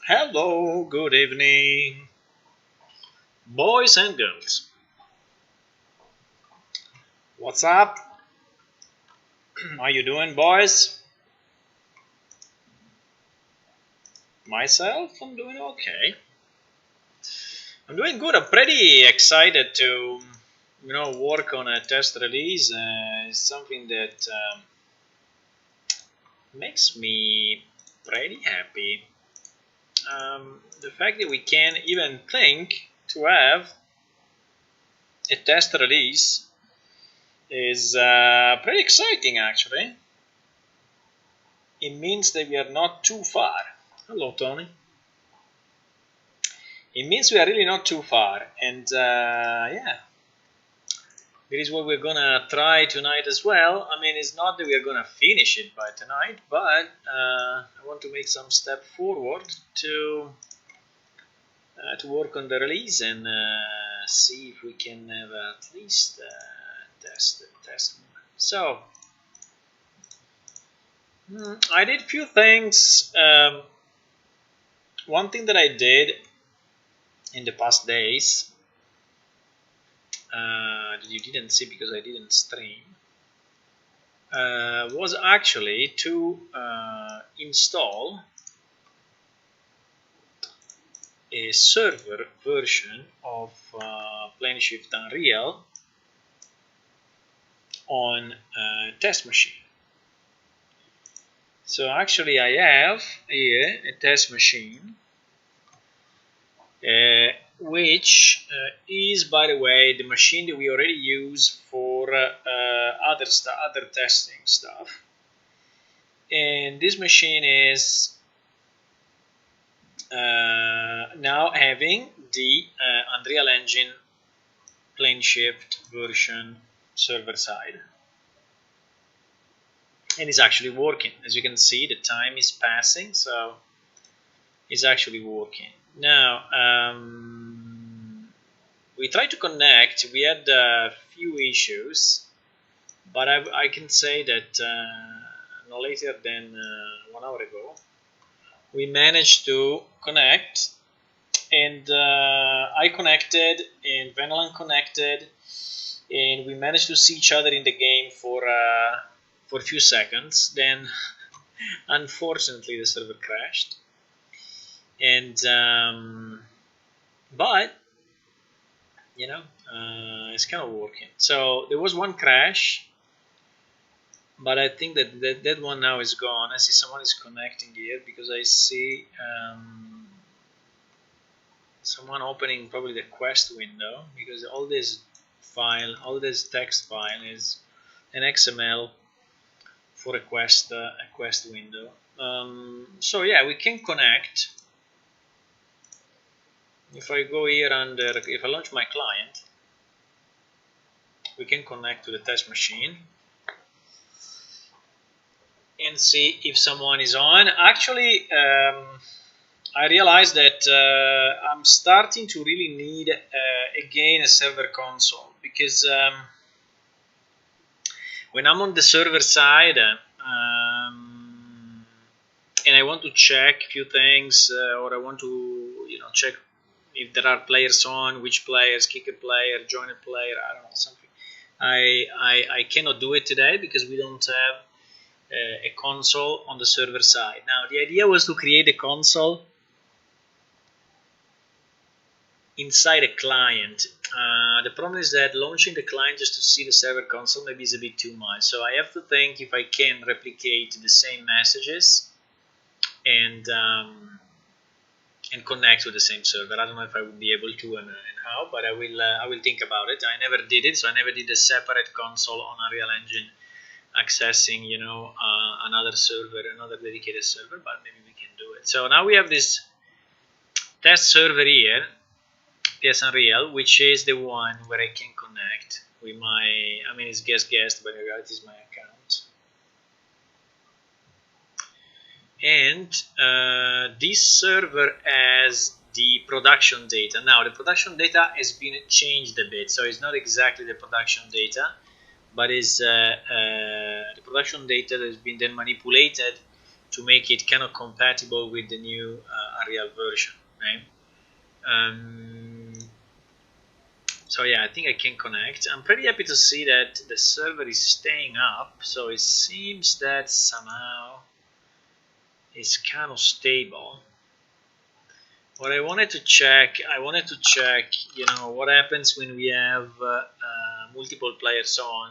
Hello, good evening, boys and girls. What's up? How you doing, boys? Myself, I'm doing okay. I'm doing good. I'm pretty excited to, work on a test release. It's something that makes me pretty happy. The fact that we can even think to have a test release is pretty exciting, actually. It means that we are not too far. Hello, Tony. It means we are really not too far, and yeah, that is what we're gonna try tonight as well. I mean, it's not that we are gonna finish it by tonight, but I want to make some step forward to work on the release and see if we can have at least test. So I did a few things. One thing that I did in the past days that you didn't see because I didn't stream was actually to install a server version of PlaneShift Unreal on a test machine. So actually I have here a test machine which is, by the way, the machine that we already use for other testing stuff. And this machine is now having the Unreal Engine PlaneShift version server side. And it's actually working. As you can see, the time is passing, so it's actually working. Now, we tried to connect. We had a few issues, but I can say that no later than 1 hour ago, we managed to connect, and I connected, and Venelan connected, and we managed to see each other in the game for a few seconds. Then, unfortunately, the server crashed. And but it's kind of working. So there was one crash, but I think that one now is gone. I see someone is connecting here because I see someone opening probably the quest window, because all this text file is an XML for a quest window. So yeah, we can connect. If I go here if I launch my client, we can connect to the test machine and see if someone is on. Actually, I realized that I'm starting to really need again a server console, because when I'm on the server side and I want to check a few things, or I want to check if there are players on, which players, kick a player, join a player, I don't know, something. I cannot do it today because we don't have a console on the server side. Now, the idea was to create a console inside a client. The problem is that launching the client just to see the server console maybe is a bit too much. So I have to think if I can replicate the same messages and connect with the same server. I don't know if I would be able to and how, but I will think about it. I never did it, so I never did a separate console on Unreal Engine accessing another server, another dedicated server, but maybe we can do it. So now we have this test server here, PS Unreal, which is the one where I can connect with my, I mean it's guest, but in reality it's my account. And this server has the production data. Now the production data has been changed a bit, so it's not exactly the production data, but is the production data that has been then manipulated to make it kind of compatible with the new Arial version, right? So yeah, I think I can connect. I'm pretty happy to see that the server is staying up, so it seems that somehow it's kind of stable. What I wanted to check, you know, what happens when we have multiple players on.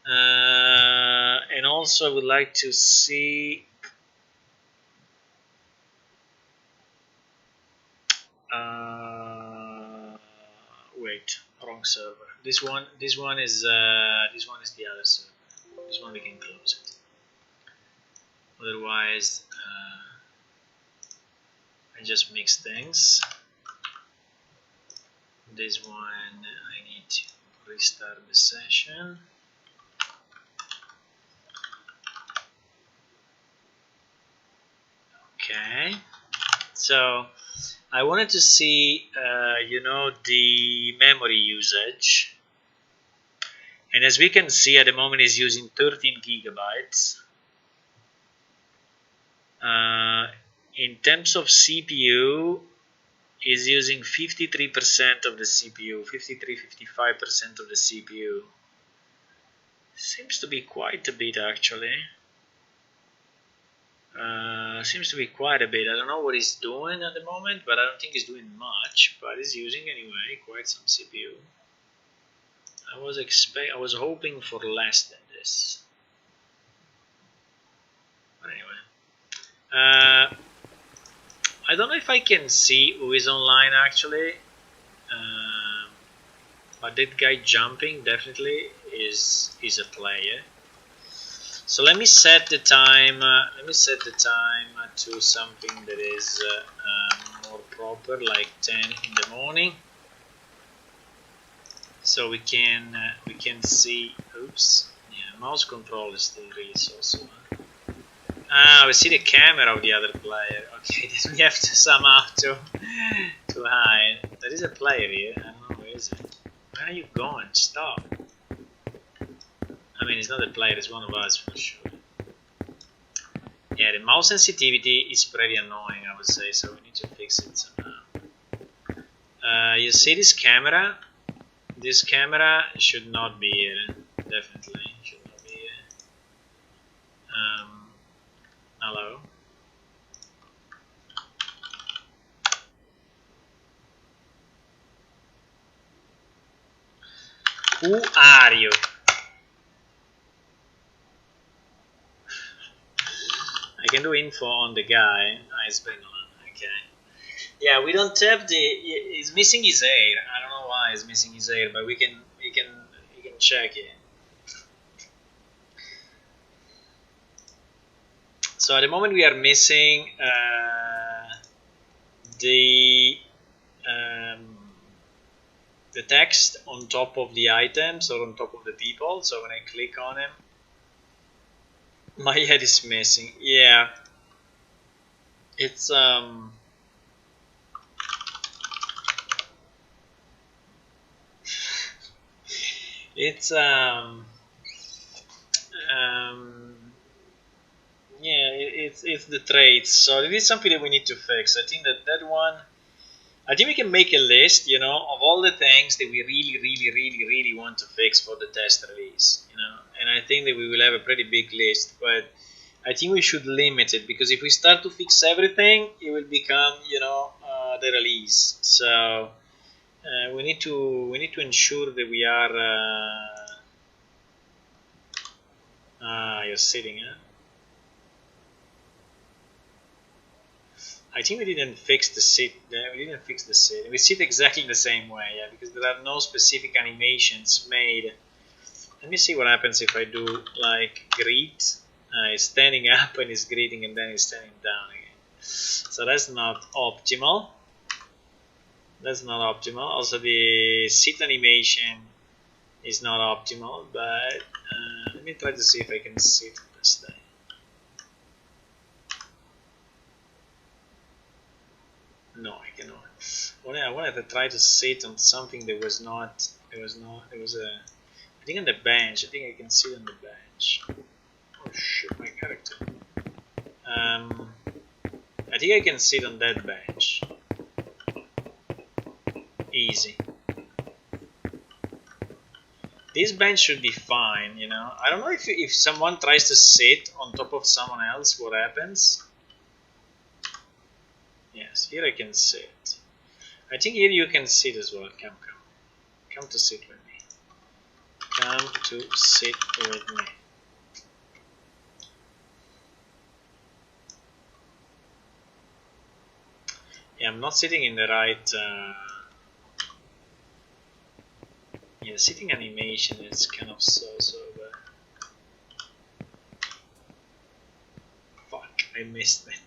And also I would like to see wait, wrong server. This one is the other server. This one we can close it. Otherwise, I just mix things. This one I need to restart the session. Okay, so I wanted to see, you know, the memory usage, and as we can see at the moment is using 13 gigabytes. In terms of CPU, is using 53% of the CPU, 53-55% of the CPU. Seems to be quite a bit actually. Seems to be quite a bit. I don't know what he's doing at the moment, but I don't think he's doing much. But he's using anyway quite some CPU. I was hoping for less than this. But anyway, I don't know if I can see who is online actually. But that guy jumping definitely is a player. So let me set the time. To something that is more proper, like 10 in the morning, so we can see. Oops, yeah, mouse control is still really so. We see the camera of the other player. Okay, then we have to somehow to hide. There is a player here. I don't know where is it. Where are you going? Stop. I mean, it's not a player. It's one of us for sure. Yeah, the mouse sensitivity is pretty annoying, I would say, so we need to fix it somehow. You see this camera? This camera should not be here. Definitely should not be here. Hello? Who are you? I can do info on the guy. It's been on. Okay. Yeah, we don't have the. He's missing his hair. I don't know why he's missing his hair, but we can check it. So at the moment we are missing the text on top of the items or on top of the people. So when I click on him, my head is missing. Yeah, it's it's yeah, it's the traits. So it is something that we need to fix. I think that one. I think we can make a list, you know, of all the things that we really want to fix for the test release, you know. And I think that we will have a pretty big list, but I think we should limit it, because if we start to fix everything, it will become, you know, the release. So we need to ensure that we are. You're sitting, huh? I think we didn't fix the sit. We didn't fix the sit. We sit exactly the same way, yeah, because there are no specific animations made. Let me see what happens if I do like greet. He's standing up and he's greeting, and then he's standing down again. So that's not optimal. That's not optimal. Also, the sit animation is not optimal. But let me try to see if I can sit this thing. No, I cannot. I wanted to try to sit on something that was not. It was a. I think on the bench. I think I can sit on the bench. Oh shit! My character I think I can sit on that bench. Easy. This bench should be fine, you know. I don't know if someone tries to sit on top of someone else, what happens? Yes, here I can sit. I think here you can sit as well. Come. Come to sit with me. Come to sit with me. Yeah, I'm not sitting in the right... Yeah, sitting animation is kind of so bad. Fuck, I missed it.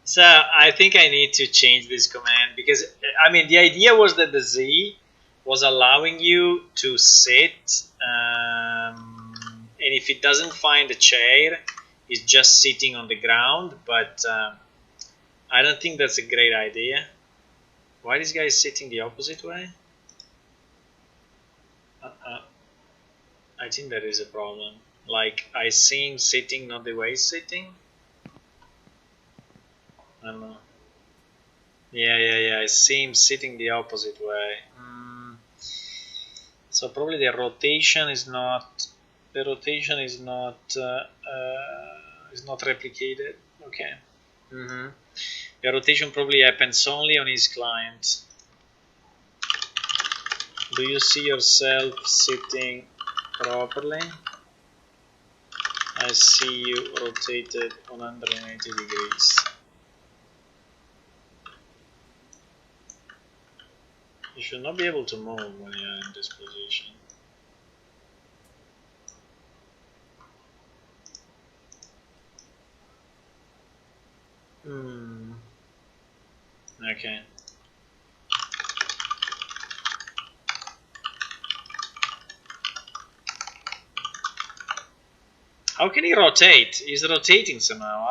So I think I need to change this command because I mean the idea was that the Z was allowing you to sit and if it doesn't find a chair it's just sitting on the ground, but I don't think that's a great idea. Why this guy is sitting the opposite way? I think there is a problem. Like I see him sitting not the way he's sitting. I don't know. Yeah. I see him sitting the opposite way. So probably the rotation is not replicated. Okay. The rotation probably happens only on his client. Do you see yourself sitting properly? I see you rotated 180 degrees. You should not be able to move when you are in this position. Okay. How can he rotate? He's rotating somehow.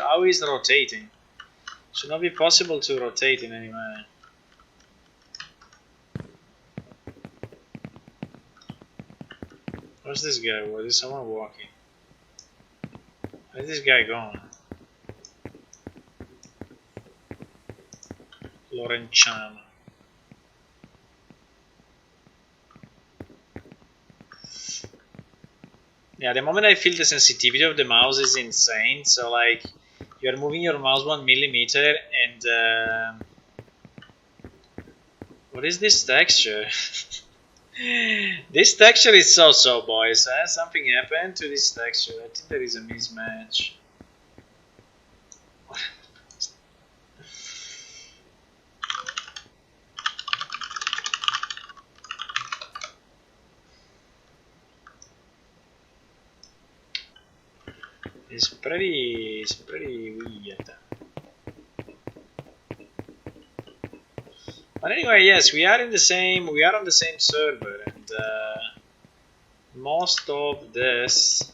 How is rotating? Should not be possible to rotate in any way. Where's this guy? Where is someone walking? Where's this guy going? Lorenciano. Yeah, the moment I feel the sensitivity of the mouse is insane. So like, you're moving your mouse 1 millimeter and what is this texture? This texture is so boys. Something happened to this texture. I think there is a mismatch. It's pretty weird. But anyway, yes, we are on the same server, and most of this.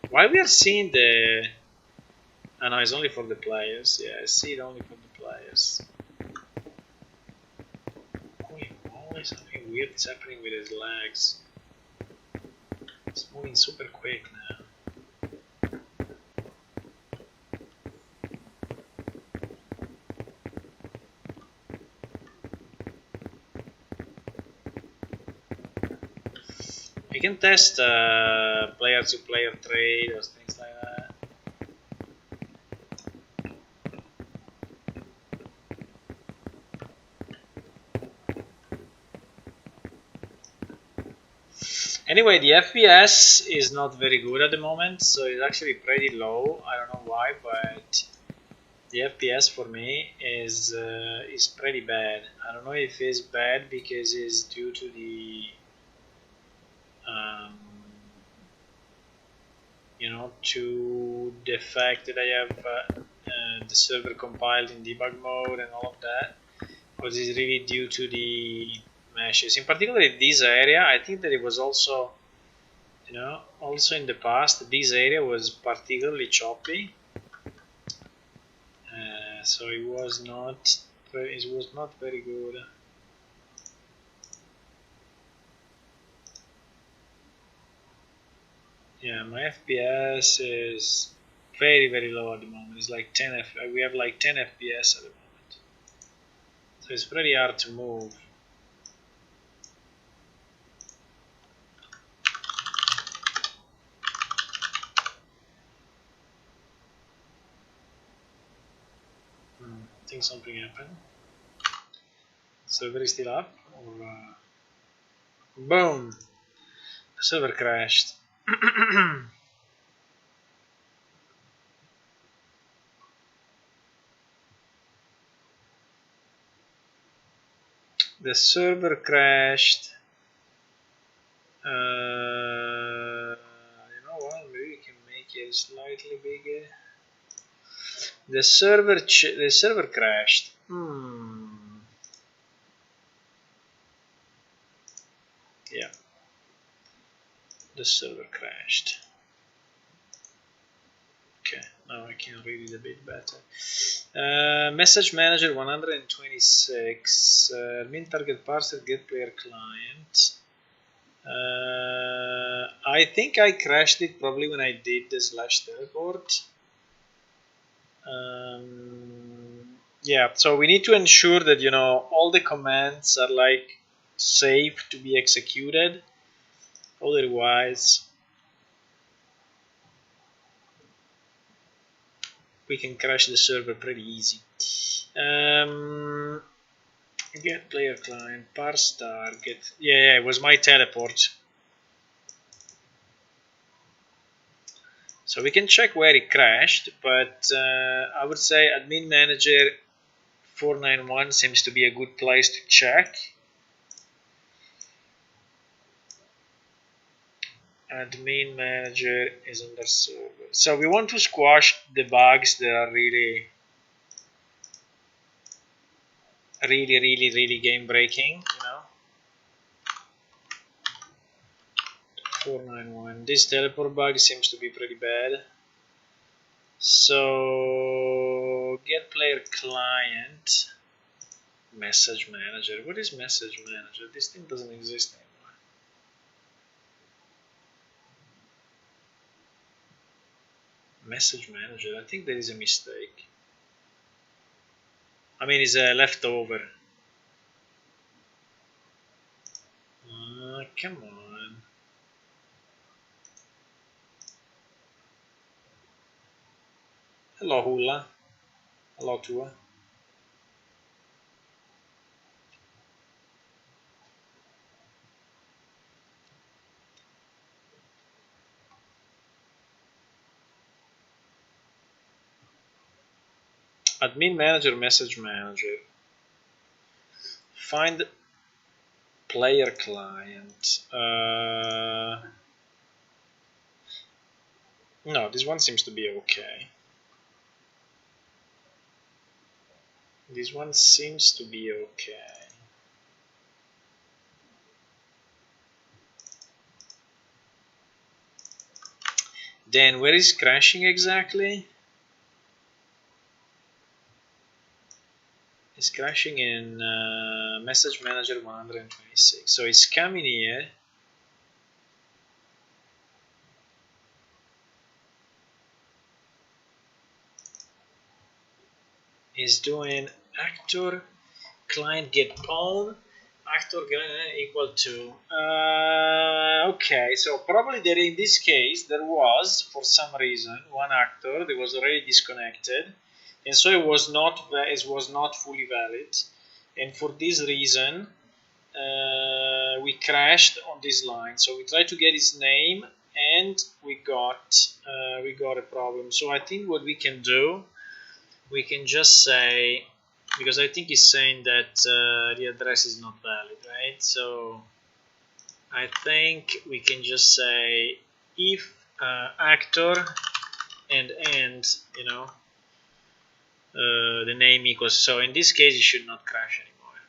Why we are seeing the? Oh no, it's only for the players. Yeah, I see it only for the players. Holy moly, something weird is happening with his legs. It's moving super quick now. You can test player-to-player trade or things like that. Anyway, the FPS is not very good at the moment, so it's actually pretty low. I don't know why, but the FPS for me is pretty bad. I don't know if it's bad because it's due to the to the fact that I have the server compiled in debug mode and all of that, or is it really due to the meshes? In particular, this area, I think that it was also, also in the past, this area was particularly choppy. So it was not very good. Yeah, my FPS is very low at the moment. It's like 10 we have like 10 FPS at the moment, so it's pretty hard to move. I think something happened. Server is still up, or boom, the server crashed. The server crashed. You know what? Maybe we can make it slightly bigger. The server crashed. Yeah, the server crashed. Okay, now I can read it a bit better. Message manager 126. Admin target parser get player client. I think I crashed it probably when I did the /teleport. Yeah, so we need to ensure that, you know, all the commands are like safe to be executed. Otherwise, we can crash the server pretty easy. Get player client, parse target. Yeah, it was my teleport. So we can check where it crashed, but I would say admin manager 491 seems to be a good place to check. Admin manager is under server. So we want to squash the bugs that are really game breaking, you know. 491. This teleport bug seems to be pretty bad. So get player client, message manager. What is message manager? This thing doesn't exist anymore. Message manager. I think there is a mistake. I mean, it's a leftover. Come on. Hello, Hula. Hello, Tua. Admin manager, message manager. Find player client. No, this one seems to be okay. This one seems to be okay. Then where is crashing exactly? It's crashing in message manager 126. So it's coming here. Is doing actor client get pawn actor equal to okay, so probably there in this case there was for some reason one actor that was already disconnected, and so it was not fully valid, and for this reason we crashed on this line. So we tried to get his name and we got a problem. So I think what we can do, we can just say, because I think he's saying that the address is not valid, right? So I think we can just say if actor and you know, the name equals. So in this case, it should not crash anymore,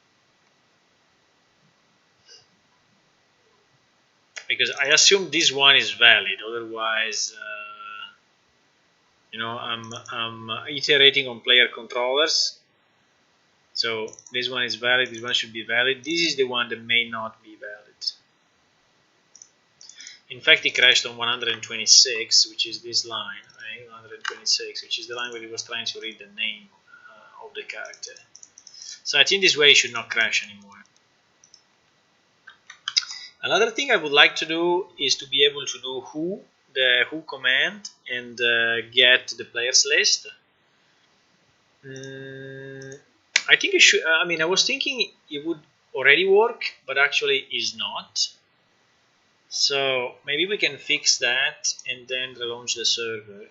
because I assume this one is valid. Otherwise, you know, I'm iterating on player controllers. So this one is valid, this one should be valid. This is the one that may not be valid. In fact, it crashed on 126, which is this line, okay, 126, which is the line where it was trying to read the name of the character. So I think this way it should not crash anymore. Another thing I would like to do is to be able to do the who command, and get the players list. I think it should. I mean, I was thinking it would already work, but actually is not. So maybe we can fix that and then relaunch the server.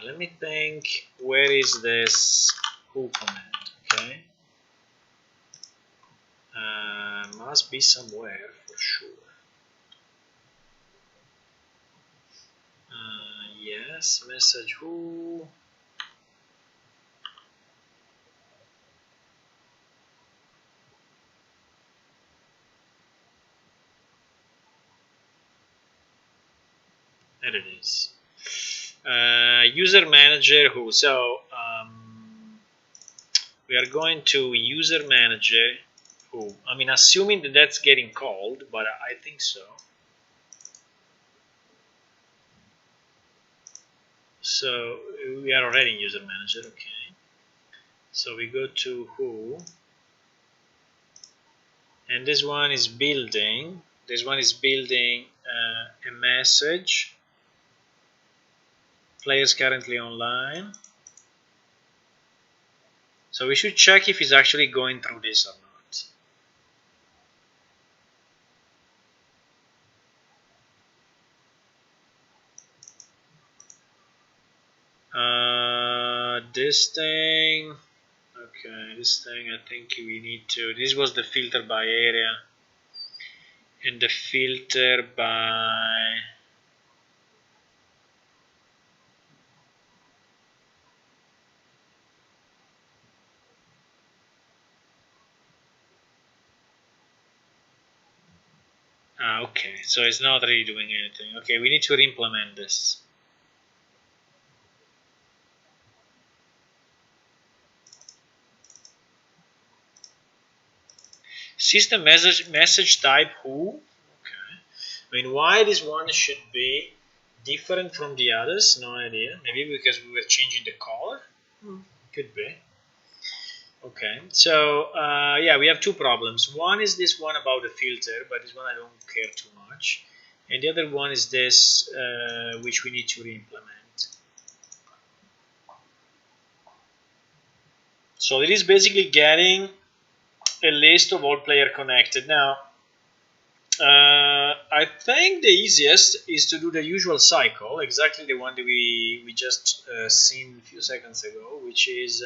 Let me think. Where is this who command? Okay. Must be somewhere for sure. Yes, message who. There it is. User manager who. So we are going to user manager who. I mean, assuming that that's getting called, but I think so. So we are already in user manager, okay. So we go to who, and this one is building. This one is building a message. Players currently online. So we should check if it's actually going through this or not. This thing. Okay, this thing I think we need to. This was the filter by area, and the filter by. Okay, so it's not really doing anything. Okay, we need to re-implement this. System message type who. Okay. I mean, why this one should be different from the others? No idea. Maybe because we were changing the color. Could be. Okay, so yeah, we have two problems. One is this one about the filter, but this one I don't care too much. And the other one is this, which we need to re-implement. So it is basically getting a list of all players connected. Now, I think the easiest is to do the usual cycle, exactly the one that we just seen a few seconds ago, which is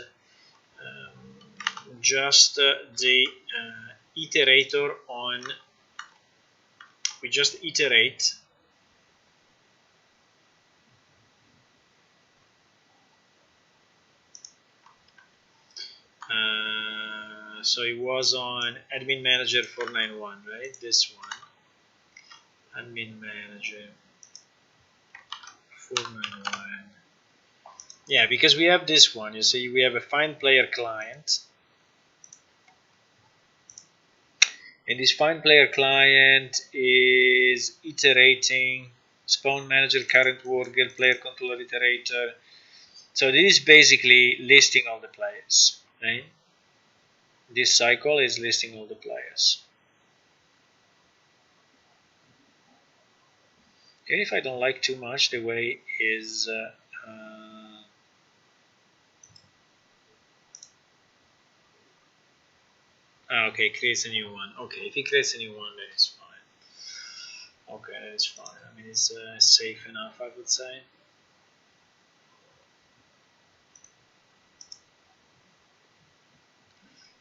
just the iterator on. We just iterate. So it was on admin manager 491, right? This one, admin manager 491. Yeah, because we have this one. You see, we have a find player client, and this find player client is iterating spawn manager current worker player controller iterator. So this is basically listing all the players, right? This cycle is listing all the players. Even if I don't like too much the way is okay, creates a new one. Okay, if he creates a new one, then it's fine. Okay, that's fine. I mean, it's safe enough, I would say.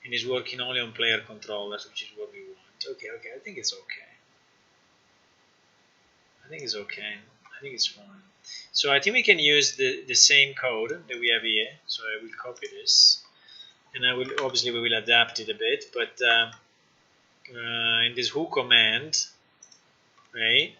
And it's working only on player controllers, which is what we want. Okay, okay, I think it's okay. I think it's okay. I think it's fine. So I think we can use the same code that we have here. So I will copy this, and I will obviously we will adapt it a bit. But in this who command, right?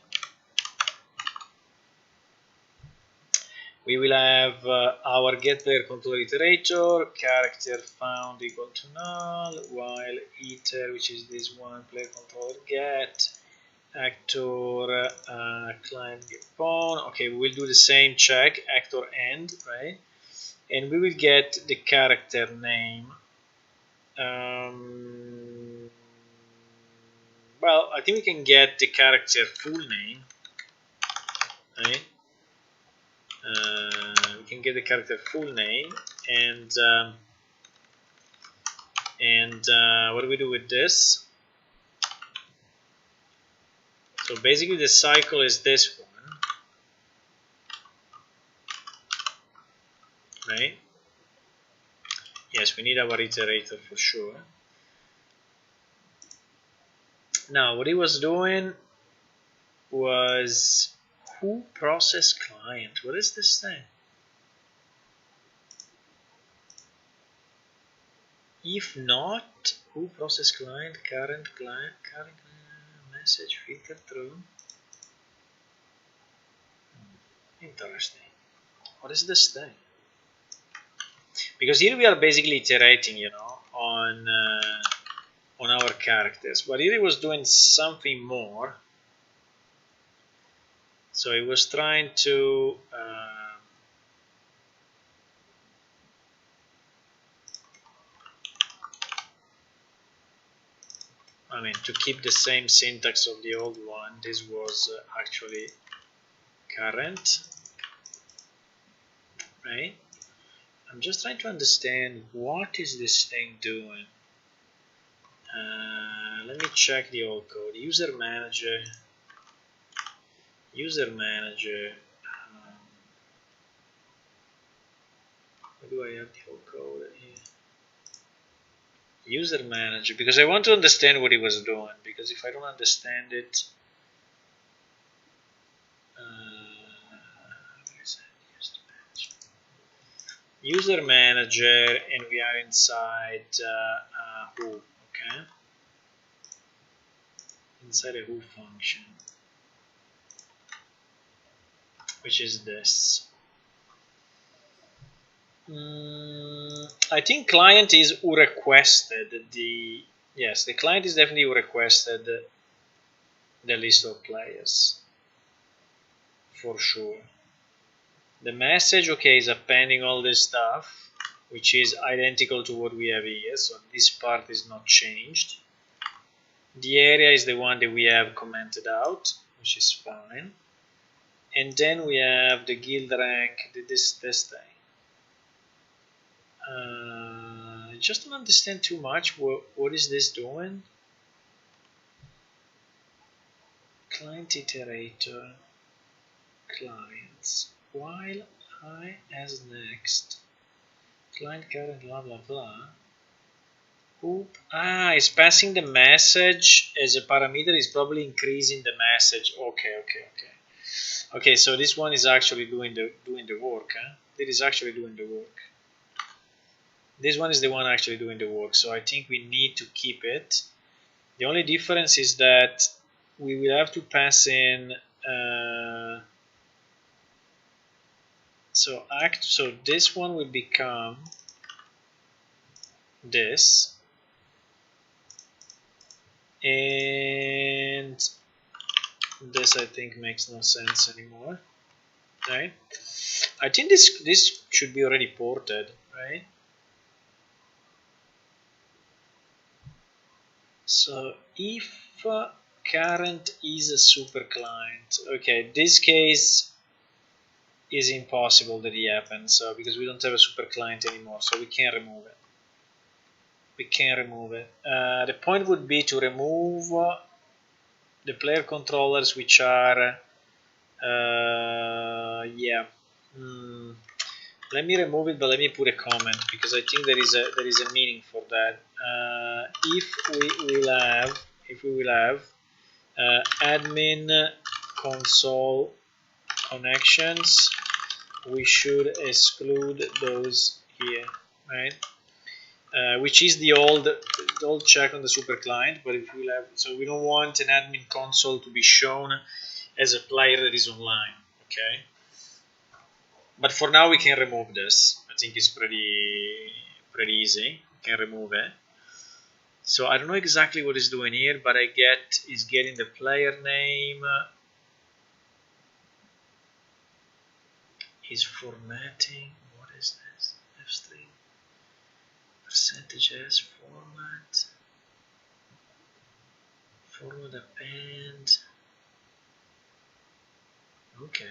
We will have our get player controller iterator, character found equal to null, while iter, which is this one, player controller get, actor client give phone. Okay, we will do the same check, actor end, right? And we will get the character name. Well, I think we can get the character full name, right? We can get the character full name, and what do we do with this? So basically the cycle is this one, right? Yes, we need our iterator for sure. Now what he was doing was who process client. What is this thing? If not, who process client, current message filter through. Interesting. What is this thing? Because here we are basically iterating, you know, on our characters, but here he was doing something more. So he was trying to I mean, to keep the same syntax of the old one. This was actually current, right? I'm just trying to understand what is this thing doing. Let me check the old code. User manager. Where do I have the old code here? User manager, because I want to understand what he was doing, because if I don't understand it, user manager, and we are inside who, okay, inside a who function, which is this. I think client is who requested the, yes, the client is definitely who requested the list of players, for sure. The message, okay, is appending all this stuff, which is identical to what we have here, so this part is not changed. The area is the one that we have commented out, which is fine. And then we have the guild rank, this thing. I just don't understand too much. What is this doing? Client iterator, clients, while I as next, client current blah blah blah. Oop. It's passing the message as a parameter. Is probably increasing the message. Okay, so this one is actually doing the work, huh? It is actually doing the work. This one is the one actually doing the work, so I think we need to keep it. The only difference is that we will have to pass in so this one will become this, and this I think makes no sense anymore, right? I think this should be already ported, right? So if current is a super client, okay, this case is impossible that it happens, so because we don't have a super client anymore, so we can't remove it. The point would be to remove the player controllers, which are let me remove it, but let me put a comment, because I think there is a meaning for that. If we will have admin console connections, we should exclude those here, right? Which is the old check on the super client, but if we have, so we don't want an admin console to be shown as a player that is online, okay? But for now we can remove this. I think it's pretty easy. We can remove it. So I don't know exactly what it's doing here, but I get is getting the player name, is formatting. What is this? F3 percentage S format append. Okay.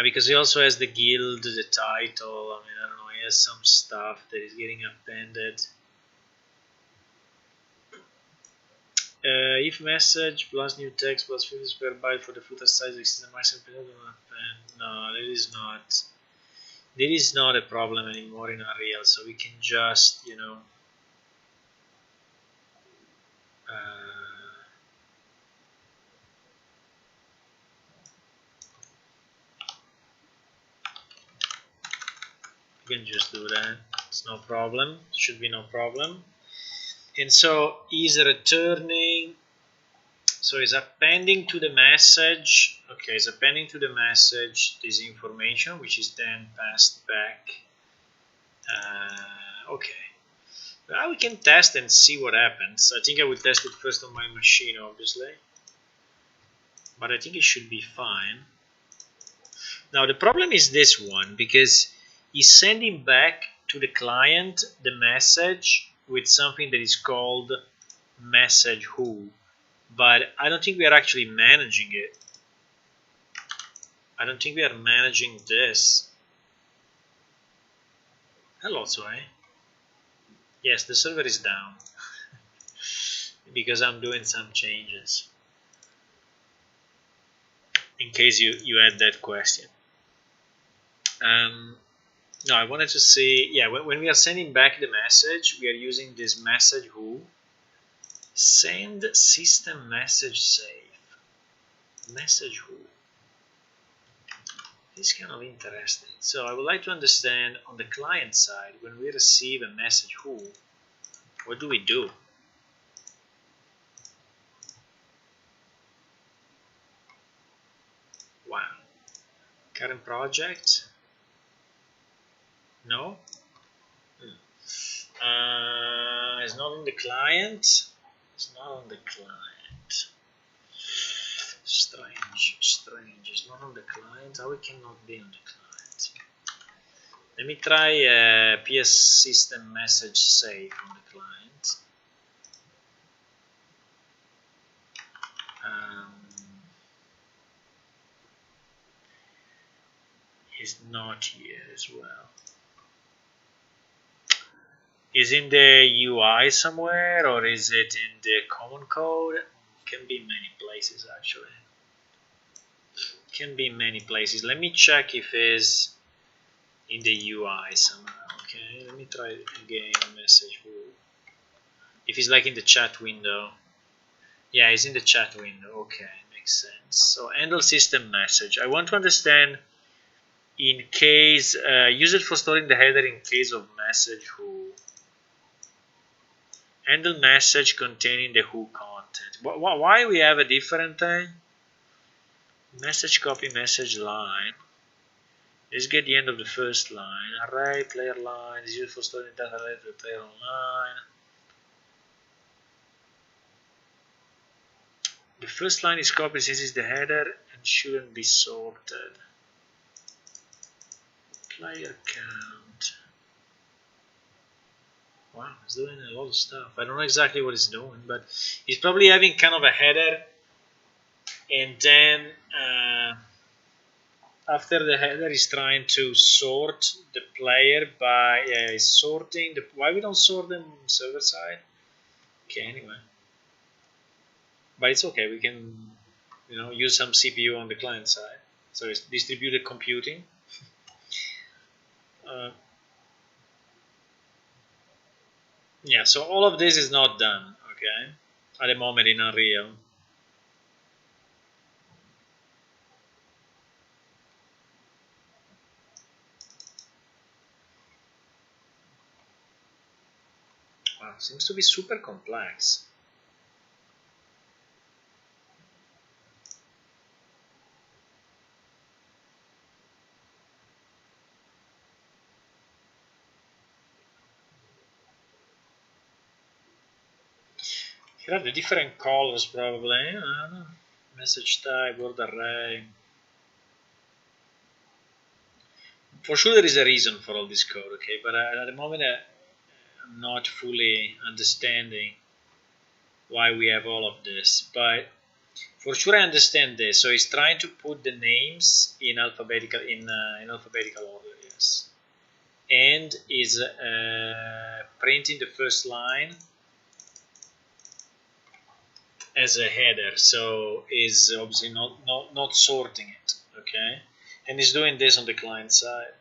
Because he also has the guild, the title. I mean, I don't know. He has some stuff that is getting appended. If message plus new text plus 50 square byte for the footer size exceeds the maximum append. No, that is not. There is not a problem anymore in Unreal, so we can just, you know, we can just do that. It's no problem. Should be no problem. And so is returning. So it's appending to the message. Okay, it's appending to the message this information, which is then passed back. Okay. Now we can test and see what happens. I think I will test it first on my machine, obviously. But I think it should be fine. Now the problem is this one, because he's sending back to the client the message with something that is called message who, but I don't think we are actually managing it. I don't think we are managing this. Hello, Zoe. Yes, the server is down because I'm doing some changes. In case you had that question. No, I wanted to see, yeah, when we are sending back the message, we are using this message who. Send system message save. Message who. It's kind of interesting. So I would like to understand on the client side, when we receive a message who, what do we do? Wow. Current project? No? It's not on the client. It's not on the client. Strange. It's not on the client. How it cannot be on the client? Let me try PS system message save on the client. Is not here as well. Is in the UI somewhere, or is it in the common code? Can be many places actually. Can be many places. Let me check if it's in the UI somehow. Okay, let me try again. Message who. If it's like in the chat window. Yeah, it's in the chat window. Okay, makes sense. So handle system message. I want to understand. In case, use it for storing the header in case of message who. Handle message containing the who content. Why we have a different thing? Message copy message line. Let's get the end of the first line. Array player line is used for storing data related to the player online. The first line is copied since it's the header and shouldn't be sorted. Player count. Wow, it's doing a lot of stuff. I don't know exactly what it's doing, but it's probably having kind of a header, and then after the header is trying to sort the player by sorting the. Why we don't sort them server side? Okay, anyway, but it's okay. We can, use some CPU on the client side. So it's distributed computing. Yeah, so all of this is not done, okay, at the moment in Unreal. Wow, seems to be super complex. Here are the different colors probably. I don't know. Message type, word array. For sure there is a reason for all this code, okay? But at the moment I'm not fully understanding why we have all of this. But for sure I understand this. So it's trying to put the names in alphabetical order, yes. And is printing the first line as a header, so is obviously not sorting it, okay? And it's doing this on the client side.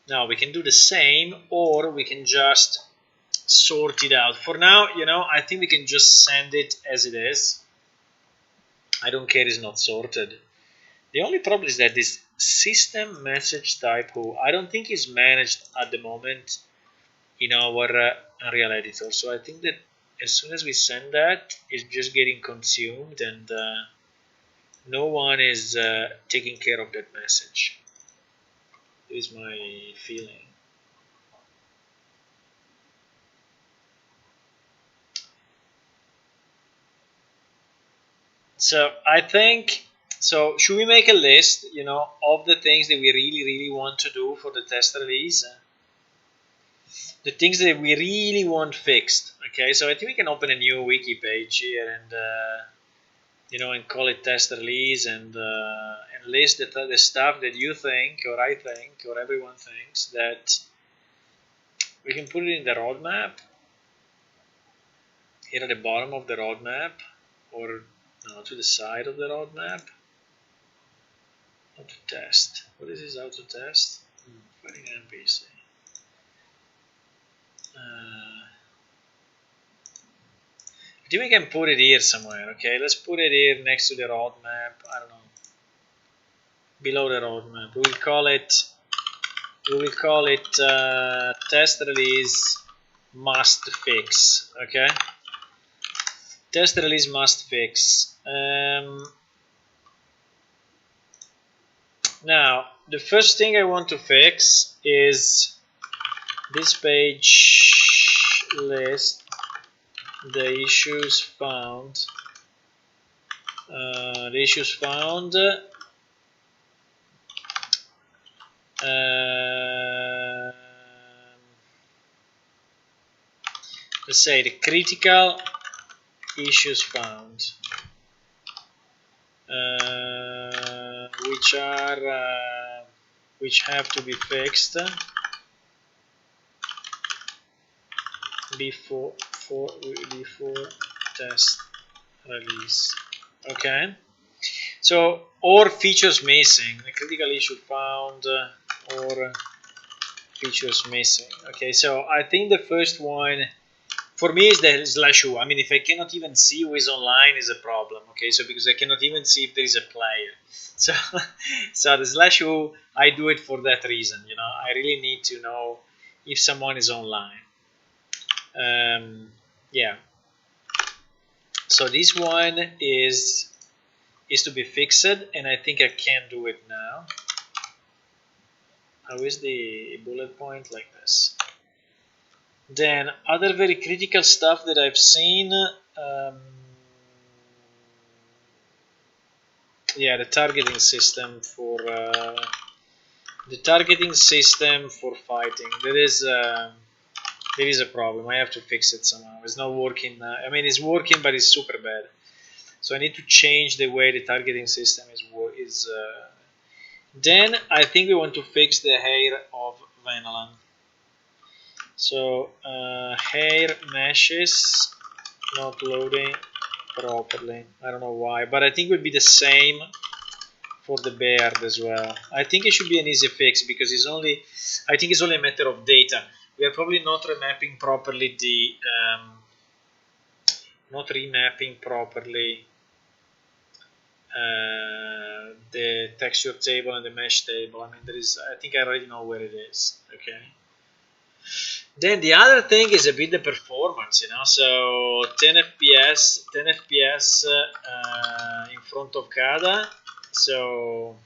Now we can do the same, or we can just sort it out. For now, I think we can just send it as it is. I don't care it's not sorted. The only problem is that this system message type I don't think is managed at the moment in our Unreal Editor. So I think that as soon as we send that, it's just getting consumed, and no one is taking care of that message. Is my feeling. So I think, so should we make a list, of the things that we really want to do for the test release? The things that we really want fixed. Okay, so I think we can open a new wiki page here and and call it test release, and list the stuff that you think, or I think, or everyone thinks that we can put it in the roadmap. Here at the bottom of the roadmap, or no, to the side of the roadmap. Auto test. What is this auto test? Finding an NPC. I think we can put it here somewhere. Okay, let's put it here next to the roadmap. I don't know. Below the roadmap, we will call it test release must fix. Okay, test release must fix. Now, the first thing I want to fix is this page list the issues found. Let's say the critical issues found, which have to be fixed before test release. Okay, so or features missing, the critical issue found, or features missing. Okay, so I think the first one for me is the /u. I mean, if I cannot even see who is online is a problem. Okay, so because I cannot even see if there is a player. So, so the /u, I do it for that reason. I really need to know if someone is online. Yeah. So this one is to be fixed, and I think I can do it now. How is the bullet point? Like this. Then other very critical stuff that I've seen, yeah, the targeting system for fighting. There is a problem. I have to fix it somehow. It's not working. I mean, it's working, but it's super bad. So I need to change the way the targeting system is. Then I think we want to fix the hair of Venalan. So hair meshes not loading properly. I don't know why, but I think it would be the same for the beard as well. I think it should be an easy fix because I think it's only a matter of data. We are probably not remapping properly the texture table and the mesh table. I mean, I think I already know where it is. Okay. Then the other thing is a bit the performance, So 10 FPS in front of CADA. So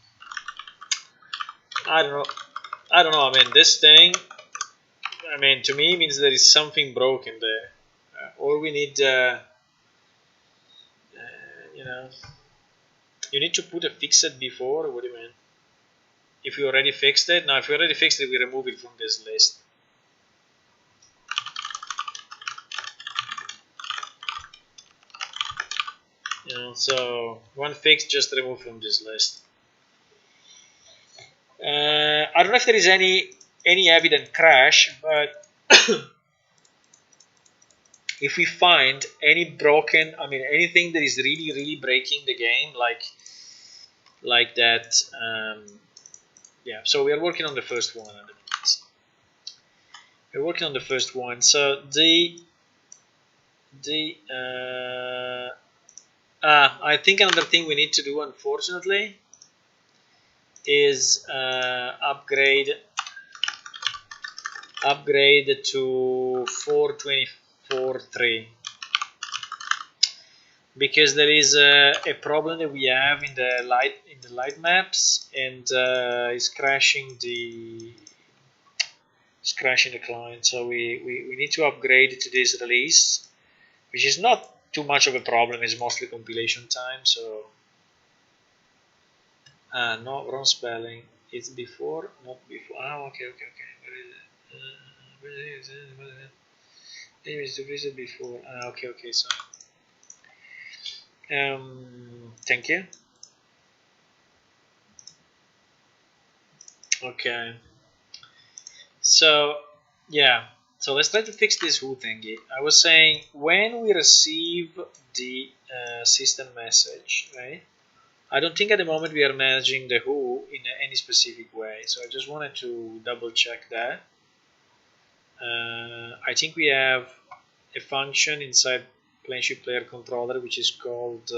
I don't know. I don't know. I mean, this thing. I mean, to me, means there is something broken there, or we need, you know, you need to put a fixed before. What do you mean? If we already fixed it, now if we already fixed it, we remove it from this list. You know, so one fix, just remove from this list. I don't know if there is any evident crash, but if we find any broken, I mean anything that is really breaking the game, like that, yeah. So we are working on the first one at the moment. We're working on the first one. So I think another thing we need to do, unfortunately, is upgrade to 424.3, because there is a problem that we have in the light maps, and it's crashing the client. So we need to upgrade to this release, which is not too much of a problem. It's mostly compilation time. So no, wrong spelling. It's before, not before. Okay. Where is it? Image to visit before. Okay. So thank you. Okay. So yeah. So let's try to fix this who thingy. I was saying, when we receive the system message, right? I don't think at the moment we are managing the who in any specific way. So I just wanted to double check that. I think we have a function inside Planeship Player Controller which is called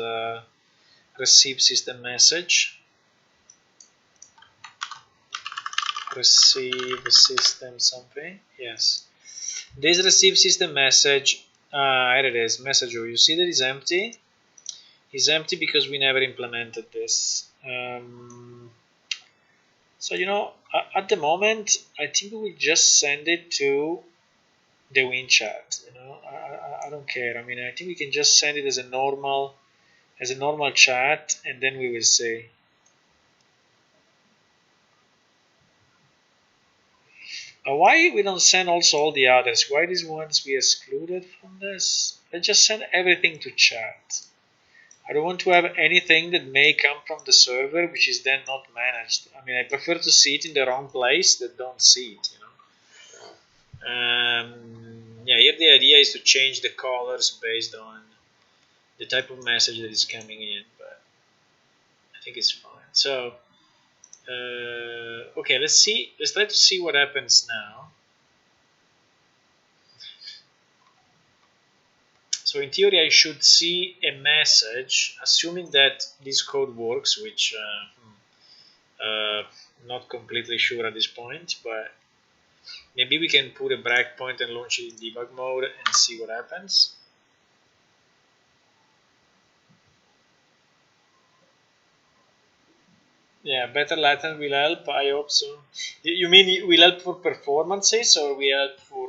receive system message. Receive system something. Yes. This receive system message. Here it is. Message. You see that is empty. It's empty because we never implemented this. So at the moment, I think we will just send it to the win chat. I don't care. I mean, I think we can just send it as a normal chat, and then we will see. Why we don't send also all the others? Why these ones we excluded from this? Let's just send everything to chat. I don't want to have anything that may come from the server which is then not managed. I mean, I prefer to see it in the wrong place than don't see it. Yeah, here the idea is to change the colors based on the type of message that is coming in, but I think it's fine. So okay, let's try to see what happens now. So in theory I should see a message, assuming that this code works, which not completely sure at this point, but maybe we can put a breakpoint and launch it in debug mode and see what happens. Yeah, better latent will help. I hope so. You mean it will help for performances, or will help for?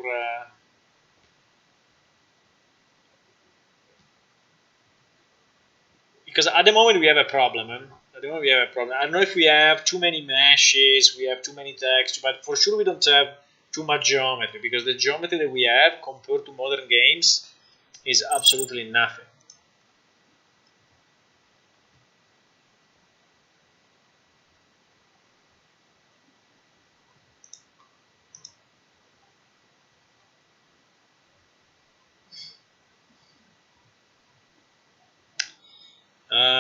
Because at the moment we have a problem. At the moment we have a problem. I don't know if we have too many meshes, we have too many text, but for sure we don't have too much geometry, because the geometry that we have compared to modern games is absolutely nothing.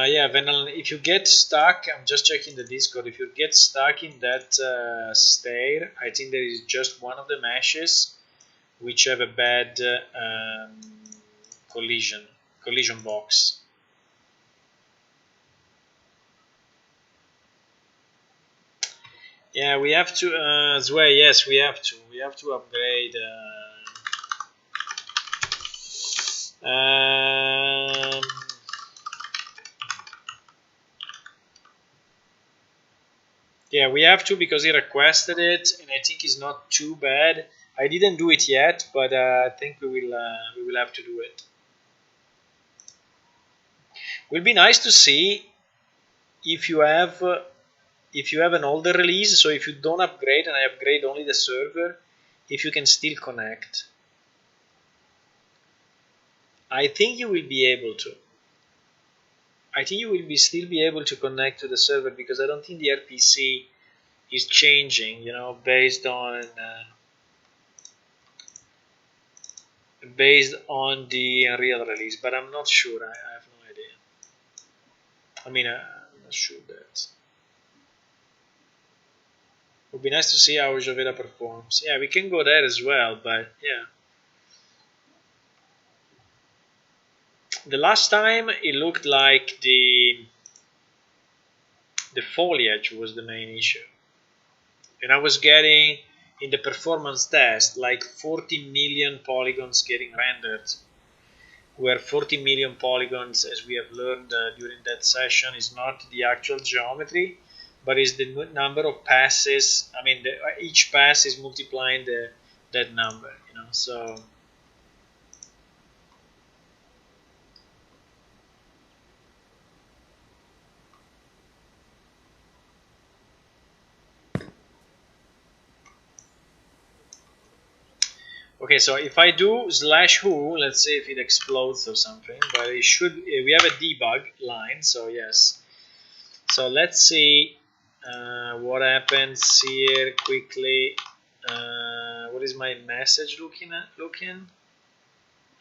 Yeah, if you get stuck, I'm just checking the Discord. If you get stuck in that stair, I think there is just one of the meshes which have a bad collision box. Yeah, we have to. Zwei, yes, we have to. We have to upgrade. Um, Yeah, we have to because he requested it, and I think it's not too bad. I didn't do it yet, but I think we will have to do it. Will be nice to see if you have an older release. So if you don't upgrade and I upgrade only the server, if you can still connect. I think you will be able to. I think you will still be able to connect to the server because I don't think the RPC is changing. Based on the Unreal release, but I'm not sure. I have no idea. I mean, I'm not sure that. It would be nice to see how Joveda performs. Yeah, we can go there as well, but yeah. The last time it looked like the foliage was the main issue. And I was getting, in the performance test, like 40 million polygons getting rendered. Where 40 million polygons, as we have learned during that session, is not the actual geometry, but is the number of passes. I mean, each pass is multiplying that number, so okay, so if I do /who, let's see if it explodes or something, but it should. We have a debug line, so yes. So let's see what happens here quickly. What is my message looking?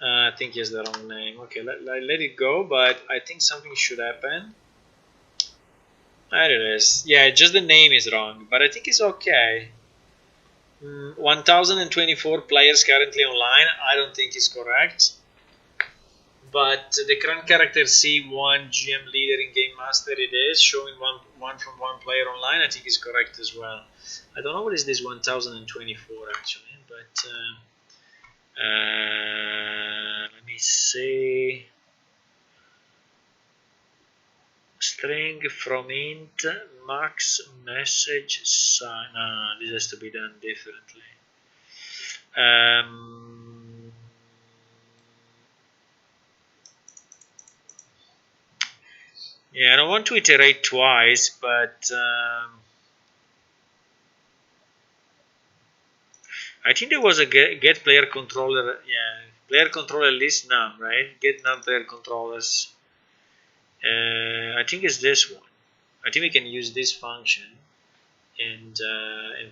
I think he has the wrong name. Okay, let it go, but I think something should happen. There it is. Yeah, just the name is wrong, but I think it's okay. 1024 players currently online. I don't think it's correct. But the current character C1 GM leader in Game Master, it is showing one from one player online. I think is correct as well. I don't know what is this 1024 actually, but let me see. String from int max message sign. This has to be done differently. Yeah, I don't want to iterate twice, but I think there was a get player controller. Yeah, player controller list num, right? Get num player controllers. I think it's this one. I think we can use this function, and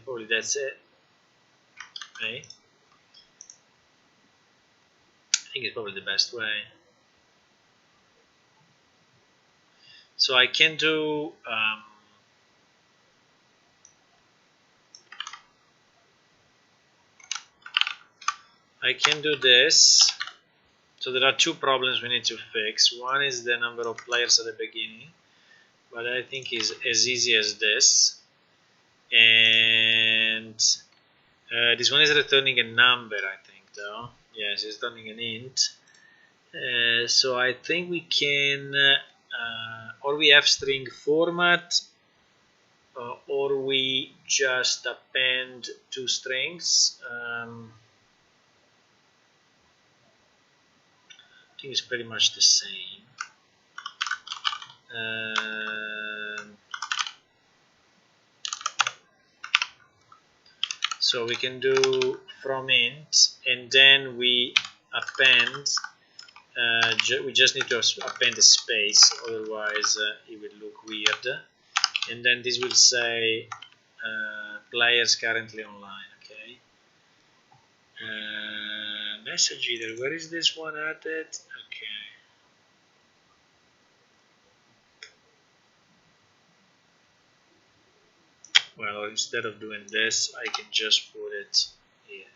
probably that's it. Right? I think it's probably the best way. So I can do. I can do this. So there are two problems we need to fix. One is the number of players at the beginning, but I think is as easy as this. And this one is returning a number, I think, though. Yes, it's returning an int. So I think we can, or we have string format, or we just append two strings. I think it's pretty much the same. So we can do from int, and then we append. We just need to append a space, otherwise it would look weird. And then this will say players currently online. Okay. Message either. Where is this one added? Okay. Well, instead of doing this, I can just put it here.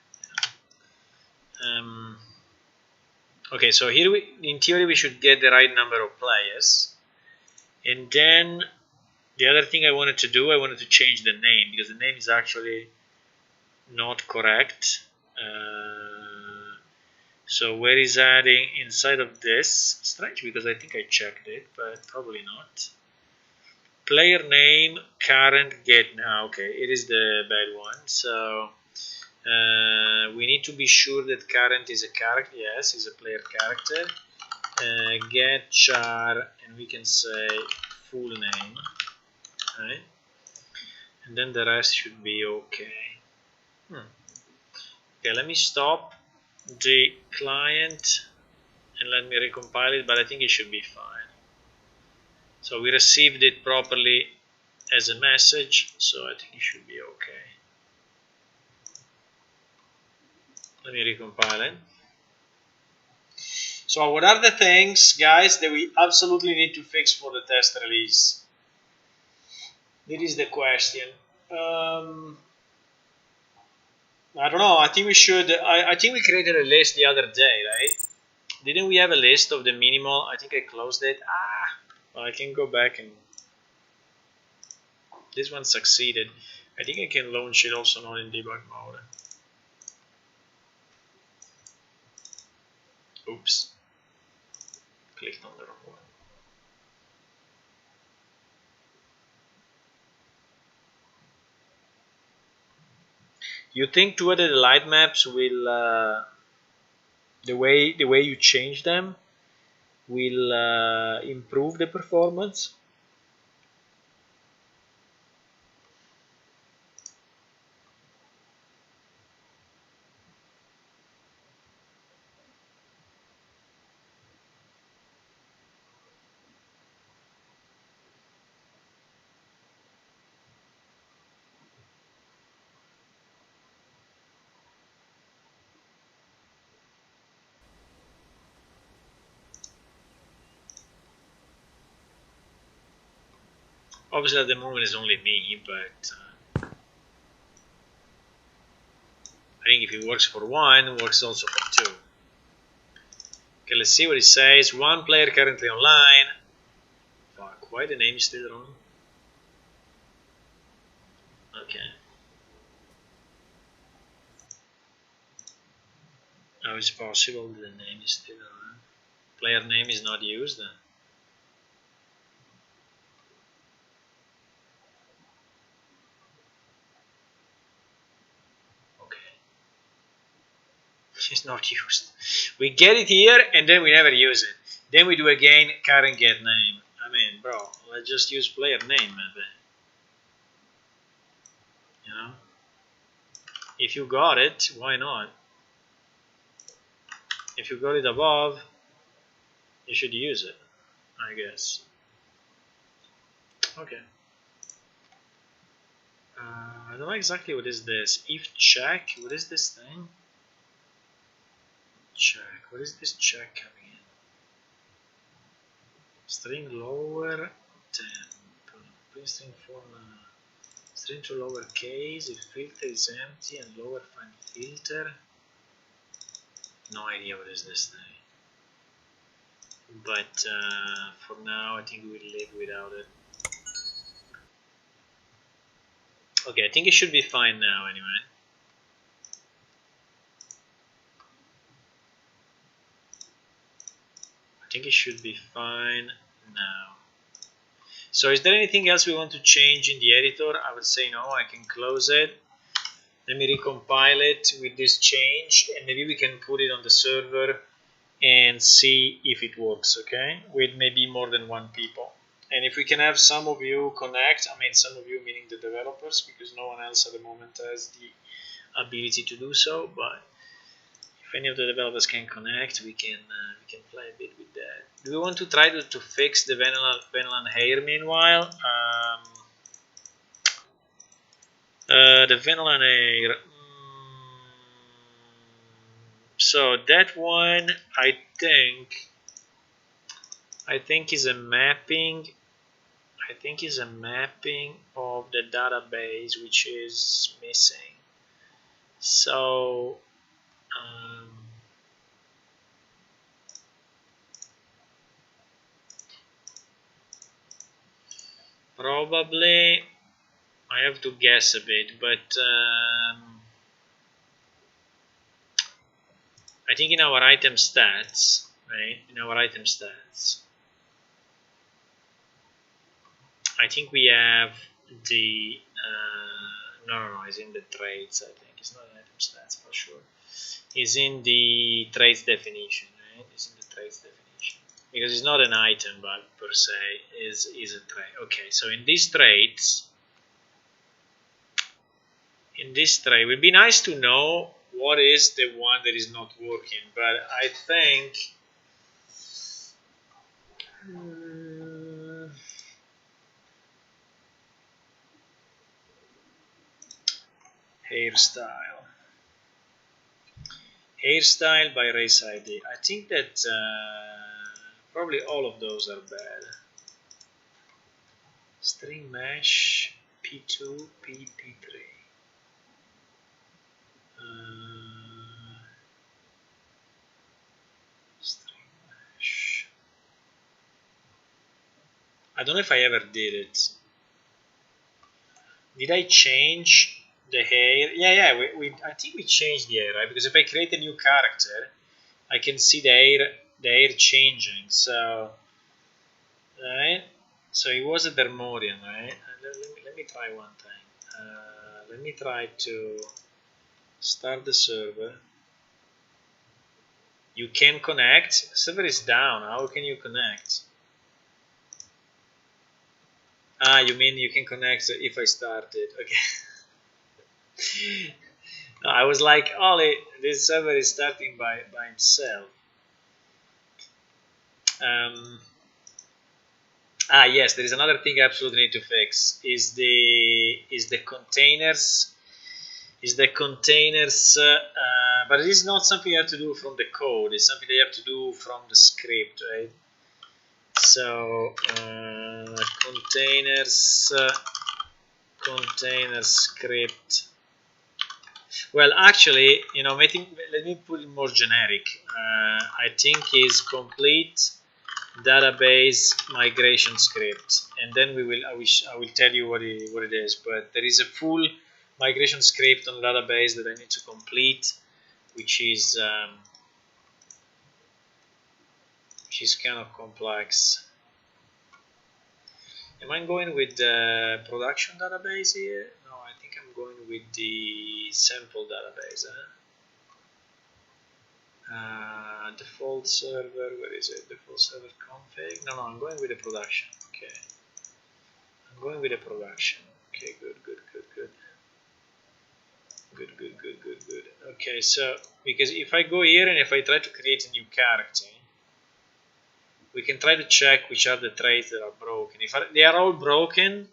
Okay, so here in theory, we should get the right number of players. And then the other thing I wanted to do, I wanted to change the name because the name is actually not correct. So where is adding inside of this? Strange because I think I checked it, but probably not. player name current get now. Okay, it is the bad one. So we need to be sure that current is a character. Yes, is a player character. Get char, and we can say full name. Right? And then the rest should be okay. Okay, let me stop the client and let me recompile it, but I think it should be fine. So we received it properly as a message, so I think it should be okay. Let me recompile it. So what are the things, guys, that we absolutely need to fix for the test release? That is the question. I don't know. I think we should. I think we created a list the other day, right? Didn't we have a list of the minimal? I think I closed it. Well, I can go back and this one succeeded. I think I can launch it also not in debug mode. Oops. Clicked on the wrong one. You think two of the light maps will the way you change them will improve the performance? Obviously at the moment it's only me, but I think if it works for one, it works also for two. Okay, let's see what it says. One player currently online. Fuck, why the name is still wrong? Okay. How is it possible that the name is still wrong? Player name is not used then? It's not used. We get it here and then we never use it. Then we do again current get name. I mean, bro, let's just use player name maybe. You know? If you got it, why not? If you got it above, you should use it, I guess. Okay. I don't know exactly what is this. If check, what is this thing? Check. What is this check coming in? String lower temp. Please string form. String to lower case. If filter is empty and lower find filter. No idea what is this thing. But for now, I think we'll live without it. Okay, I think it should be fine now anyway. I think it should be fine now. So is there anything else we want to change in the editor? I would say no, I can close it. Let me recompile it with this change and maybe we can put it on the server and see if it works, okay? With maybe more than one people. And if we can have some of you connect, I mean some of you meaning the developers, because no one else at the moment has the ability to do so, but if any of the developers can connect, we can play a bit with that. Do we want to try to fix the vanilla hair meanwhile? The vanilla hair. So that one, I think is a mapping. I think is a mapping of the database which is missing. So probably I have to guess a bit, but I think in our item stats, right? In our item stats, I think we have the no, it's in the traits. I think it's not in item stats for sure. It's in the traits definition, right? It's in the traits definition because it's not an item, but per se is a trait. Okay, so in these traits, it would be nice to know what is the one that is not working, but I think. Hairstyle. Hairstyle by race ID. I think that probably all of those are bad. String mesh, P2, P3. String mesh. I don't know if I ever did it. Did I change the hair? Yeah. I think we changed the hair, right? Because if I create a new character, I can see the hair changing. So, right? So it was a Dermorian, right? Let me try one thing. Let me try to start the server. You can connect. The server is down. How can you connect? Ah, you mean you can connect if I start it? Okay. No, I was like, Ollie, this server is starting by himself. Yes, there is another thing I absolutely need to fix. Is the containers? But it is not something you have to do from the code. It's something that you have to do from the script, right? So container script. Well, actually, let me put it more generic. I think is complete database migration script, and then I will tell you what it is. But there is a full migration script on database that I need to complete, which is kind of complex. Am I going with the production database here? No, I think I'm going with the sample database. Default server, where is it? Default server config. No, I'm going with the production. Okay, I'm going with the production. Okay, good. Okay, so because if I go here and if I try to create a new character, we can try to check which are the traits that are broken. If they are all broken,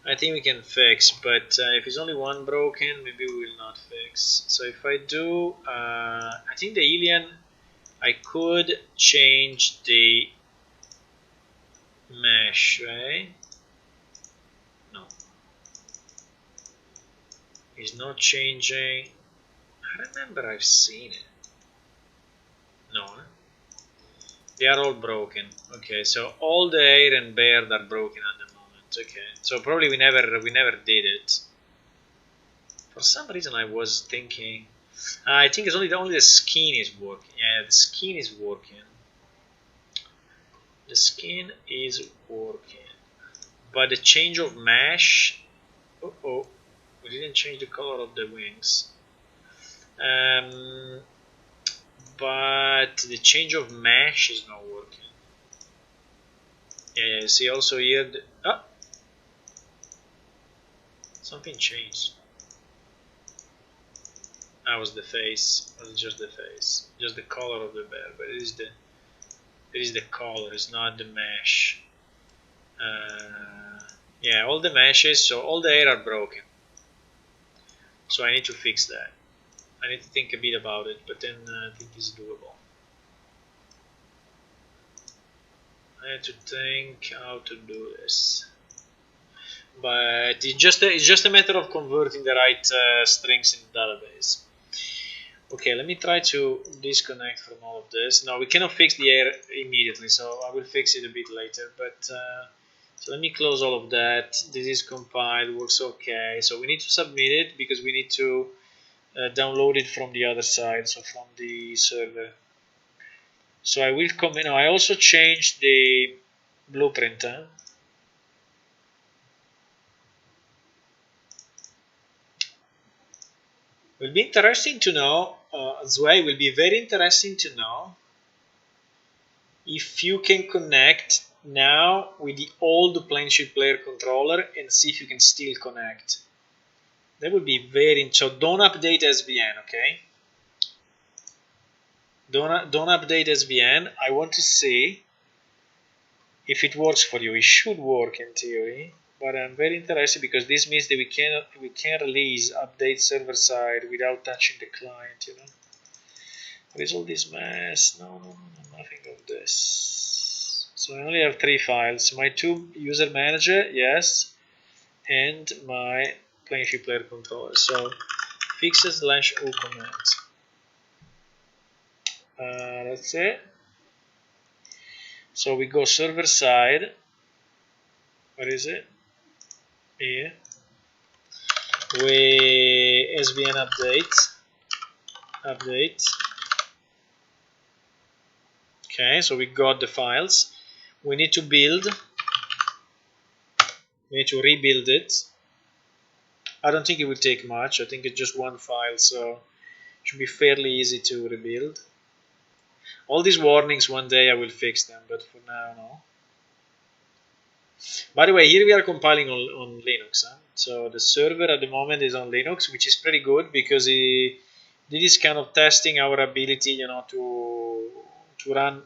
I think we can fix, but if it's only one broken, maybe we will not fix. So if I do, I think the alien, I could change the mesh, right? No. It's not changing. I remember I've seen it. No. They are all broken. Okay, so all the hair and beard are broken at the moment. Okay, so probably we never did it. For some reason I was thinking, I think it's only the skin is working. Yeah, the skin is working. The skin is working, but the change of mesh. We didn't change the color of the wings. But the change of mesh is not working. Yeah, see also here. Something changed. That was the face. It was just the face, just the color of the bear. But it is the color. It's not the mesh. Yeah, all the meshes. So all the hair are broken. So I need to fix that. I need to think a bit about it, but then I think it's doable. I have to think how to do this, but it's just a matter of converting the right strings in the database. Okay, let me try to disconnect from all of this. No, we cannot fix the error immediately, so I will fix it a bit later. But so let me close all of that. This is compiled, works okay. So we need to submit it because we need to download it from the other side, so from the server. So I will come in. I also changed the blueprint. Will be interesting to know, Zwei, will be very interesting to know if you can connect now with the old Planeshift player controller and see if you can still connect. That would be very, so don't update SVN, okay? Don't update SVN. I want to see if it works for you. It should work in theory, but I'm very interested because this means that we can release update server side without touching the client, you know. What is all this mess? No, nothing of this. So I only have 3 files. My 2 user manager, yes, and my Planeshift player controller. So fixes/u command. That's it. So we go server side. What is it? Here. We SVN update. Okay, so we got the files. We need to build. We need to rebuild it. I don't think it will take much. I think it's just 1 file, so it should be fairly easy to rebuild. All these warnings, one day I will fix them, but for now, no. By the way, here we are compiling on Linux. Huh? So the server at the moment is on Linux, which is pretty good because this is kind of testing our ability, you know, to run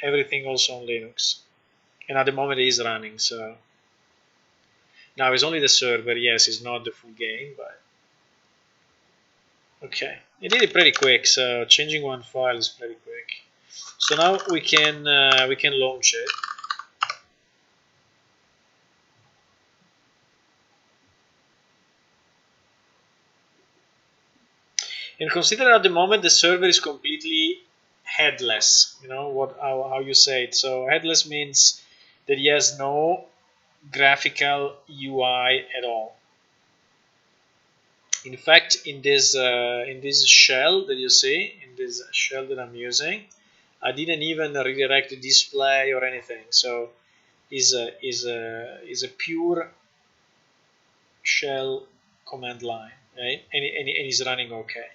everything also on Linux. And at the moment it is running. So now it's only the server. Yes, it's not the full game, but okay. It did it pretty quick. So changing 1 file is pretty quick. So now we can launch it. And consider at the moment the server is completely headless. You know how you say it. So headless means that he has no graphical UI at all. In fact, in this shell that you see, in this shell that I'm using, I didn't even redirect the display or anything. So is a pure shell command line, right? And it's running okay.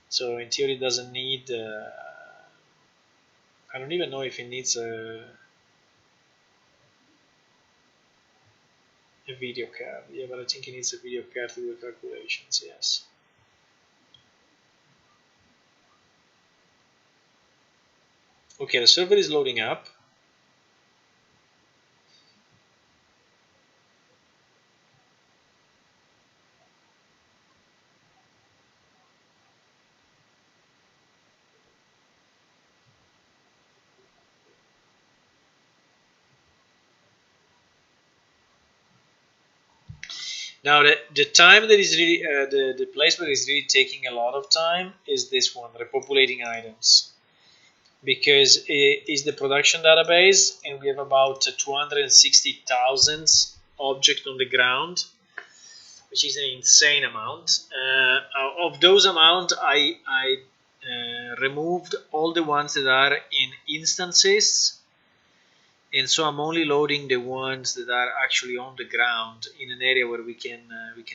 So in theory, it doesn't need. I don't even know if it needs a video card. Yeah, but I think it needs a video card to do the calculations. Yes. Okay, the server is loading up. Now the time that is really the place where is really taking a lot of time is this one, repopulating items, because it is the production database and we have about 260,000 objects on the ground, which is an insane amount. Of those amount, I removed all the ones that are in instances, and so I'm only loading the ones that are actually on the ground in an area where we can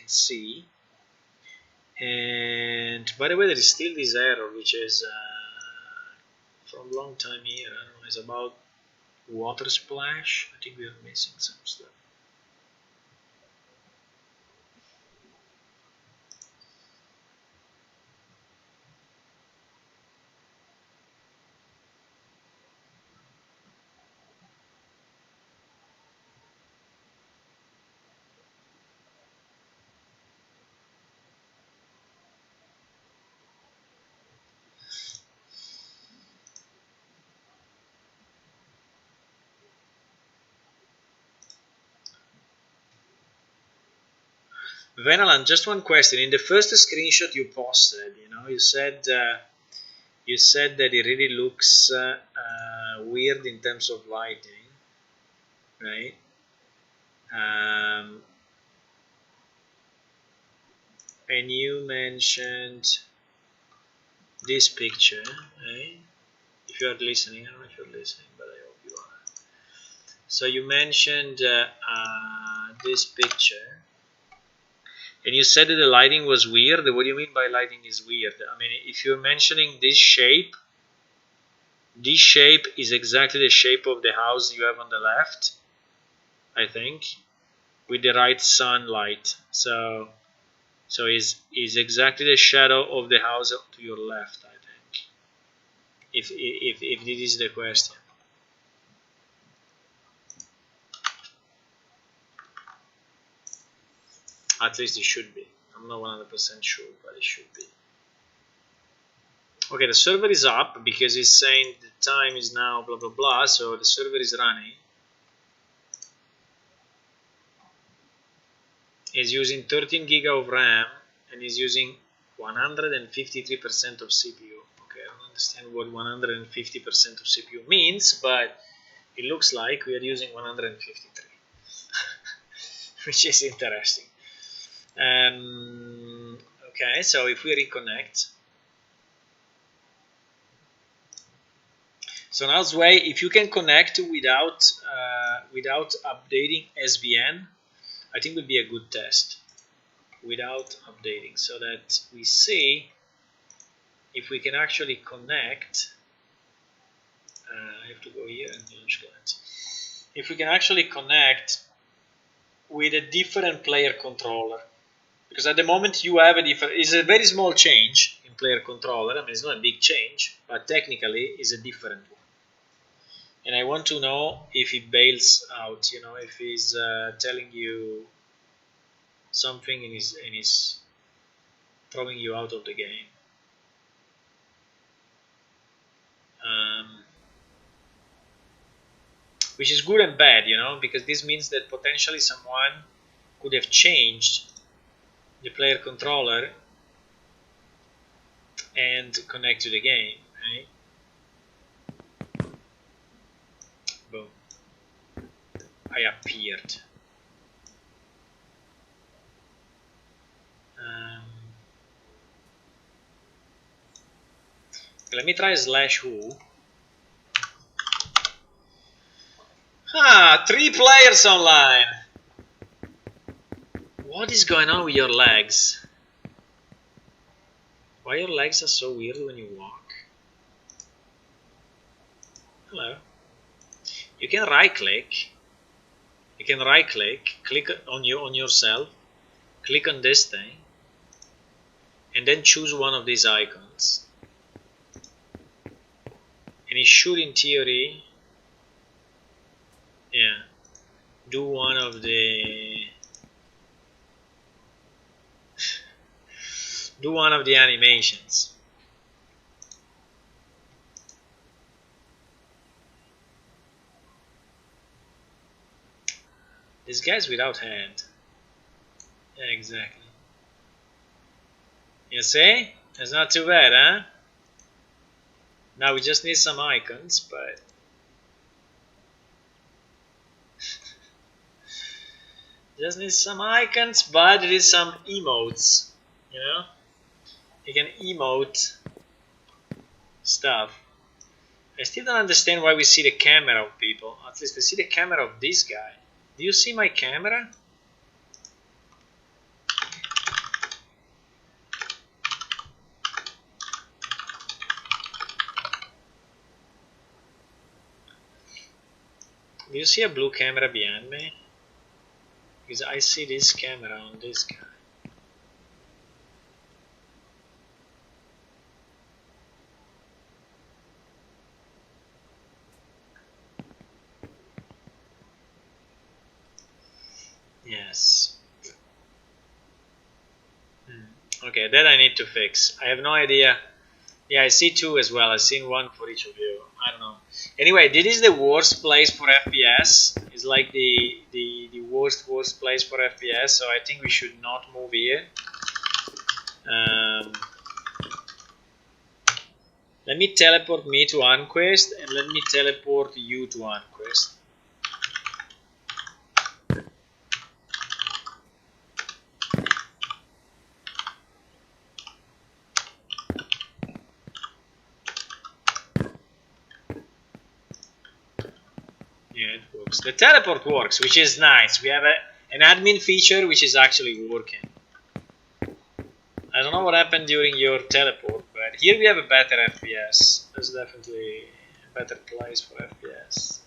see. And by the way, there is still this error, which is from long time here. I don't know. It's about water splash. I think we are missing some stuff. Venalan, just one question. In the first screenshot you posted, you said that it really looks weird in terms of lighting, right? And you mentioned this picture, right? If you are listening, I don't know if you're listening, but I hope you are. So you mentioned this picture. And you said that the lighting was weird. What do you mean by lighting is weird? I mean, if you're mentioning this shape is exactly the shape of the house you have on the left, I think, with the right sunlight. So is exactly the shadow of the house to your left, I think. If this is the question. At least it should be. I'm not 100% sure, but it should be. Okay, the server is up because it's saying the time is now blah blah blah, so the server is running. It's using 13 gig of RAM and is using 153% of CPU. Okay, I don't understand what 150% of CPU means, but it looks like we are using 153, which is interesting. Okay, so if we reconnect, so now way, if you can connect without updating SVN, I think would be a good test without updating, so that we see if we can actually connect. I have to go here and launch that. If we can actually connect with a different player controller, because at the moment you have it's a very small change in player controller. I mean, it's not a big change, but technically it's a different one. And I want to know if it bails out, you know, if he's telling you something and is throwing you out of the game. Which is good and bad, you know, because this means that potentially someone could have changed the player controller and connect to the game, right? Boom. I appeared. Let me try /who. 3 players online. What is going on with your legs? Why your legs are so weird when you walk? Hello. You can right click. You can right click, click on yourself, click on this thing, and then choose one of these icons. And it should, in theory, yeah, do one of the animations. This guy's without head. Yeah, exactly. You see? It's not too bad, huh? Now we just need some icons, but just need some icons, but there is some emotes, you know? You can emote stuff. I still don't understand why we see the camera of people. At least I see the camera of this guy. Do you see my camera? Do you see a blue camera behind me? Because I see this camera on this guy. Yes. Okay, that I need to fix. I have no idea. Yeah, I see 2 as well. I've seen 1 for each of you. I don't know. Anyway, this is the worst place for FPS. It's like the worst place for FPS. So I think we should not move here. Let me teleport me to Unquest, and let me teleport you to Unquest. Yeah, it works. The teleport works, which is nice. We have an admin feature which is actually working. know what happened during your teleport, but here we have a better FPS. That's definitely a better place for FPS.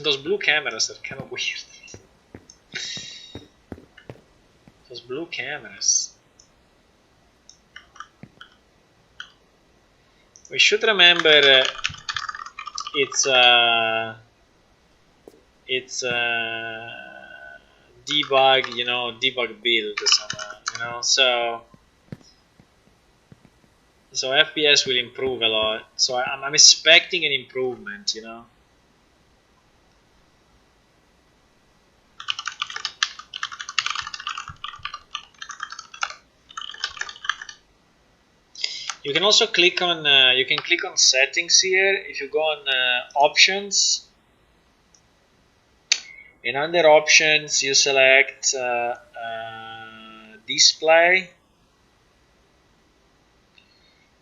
Those blue cameras are kind of weird. Those blue cameras. We should remember it's debug, debug build somehow, so FPS will improve a lot. So I'm expecting an improvement. You can also click on settings here. If you go on options, and under options you select display,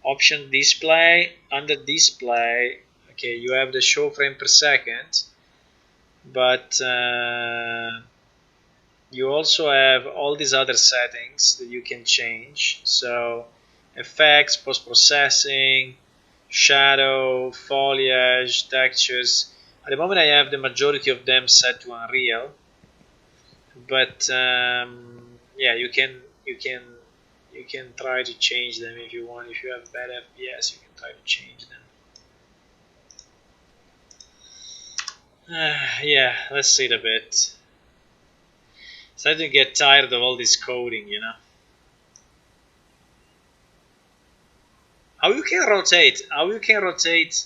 option display. Under display, okay, you have the show frame per second, but you also have all these other settings that you can change. So effects, post-processing, shadow, foliage, textures. At the moment I have the majority of them set to Unreal, but yeah, you can try to change them if you want. If you have bad FPS, you can try to change them. Yeah, let's see it a bit. Starting to get tired of all this coding. How you can rotate? How you can rotate?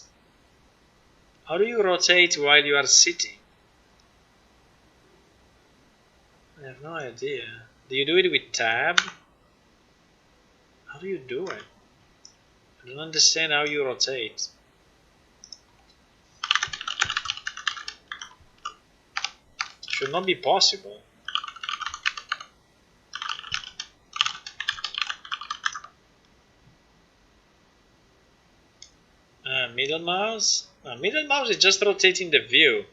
How do you rotate while you are sitting? I have no idea. Do you do it with tab? How do you do it? I don't understand how you rotate. It should not be possible. Middle mouse? Middle mouse is just rotating the view.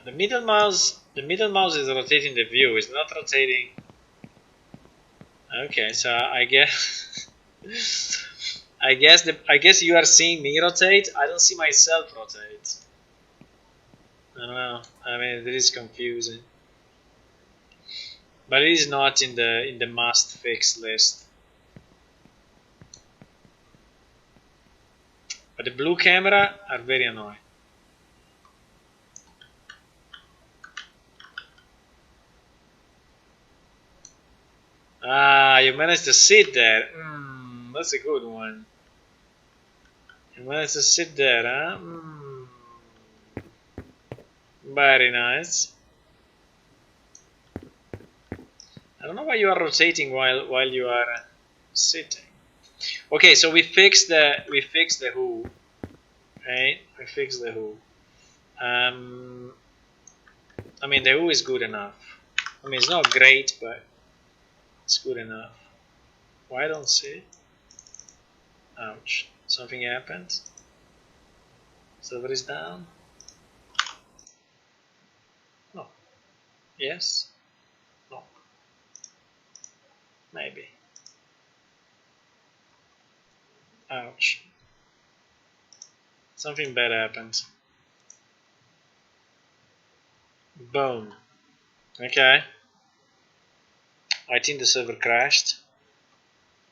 The middle mouse is rotating the view. It's not rotating. Okay, so I guess I guess you are seeing me rotate. I don't see myself rotate. I don't know. I mean, it is confusing, but it is not in the must fix list. But the blue camera are very annoying. Ah, you managed to sit there. That's a good one. You managed to sit there, huh? Very nice. I don't know why you are rotating while you are sitting. Okay, so we fixed the who. Right? We fixed the who. I mean, the who is good enough. I mean, it's not great, but it's good enough. Why don't see? Ouch. Something happened. Server is down. No. Yes. No. Maybe. Ouch. Something bad happened. Boom. Okay. I think the server crashed.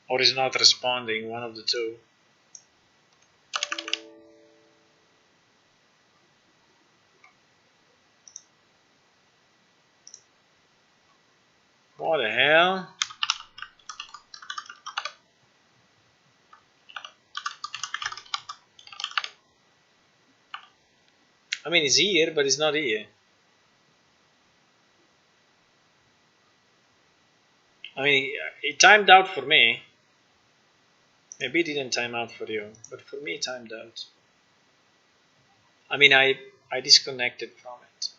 Or is not responding, one of the two. What the hell? I mean, it's here, but it's not here. I mean, it timed out for me. Maybe it didn't time out for you, but for me it timed out. I mean, I disconnected from it.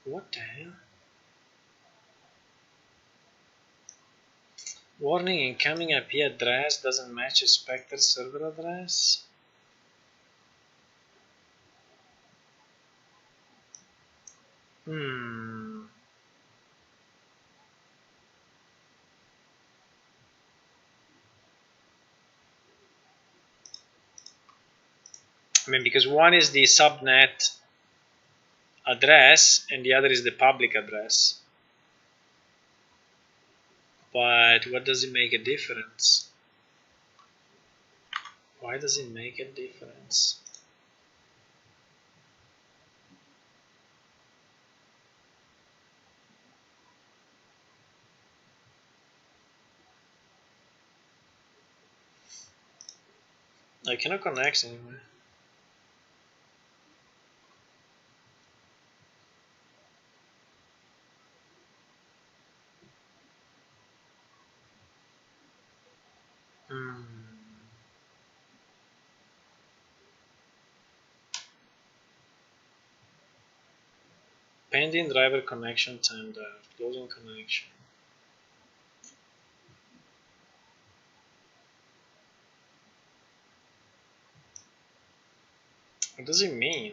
What the hell? Warning, incoming IP address doesn't match a Spectre server address. I mean, because one is the subnet address and the other is the public address. But what does it make a difference? Why does it make a difference? I cannot connect anywhere. Pending driver connection timed out. Closing connection. What does it mean?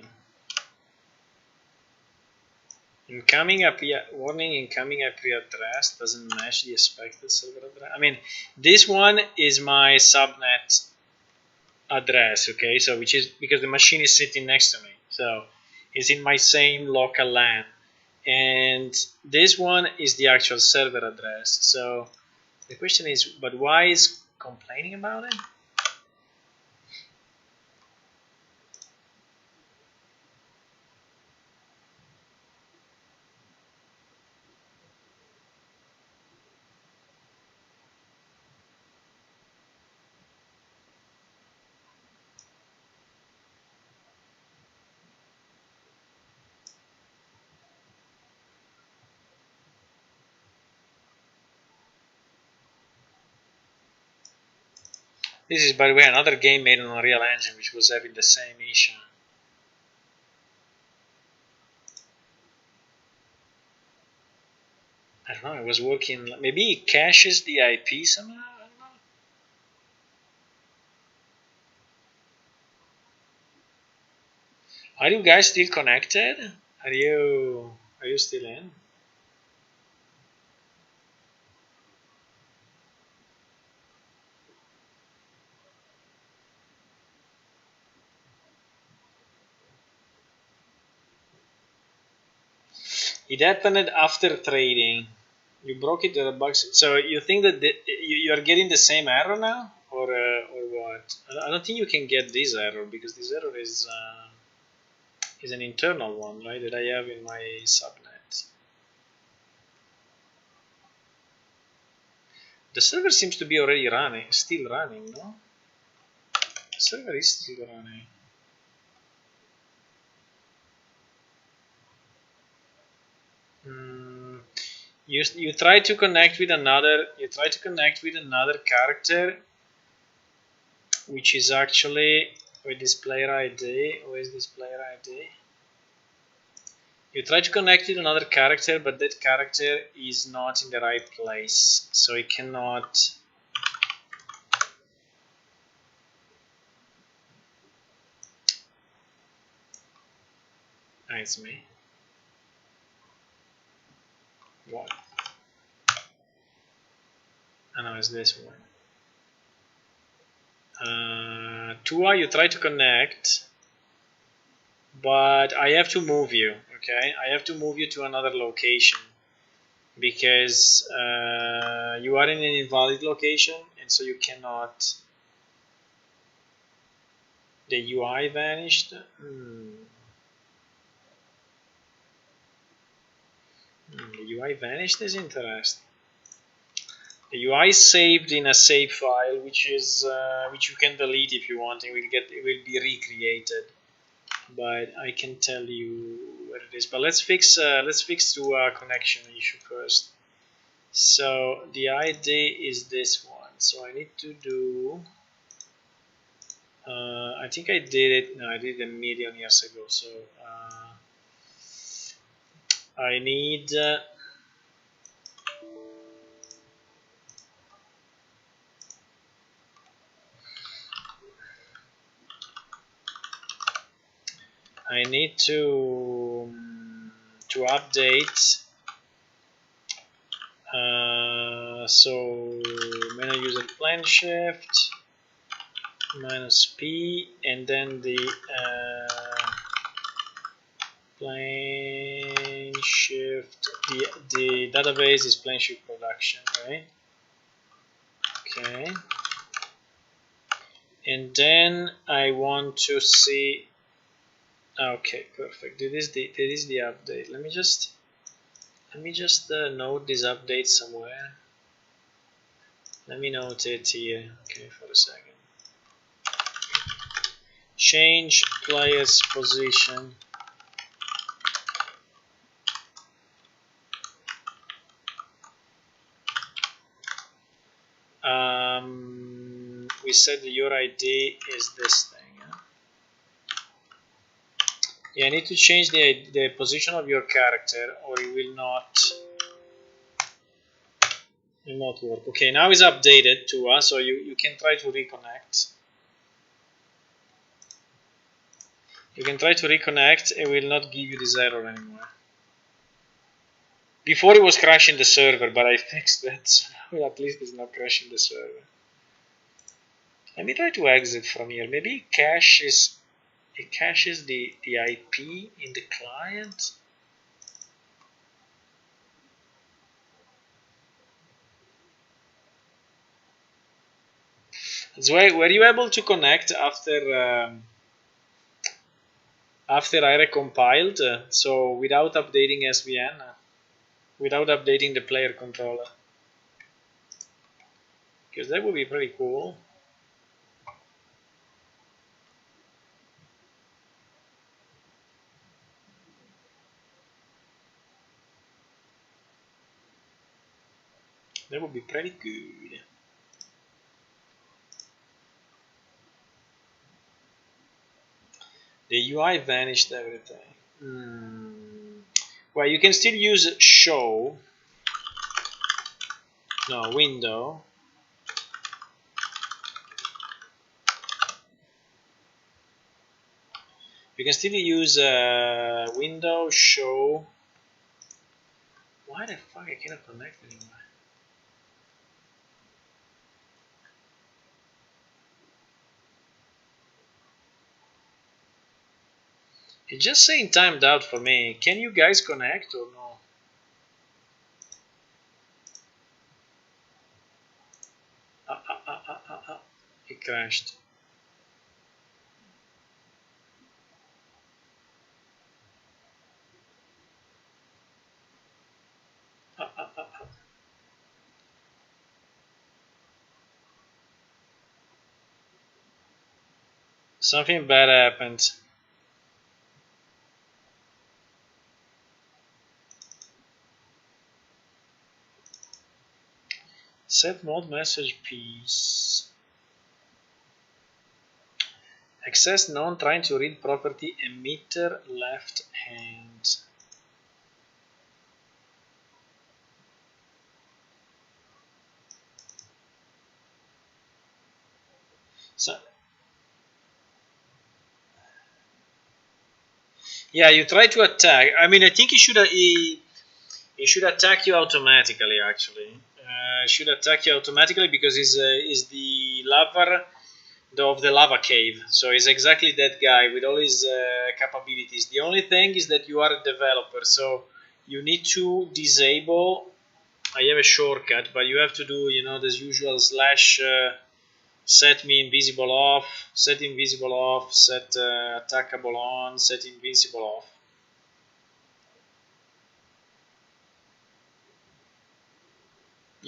Incoming IP warning, incoming IP address doesn't match the expected server address. I mean, this one is my subnet address, okay? So which is because the machine is sitting next to me, so it's in my same local LAN, and this one is the actual server address. So the question is, but why is complaining about it? This is, by the way, another game made on Unreal Engine which was having the same issue. I don't know, it was working. Maybe it caches the IP somehow? I don't know. Are you guys still connected? Are you still in? It happened after trading. You broke it to the box. So you think that you are getting the same error now, or what? I don't think you can get this error because this error is an internal one, right? That I have in my subnet. The server seems to be already running, still running, no? The server is still running. You try to connect with another. You try to connect with another character, which is actually with this player ID. Where is this player ID? You try to connect with another character, but that character is not in the right place, so it cannot. Ah, it's me. What? I know it's this one. Tua, you try to connect, but I have to move you. Okay, I have to move you to another location because you are in an invalid location, and so you cannot. The UI vanished. The UI vanished is interesting. The UI is saved in a save file, which you can delete if you want. It will be recreated, but I can tell you where it is. But let's fix the connection issue first. So the ID is this one. So I need to do. I think I did it. No, I did it a million years ago. So I need. I need to update. So menu user plan shift -p, and then the plane shift. The database is plane shift production, right? Okay. And then I want to see. Okay, perfect. That is the update. Let me just note this update somewhere. Let me note it here. Okay, for a second. Change player's position. We said your ID is this thing. Yeah, I need to change the position of your character, or it will not work. Okay, now it's updated to us, so you can try to reconnect. You can try to reconnect. It will not give you this error anymore. Before it was crashing the server, but I fixed that, so now at least it's not crashing the server. Let me try to exit from here. Maybe it caches the IP in the client. So were you able to connect after after I recompiled? So without updating SVN, without updating the player controller, because that would be pretty cool. That would be pretty good. The UI vanished everything. Well, you can still use show. No, window. You can still use window show. Why the fuck I cannot connect anymore? It's just saying timed out for me. Can you guys connect or no? It crashed. Something bad happened. Set mode message piece. Access known trying to read property emitter left hand. So yeah, you try to attack. I mean, I think he should attack you automatically. Actually, should attack you automatically because he's the lover of the lava cave. So he's exactly that guy with all his capabilities. The only thing is that you are a developer, so you need to disable. I have a shortcut, but you have to do, this usual slash set me invisible off, set invisible off, set attackable on, set invincible off.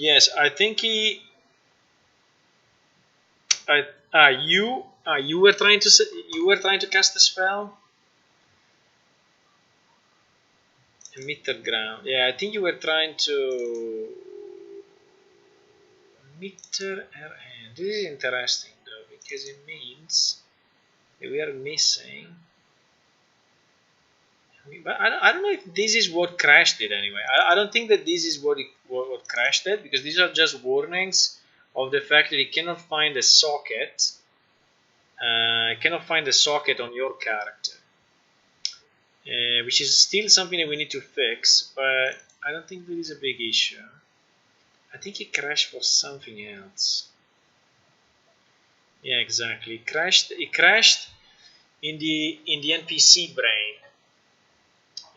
Yes, I think he. You were trying to cast a spell. Emitter ground. Yeah, I think you were trying to. Emitter RN. This is interesting though, because it means that we are missing. But I don't know if this is what crashed it anyway. I don't think that this is what crashed it, because these are just warnings of the fact that it cannot find a socket. Cannot find a socket on your character. which is still something that we need to fix, but I don't think there is a big issue. I think it crashed for something else. Yeah, exactly. It crashed in the NPC brain.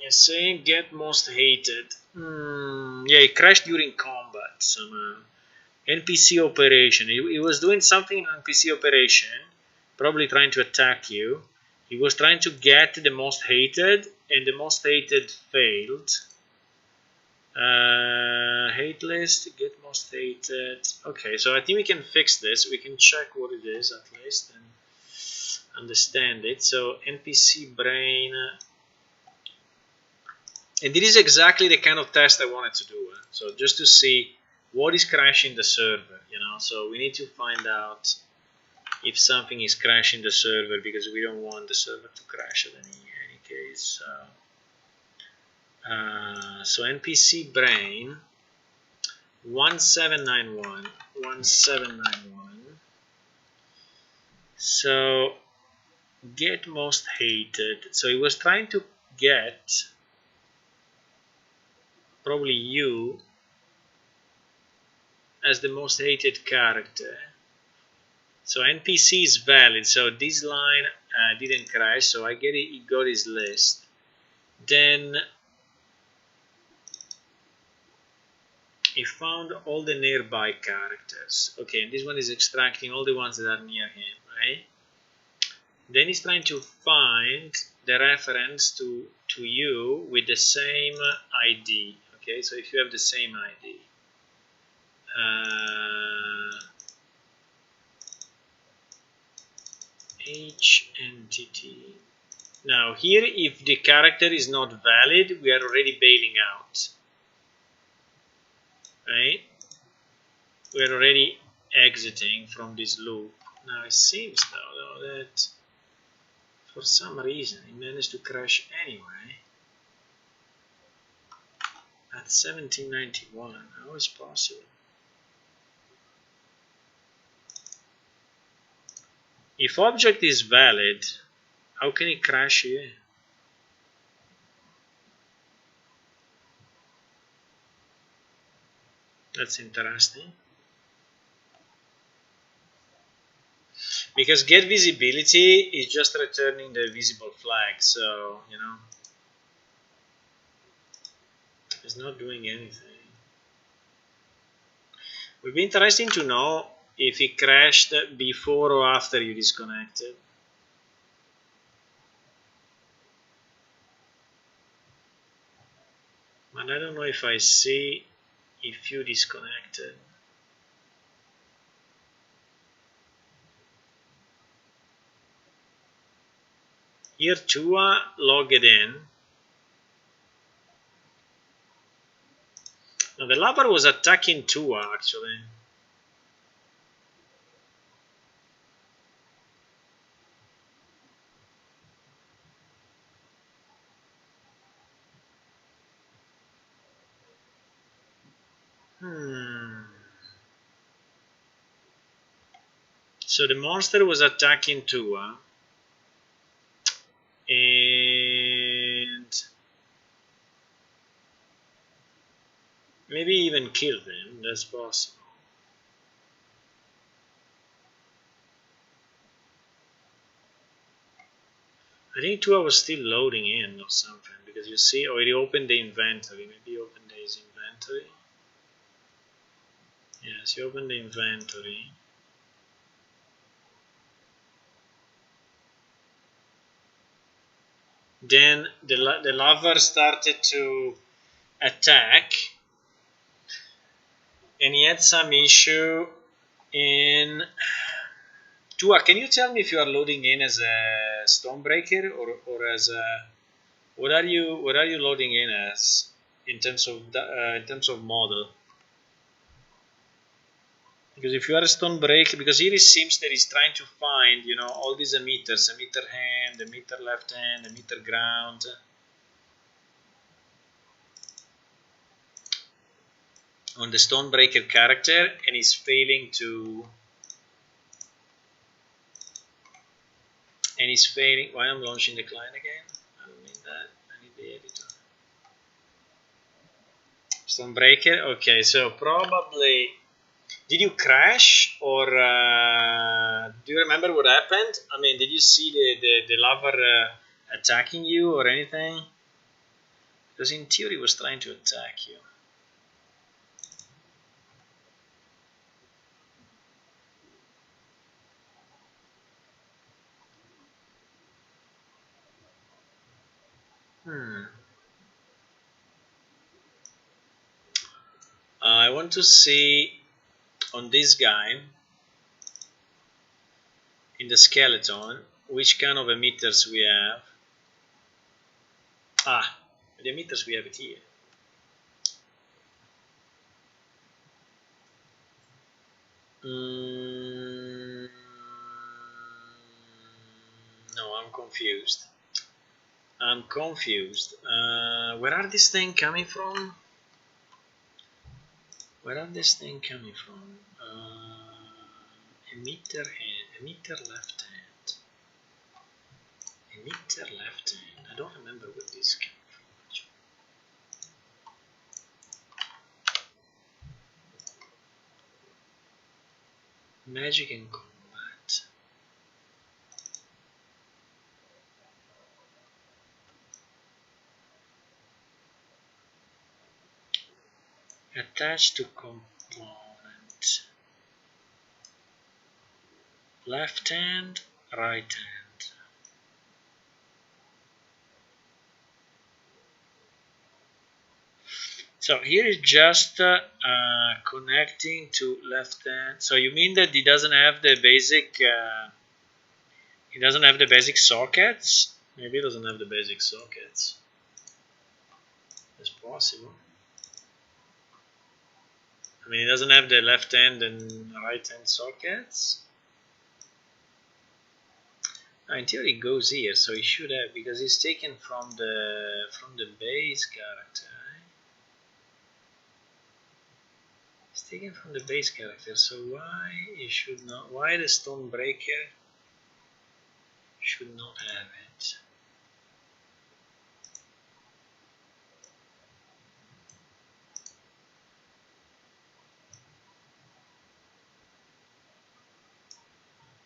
Yeah, saying get most hated. Yeah, it crashed during combat somehow. NPC operation. He was doing something in NPC operation, probably trying to attack you. He was trying to get the most hated, and the most hated failed. Hate list, get most hated. Okay, so I think we can fix this. We can check what it is at least and understand it. So NPC brain, and this is exactly the kind of test I wanted to do. So just to see what is crashing the server, So we need to find out if something is crashing the server, because we don't want the server to crash at any case. So NPC brain 1791. So get most hated. So he was trying to get probably you as the most hated character. So NPC is valid. So this line didn't crash. So I get it. He got his list. Then he found all the nearby characters. Okay, and this one is extracting all the ones that are near him, right? Then he's trying to find the reference to you with the same ID. Okay, so if you have the same ID. H entity. Now here, if the character is not valid, we are already bailing out. Right? We are already exiting from this loop. Now it seems though that for some reason it managed to crash anyway at 1791. How is possible? If object is valid, how can it crash here? That's interesting. Because get visibility is just returning the visible flag, so it's not doing anything. It would be interesting to know if it crashed before or after you disconnected. But I don't know if I see if you disconnected. Here Tua logged in. Now the lover was attacking Tua actually. So the monster was attacking Tua. And maybe even killed him. That's possible. I think Tua was still loading in or something, because you see, he opened the inventory. Maybe he opened his inventory. Yes, he opened the inventory. Then the lover started to attack, and he had some issue in Tua. Can you tell me if you are loading in as a Stonebreaker or as a what are you loading in as in terms of model? Because if you are a Stonebreaker, because here it seems that he's trying to find all these emitters, emitter hand, emitter left hand, emitter ground. On the Stonebreaker character, and he's failing to. And he's failing. Why I'm launching the client again? I don't need that. the editor. Stonebreaker. Okay, so probably did you crash or do you remember what happened? I mean, did you see the lava attacking you or anything? Because in theory, it was trying to attack you. I want to see on this guy in the skeleton which kind of emitters we have. Ah, the emitters we have it here. No, I'm confused. Where are these things coming from? Where are these things coming from? Emitter hand, emitter left hand. Emitter left hand. I don't remember where this came from. Magic and combat. Attached to component. Left hand, right hand. So here is just connecting to left hand. So you mean that it doesn't have the basic? It doesn't have the basic sockets. Maybe it doesn't have the basic sockets. It's possible. I mean, it doesn't have the left hand and right hand sockets. In theory, it goes here, so it should have, because it's taken from the base character. It's taken from the base character, so why it should not? Why the Stonebreaker should not have it?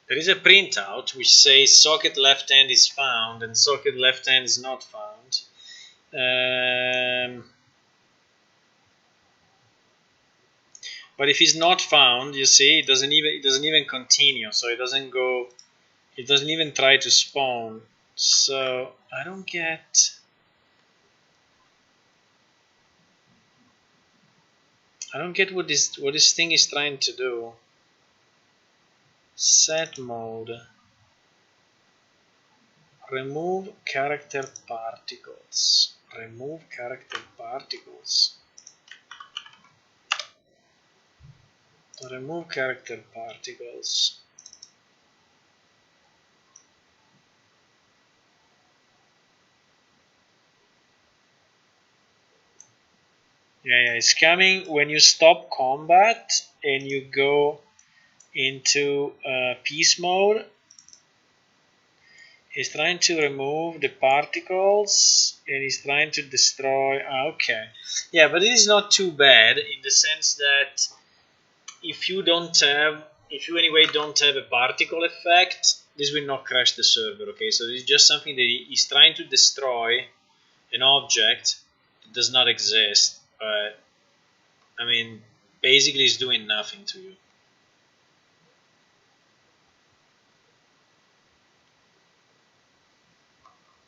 There is a printout which says socket left hand is found and socket left hand is not found. But if it's not found, you see, it doesn't even continue, so it doesn't even try to spawn. So I don't get what this thing is trying to do. Set mode. Remove character particles. Remove character particles. Remove character particles. Yeah, it's coming when you stop combat and you go into peace mode. He's trying to remove the particles and he's trying to destroy. Okay, yeah, but it is not too bad in the sense that if you anyway don't have a particle effect, this will not crash the server. Okay, so it's just something that he's trying to destroy an object that does not exist, but I mean basically it's doing nothing to you.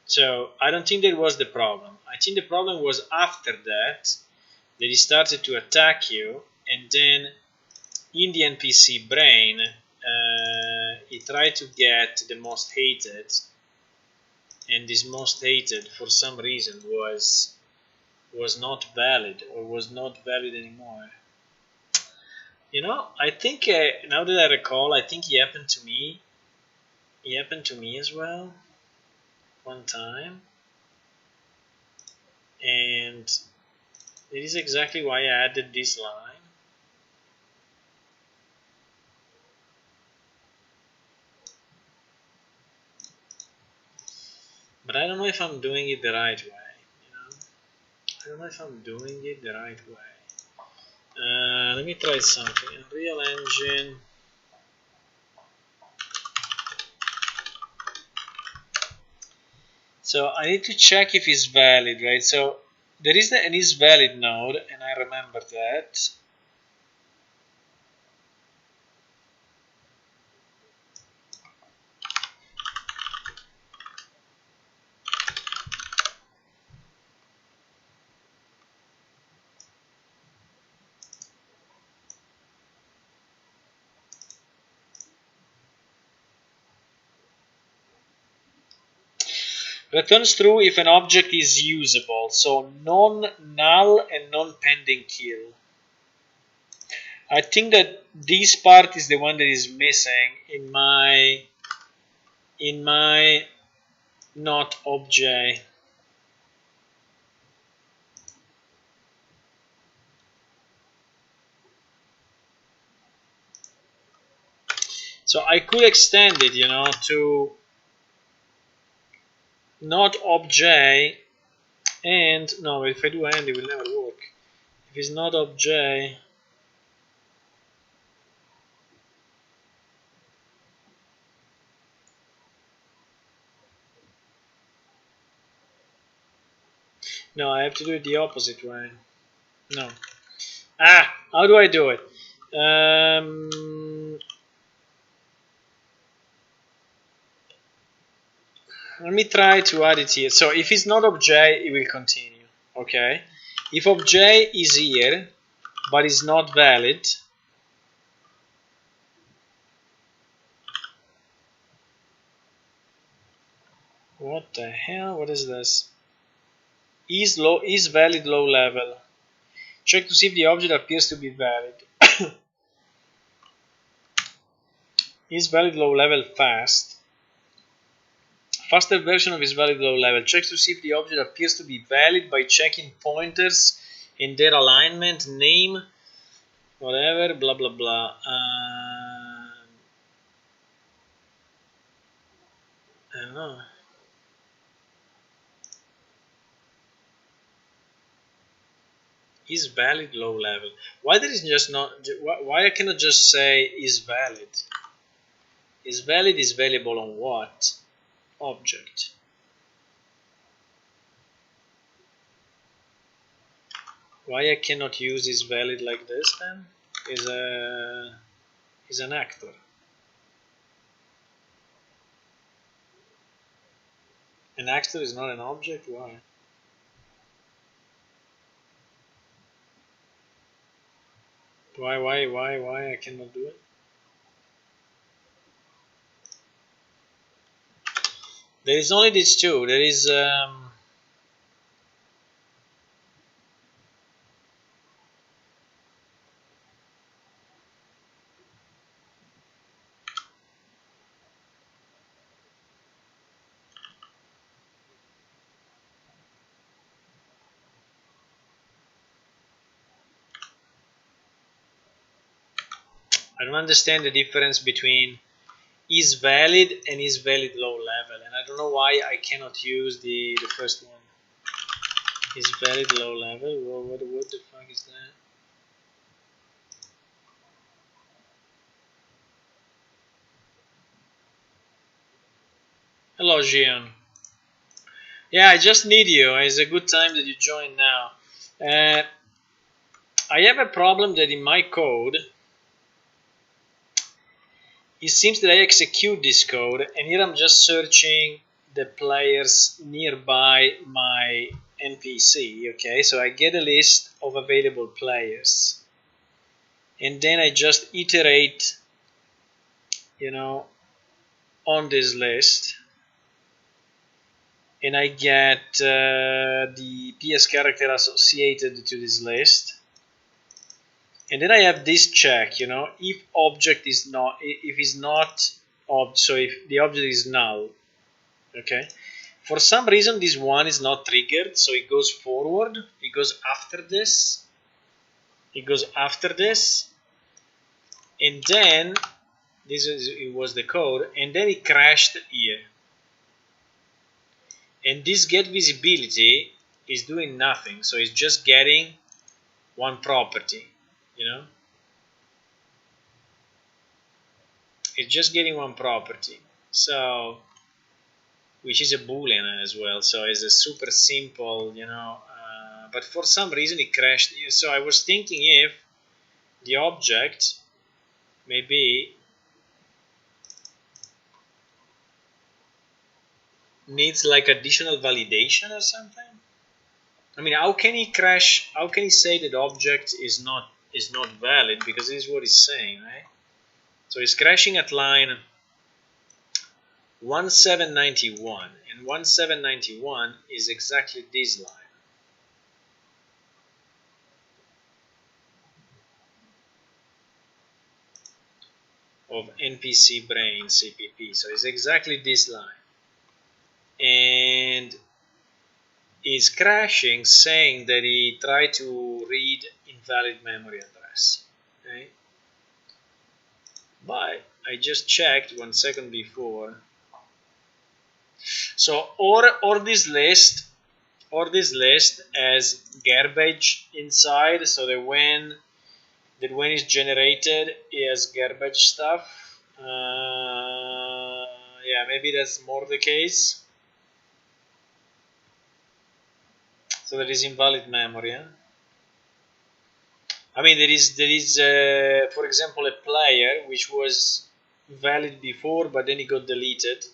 So I don't think that was the problem. I think the problem was after that he started to attack you, and then in the NPC brain he tried to get the most hated, and this most hated for some reason was not valid or was not valid anymore. You know, I think now that I recall, I think he happened to me. He happened to me as well one time, and it is exactly why I added this line. But I don't know if I'm doing it the right way. You I don't know if I'm doing it the right way. Let me try something. Unreal Engine. So I need to check if it's valid, right? So there is an is valid node, and I remember that. Returns true if an object is usable, so non-null and non-pending kill. I think that this part is the one that is missing in my not obj. So I could extend it, to not obj, and no, if I do and, it will never work. If it's not obj, no, I have to do it the opposite way. No. How do I do it? Let me try to add it here. So if it's not obj, it will continue. Okay. If obj is here, but is not valid, what the hell? What is this? Is valid low level. Check to see if the object appears to be valid. Is valid low level fast? Faster version of is valid low level. Checks to see if the object appears to be valid by checking pointers in their alignment, name, whatever, blah blah blah. I don't know. Is valid low level. Why there is just not? Why I cannot just say is valid? Is valid is valuable on what? Object. Why I cannot use is valid like this then? Is an actor. An actor is not an object? Why? Why I cannot do it? There is only these two. There is I don't understand the difference between is valid and is valid low level, and I don't know why I cannot use the first one. Is valid low level? Well, what the fuck is that? Hello, Gian. Yeah, I just need you. It's a good time that you join now. I have a problem that in my code, it seems that I execute this code, and here I'm just searching the players nearby my NPC. Okay, so I get a list of available players, and then I just iterate, on this list, and I get the PS character associated to this list. And then I have this check, if object is not, if it's not, so if the object is null, okay. For some reason, this one is not triggered, so it goes forward. It goes after this. It goes after this, and then it was the code, and then it crashed here. And this get visibility is doing nothing, so it's just getting one property, you know. It's just getting one property, so which is a boolean as well, so it's a super simple, you know, but for some reason it crashed. So I was thinking if the object maybe needs like additional validation or something. I mean, how can he crash? How can he say that object is not valid, because this is what he's saying, right? So he's crashing at line 1791, and 1791 is exactly this line. Of NPC brain CPP, so it's exactly this line, and is crashing saying that he tried to read invalid memory address. Okay? But I just checked 1 second before. So or this list has garbage inside, so that when it's generated it has garbage stuff. Yeah, maybe that's more the case. So there is invalid memory. Huh? I mean, there is for example, a player which was valid before, but then it got deleted,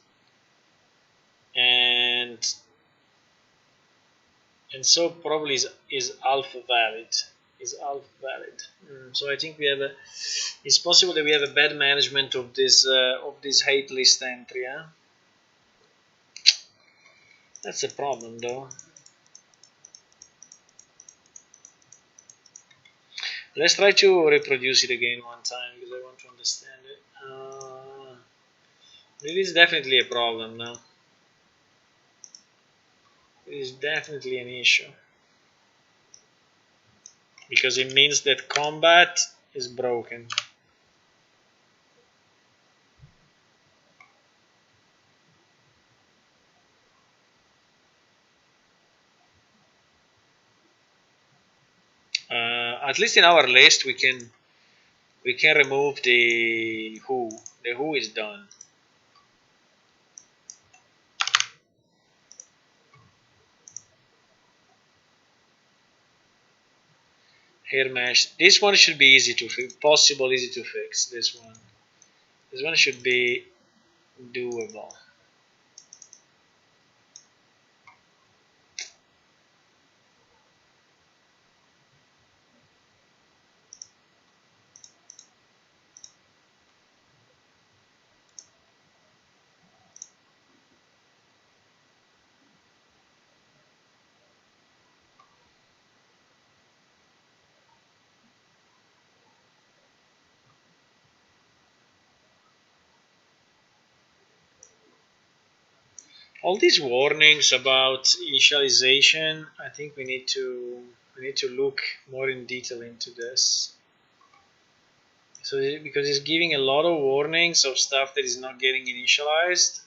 and so probably is alpha valid. So I think we have it's possible that we have a bad management of this hate list entry. Huh? That's a problem, though. Let's try to reproduce it again one time, because I want to understand it. It is definitely a problem now. It is definitely an issue, because it means that combat is broken. At least in our list we can remove the who. The who is done. Here mesh. This one should be easy to fix. Easy to fix. This one should be doable. All these warnings about initialization, I think we need to look more in detail into this. So because it's giving a lot of warnings of stuff that is not getting initialized.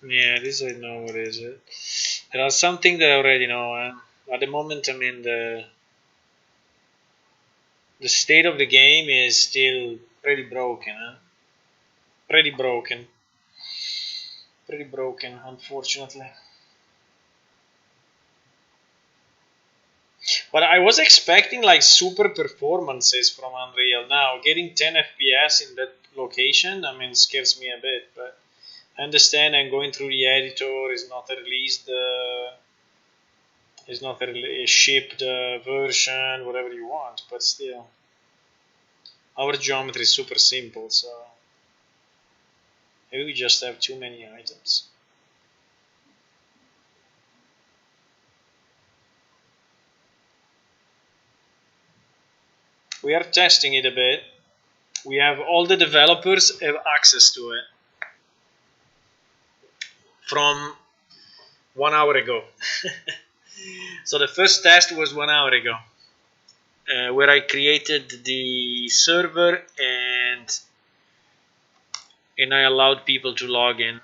Yeah, this I know what is it. There are something that I already know. At the moment, I mean the state of the game is still pretty broken. Pretty broken, unfortunately. But I was expecting like super performances from Unreal. Now getting 10 FPS in that location, I mean, scares me a bit. But I understand, I'm going through the editor. It's not a released, it's not a shipped version, whatever you want. But still, our geometry is super simple, so maybe we just have too many items. We are testing it a bit. We have all the developers have access to it. From 1 hour ago. So the first test was 1 hour ago, where I created the server and I allowed people to log in,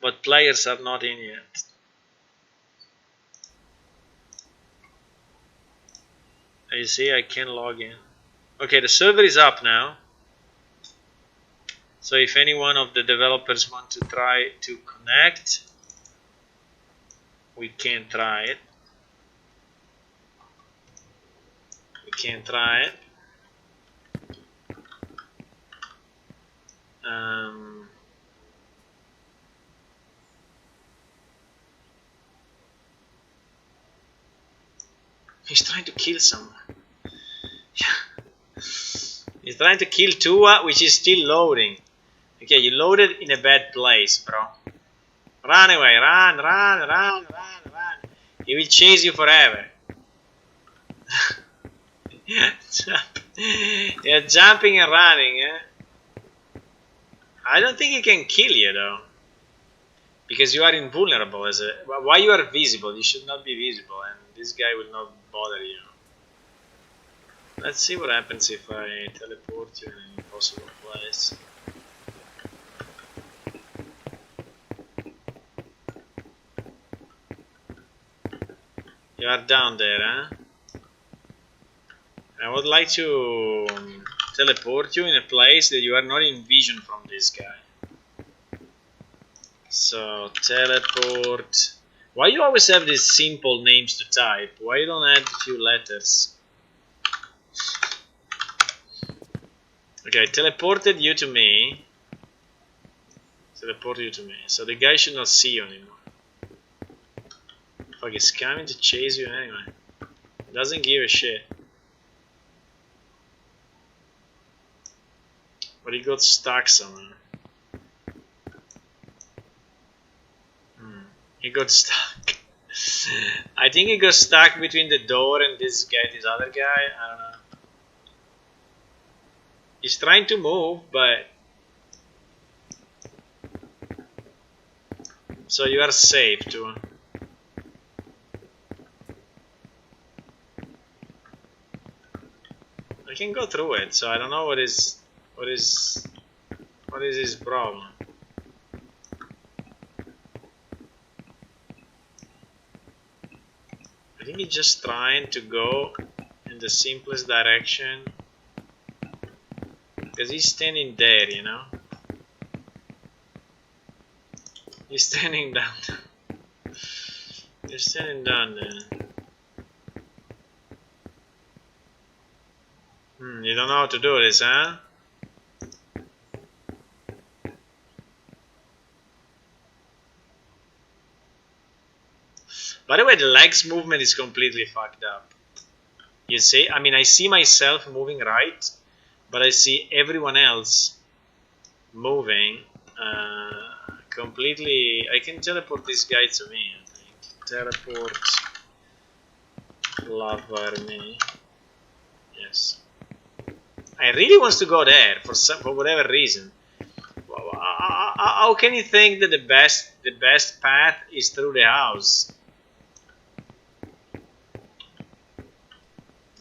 but players are not in yet. You see, I can log in. Okay, the server is up now. So if any one of the developers want to try to connect, we can try it. We can try it. He's trying to kill someone. He's trying to kill Tua, which is still loading. Okay, you loaded in a bad place, bro. Run away, run, run, run, run, run. He will chase you forever. You're jumping and running, eh? I don't think he can kill you, though. Because you are invulnerable as a... Why you are visible? You should not be visible, and this guy will not bother you. Let's see what happens if I teleport you in an impossible place. You are down there, huh? I would like to teleport you in a place that you are not in vision from this guy. So, teleport. Why you always have these simple names to type? Why you don't add a few letters? Okay, teleported you to me. Teleported you to me. So the guy should not see you anymore. Fuck, he's coming to chase you anyway. Doesn't give a shit. But he got stuck somewhere. He got stuck. I think he got stuck between the door and this guy, this other guy. I don't know. He's trying to move, but... So you are safe too. I can go through it, so I don't know what is his problem. I think he's just trying to go in the simplest direction. Because he's standing there, you know? He's standing down. You're standing down there. You don't know how to do this, huh? By the way, the legs movement is completely fucked up. You see? I mean, I see myself moving right, but I see everyone else moving completely. I can teleport this guy to me, I think. Teleport lover me. Yes. I really wants to go there for whatever reason. How can you think that the best path is through the house?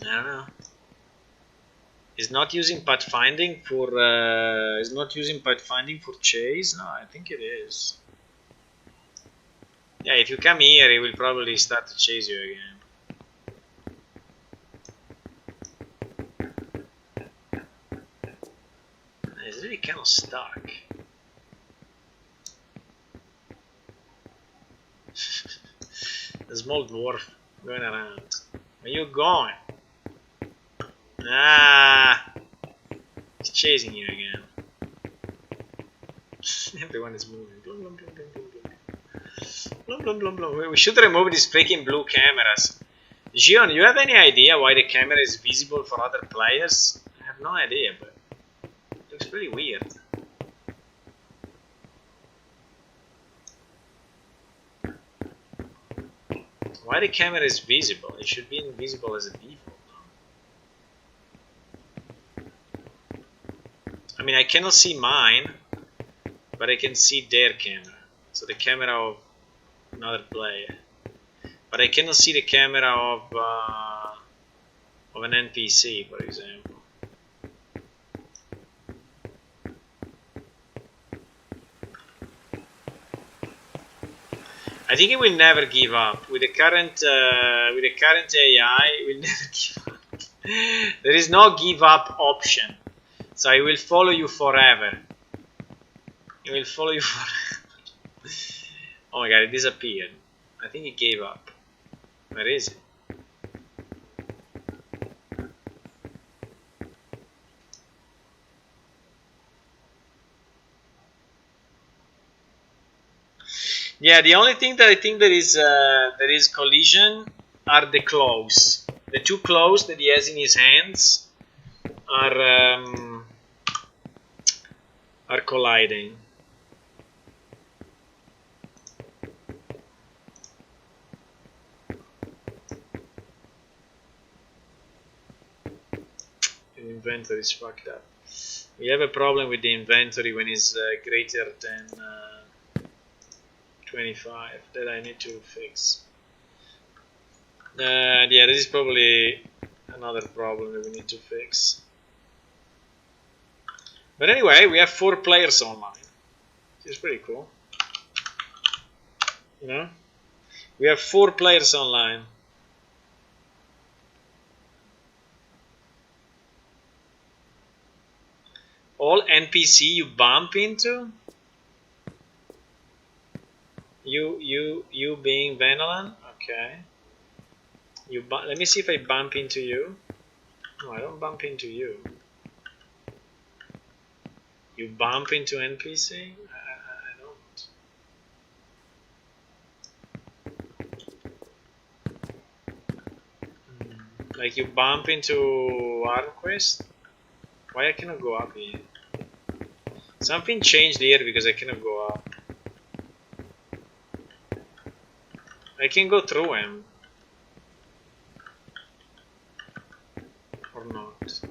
I don't know. He's not using pathfinding for. He's not using pathfinding for chase. No, I think it is. Yeah, if you come here, he will probably start to chase you again. He's really kind of stuck. The small dwarf going around. Where you going? Ah, he's chasing you again. Everyone is moving. Blum, blum, blum, blum, blum, blum. Blum, blum, blum, blum. We should remove these freaking blue cameras. Gion, you have any idea why the camera is visible for other players? I have no idea, but it looks pretty weird. Why the camera is visible? It should be invisible as a default. I mean, I cannot see mine, but I can see their camera. So the camera of another player. But I cannot see the camera of an NPC, for example. I think it will never give up. With the current AI, it will never give up. There is no give up option. So it will follow you forever. It will follow you forever. Oh my god, it disappeared. I think it gave up. Where is it? Yeah, the only thing that I think there is collision are the claws. The two claws that he has in his hands are colliding. The inventory is fucked up. We have a problem with the inventory when it's greater than 25 that I need to fix. Yeah, this is probably another problem that we need to fix. But anyway, we have 4 players online. Which is pretty cool. You know? We have 4 players online. All NPC you bump into? You being Venolan? Okay. Let me see if I bump into you. No, I don't bump into you. You bump into NPC? I don't. Like you bump into Armquest? Why I cannot go up here? Something changed here because I cannot go up. I can go through him. Or not.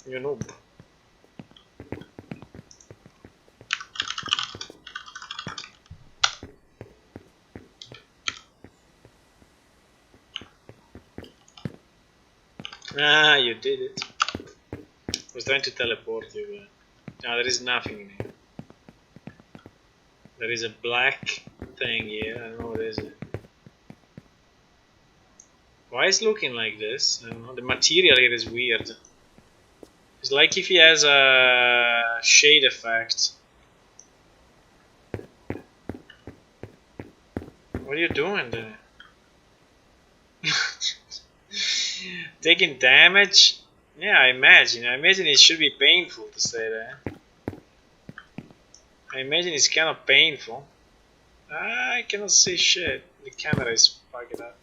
You noob. Ah, you did it. I was trying to teleport you. No, there is nothing in here. There is a black thing here. I don't know what is it. Why is it looking like this? I don't know. The material here is weird. It's like if he has a shade effect. What are you doing there? Taking damage? Yeah, I imagine. I imagine it should be painful to stay there. I imagine it's kind of painful. I cannot see shit. The camera is fucking up.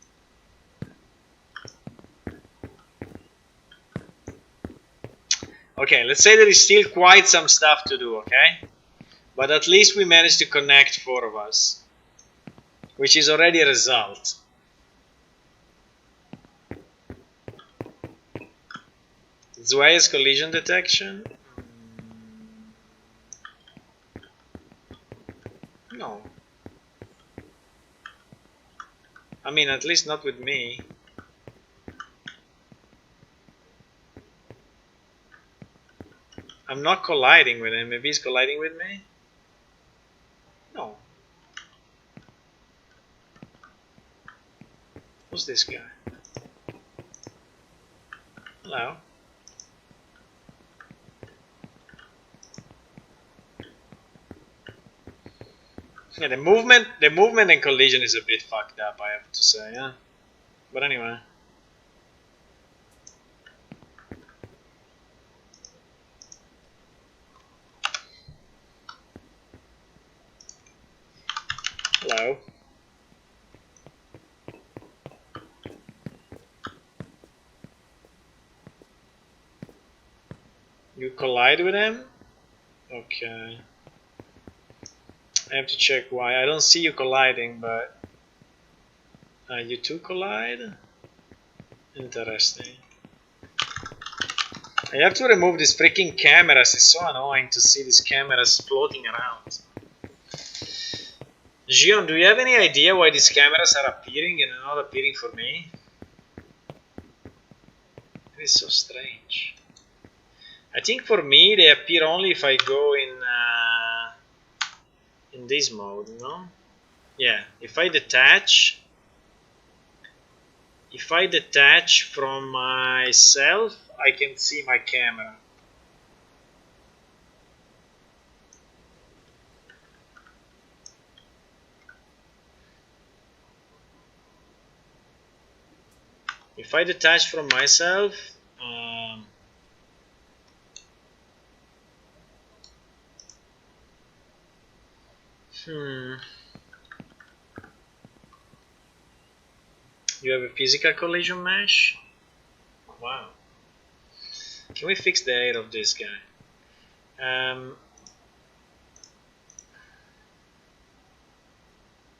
Okay, let's say there is still quite some stuff to do, okay? But at least we managed to connect 4 of us. Which is already a result. Zweig's collision detection? No. I mean, at least not with me. I'm not colliding with him. Maybe he's colliding with me? No. Who's this guy? Hello? Yeah, the movement and collision is a bit fucked up, I have to say, yeah. But anyway. You collide with him? Okay. I have to check why. I don't see you colliding, but you two collide? Interesting. I have to remove these freaking cameras. It's so annoying to see these cameras floating around. Gion, do you have any idea why these cameras are appearing and not appearing for me? It is so strange. I think for me they appear only if I go in this mode, no? Yeah, if I detach from myself, I can see my camera. If I detach from myself, you have a physical collision mesh? Wow. Can we fix the air of this guy?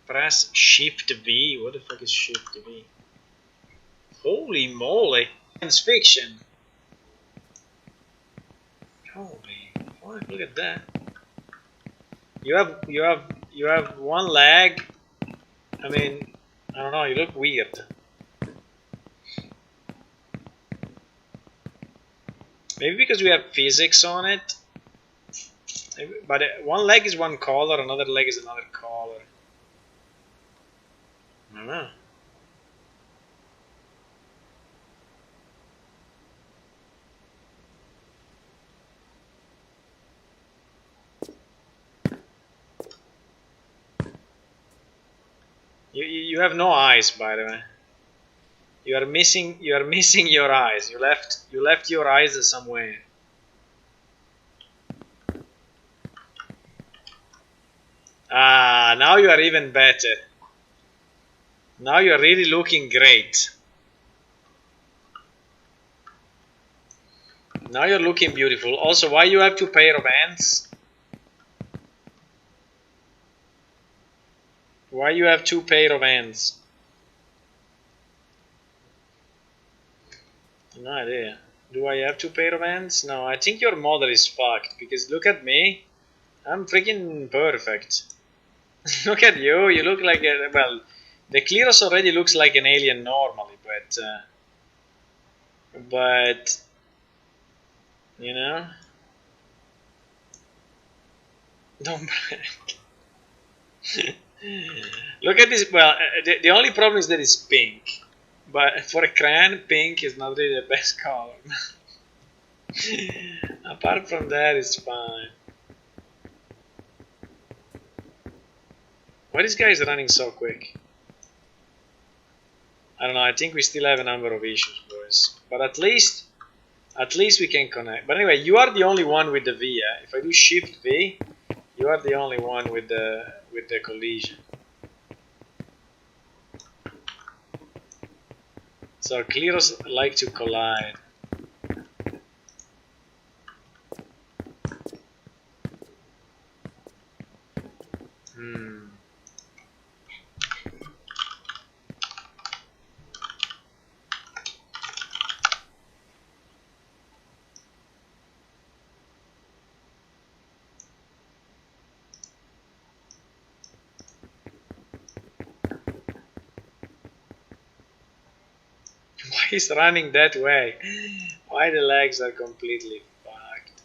Press Shift V. What the fuck is Shift V? Holy moly! Science fiction. Holy fuck! Look at that. You have one leg. I mean, I don't know. You look weird. Maybe because we have physics on it. Maybe, but one leg is one color, another leg is another color. I don't know. You have no eyes, by the way. You are missing your eyes. You left your eyes somewhere. Ah, now you are even better. Now you are really looking great. Now you're looking beautiful. Also, why you have two pair of hands? Why you have two pair of hands? No idea. Do I have two pair of hands? No, I think your model is fucked because look at me. I'm freaking perfect. Look at you. You look like a, well, the Cleros already looks like an alien normally, but you know, don't brag. Look at this. Well, the only problem is that it's pink. But for a crayon, pink is not really the best color. Apart from that, it's fine. Why this guy is running so quick? I don't know. I think we still have a number of issues, boys. But at least we can connect. But anyway, you are the only one with the V. If I do Shift V, you are the only one with the collision. So Cleros like to collide. Why is running that way? Why the legs are completely fucked?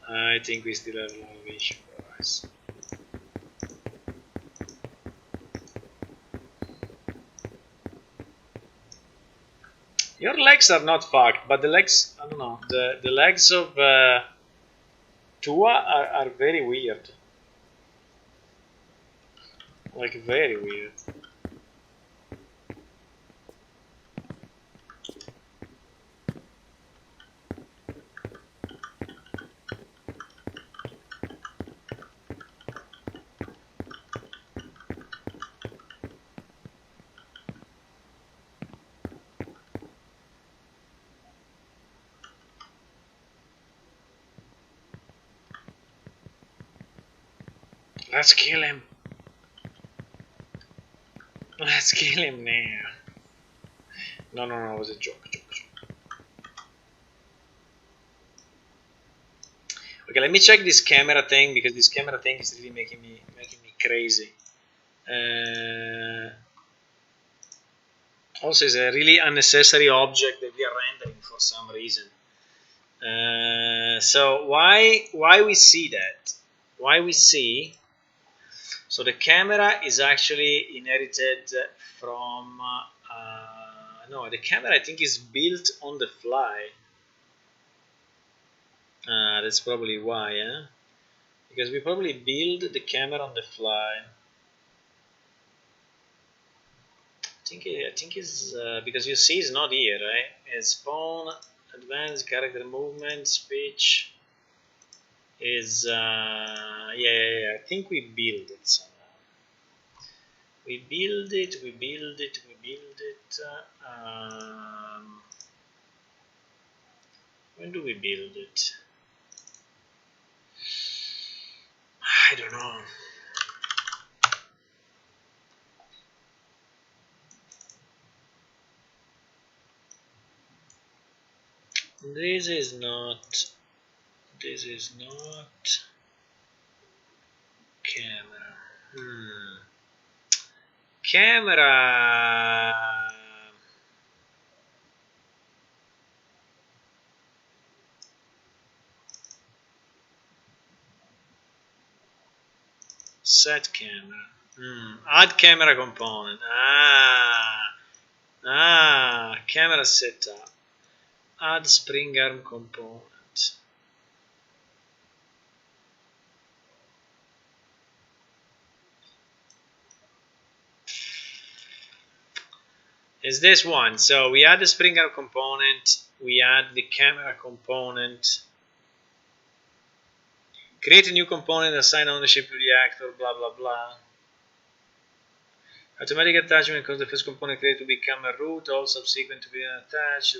I think we still have a lot of issues, guys. Your legs are not fucked, but the legs, I don't know, the legs of Tua are very weird. Like, very weird. Let's kill him. Let's kill him now. No, it was a joke. Okay, let me check this camera thing, because this camera thing is really making me crazy. Also, it's a really unnecessary object that we are rendering for some reason. So why we see that? Why we see? So the camera is actually inherited from. No, the camera I think is built on the fly. That's probably why, because we probably build the camera on the fly. I think it's because you see it's not here, right? It's spawn, advanced character movement, speech is yeah. I think we build it somehow. We build it. When do we build it? I don't know. This is not camera. Camera. Set camera. Add camera component. Camera setup. Add spring arm component. Is this one? So we add the spring arm component. We add the camera component. Create a new component, assign ownership to the actor, blah blah blah. Automatic attachment causes the first component created to become a root, all subsequent to be attached.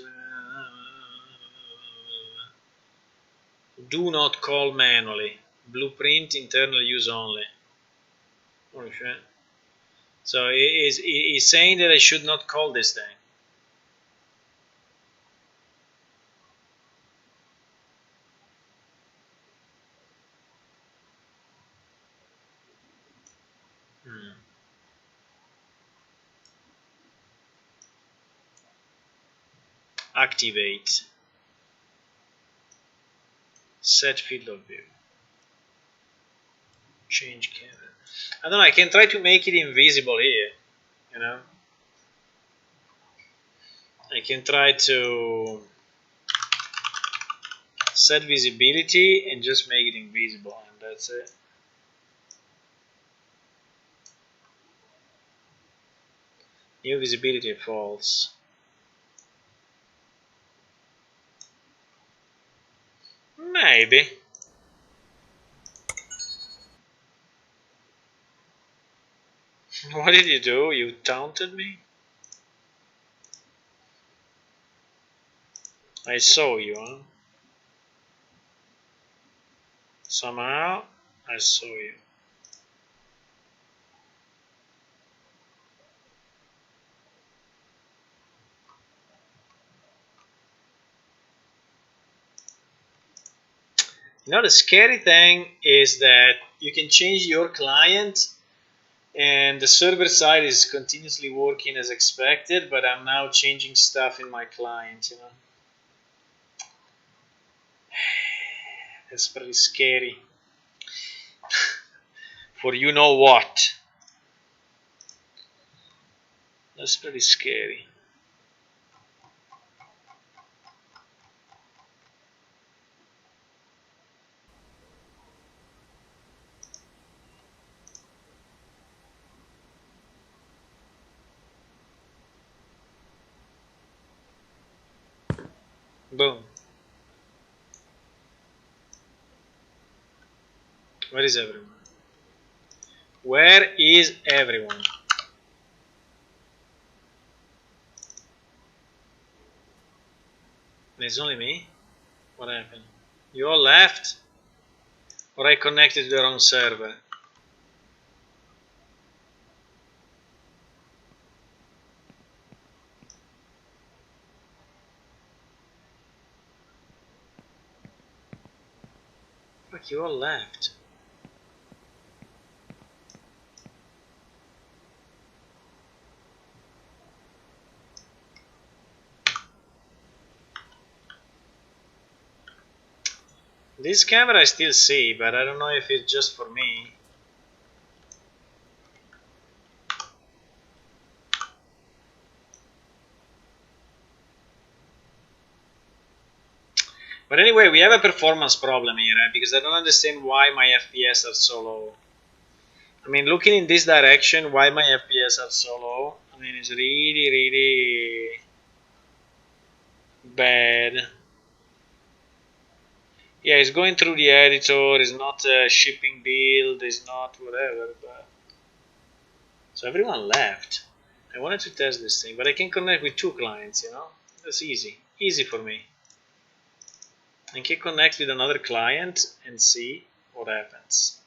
Do not call manually. Blueprint internal use only. Holy shit. So he's saying that I should not call this thing. Activate. Set field of view. Change camera. I don't know, I can try to make it invisible here, you know. I can try to set visibility and just make it invisible, and that's it. New visibility false. Maybe. What did you do? You taunted me? I saw you, huh? Somehow, I saw you. You know, the scary thing is that you can change your client and the server side is continuously working as expected, but I'm now changing stuff in my client, you know. It's pretty scary. For you know what. That's pretty scary. Boom. Where is everyone? Where is everyone? It's only me? What happened? You all left? Or I connected to the wrong server? Fuck, you all left. This camera I still see, but I don't know if it's just for me. But anyway, we have a performance problem here, because I don't understand why my FPS are so low. I mean, looking in this direction, why my FPS are so low? I mean, it's really, really bad. Yeah, it's going through the editor, it's not a shipping build, it's not whatever, but... So everyone left. I wanted to test this thing, but I can connect with 2 clients, you know? That's easy. Easy for me. I can connect with another client and see what happens.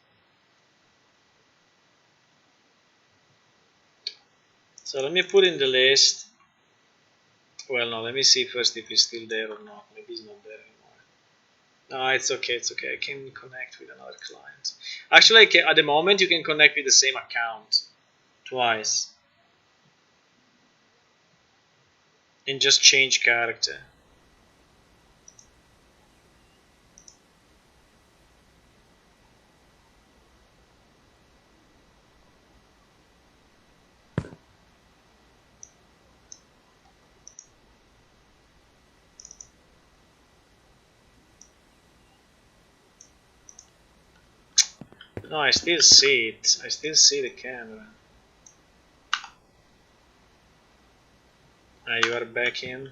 So let me put in the list. Well, no, let me see first if it's still there or not. Maybe it's not there anymore. No, it's okay, it's okay. I can connect with another client. Actually, at the moment, you can connect with the same account twice. And just change character. No, I still see it. I still see the camera. Ah, you are back in.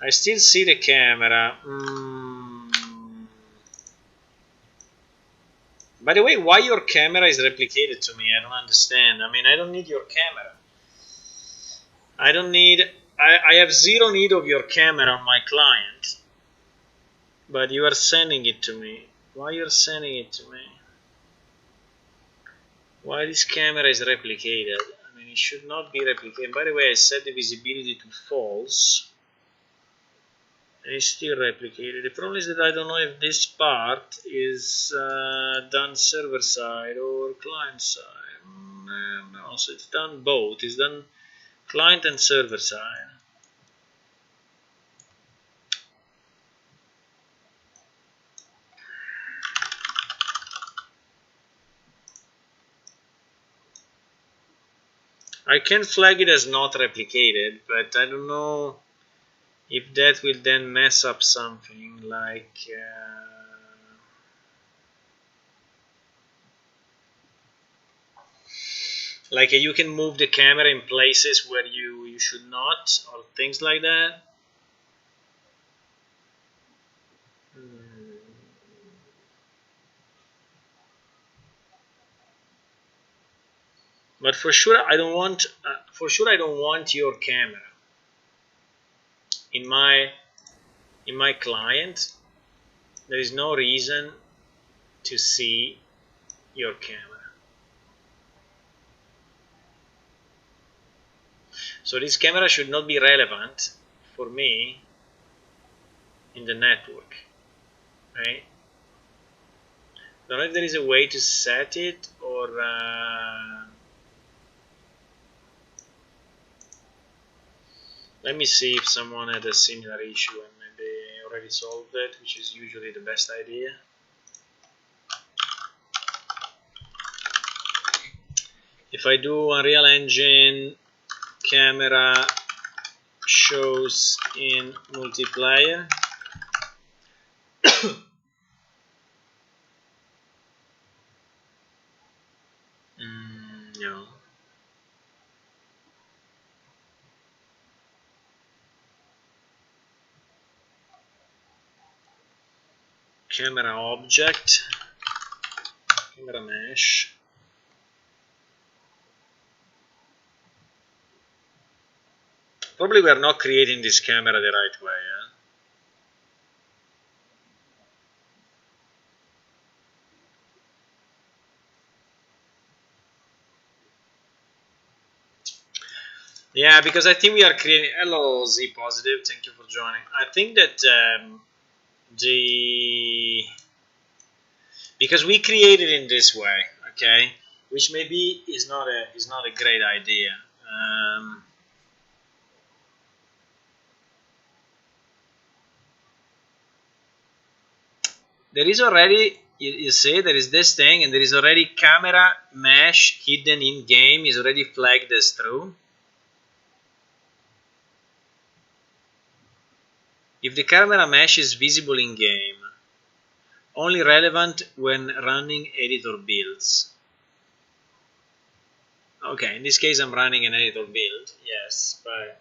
I still see the camera. By the way, why your camera is replicated to me? I don't understand. I mean, I don't need your camera. I don't need... I have zero need of your camera on my client. But you are sending it to me. Why you're sending it to me? Why this camera is replicated? I mean, it should not be replicated. By the way, I set the visibility to false. And it's still replicated. The problem is that I don't know if this part is done server side or client side. No, so it's done both. It's done client and server side. I can flag it as not replicated, but I don't know if that will then mess up something like you can move the camera in places where you should not, or things like that. But for sure I don't want your camera in my client. There is no reason to see your camera. So this camera should not be relevant for me in the network, right? I don't know if there is a way to set it, or let me see if someone had a similar issue and maybe already solved it, which is usually the best idea. If I do Unreal Engine camera shows in multiplayer, no. Camera object, camera mesh. Probably we are not creating this camera the right way. Yeah, because I think we are creating... Hello, Z Positive, thank you for joining. I think that the because we create it in this way, okay, which maybe is not a great idea. There is already, you see, there is this thing, and there is already camera mesh hidden in game, is already flagged as true. If the camera mesh is visible in game, only relevant when running editor builds. Okay, in this case I'm running an editor build, yes, but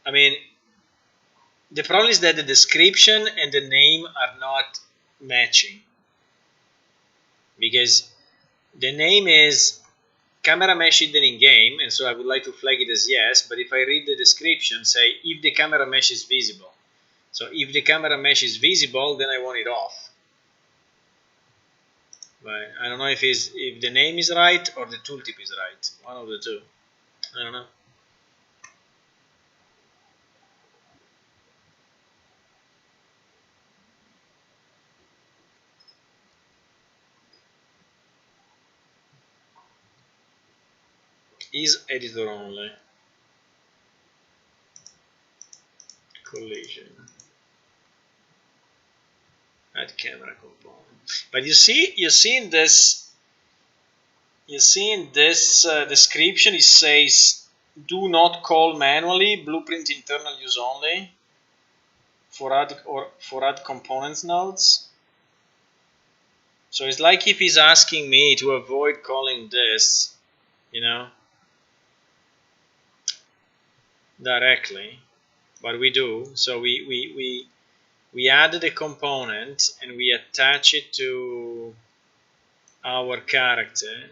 I mean, the problem is that the description and the name are not matching, because the name is camera mesh hidden in game, and so I would like to flag it as yes, but if I read the description, say if the camera mesh is visible. So if the camera mesh is visible, then I want it off. But I don't know if the name is right or the tooltip is right. One of the two. I don't know. Is editor only. Collision. Add camera component. But you see in this description it says do not call manually, blueprint internal use only for add components nodes. So it's like if he's asking me to avoid calling this, directly, but we do. So we add the component and we attach it to our character,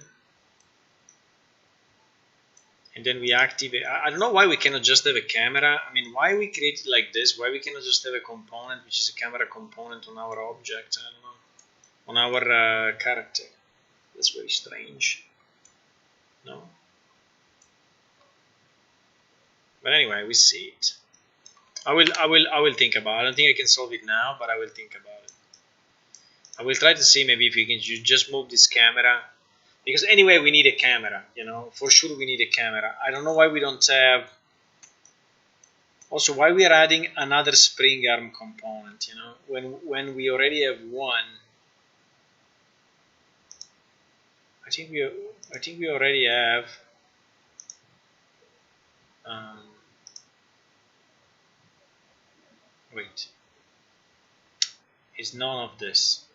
and then we activate. I don't know why we cannot just have a camera. I mean, why we create it like this? Why we cannot just have a component which is a camera component on our object? I don't know, on our character. That's very strange. No. But anyway, we see it. I will think about it. I don't think I can solve it now, but I will think about it. I will try to see maybe if you can just move this camera, because anyway we need a camera, for sure we need a camera. I don't know why we don't have, also why we are adding another spring arm component, when we already have one. I think we already have wait, it's none of this.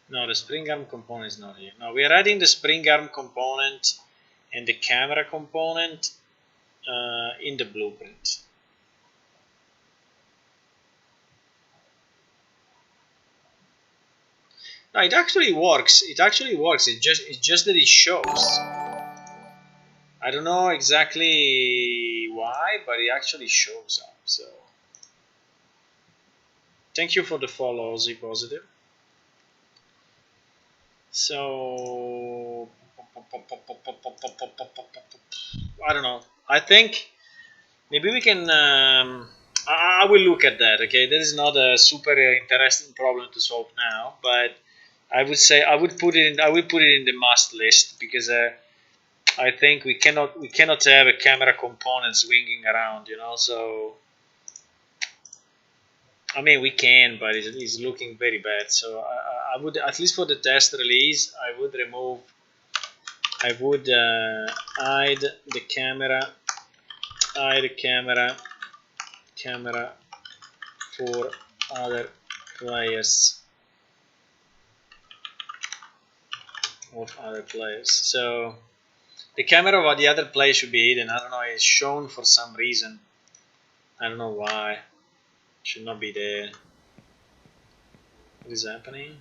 No, the spring arm component is not here. No, we are adding the spring arm component and the camera component in the blueprint. No, it actually works. It actually works. It's just that it shows. I don't know exactly why, but it actually shows up. So, thank you for the follow, Z Positive. So, I don't know. I think maybe we can. I will look at that. Okay, that is not a super interesting problem to solve now, but I would say I would put it in the must list, because I think we cannot have a camera component swinging around, So I mean we can, but it's looking very bad. So I would, at least for the test release, I would hide the camera for other players. So the camera of the other player should be hidden. I don't know, it's shown for some reason. I don't know why. It should not be there. What is happening?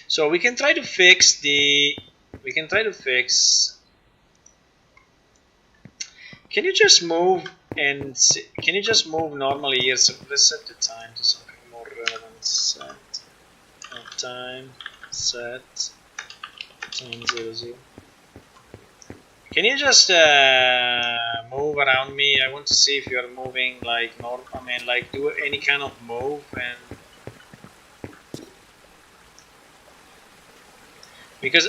So we can try to fix Can you just move normally here? So let's set the time to something more relevant. Set time 0, 0. Can you just move around me? I want to see if you're moving like north. I mean, like do any kind of move, and because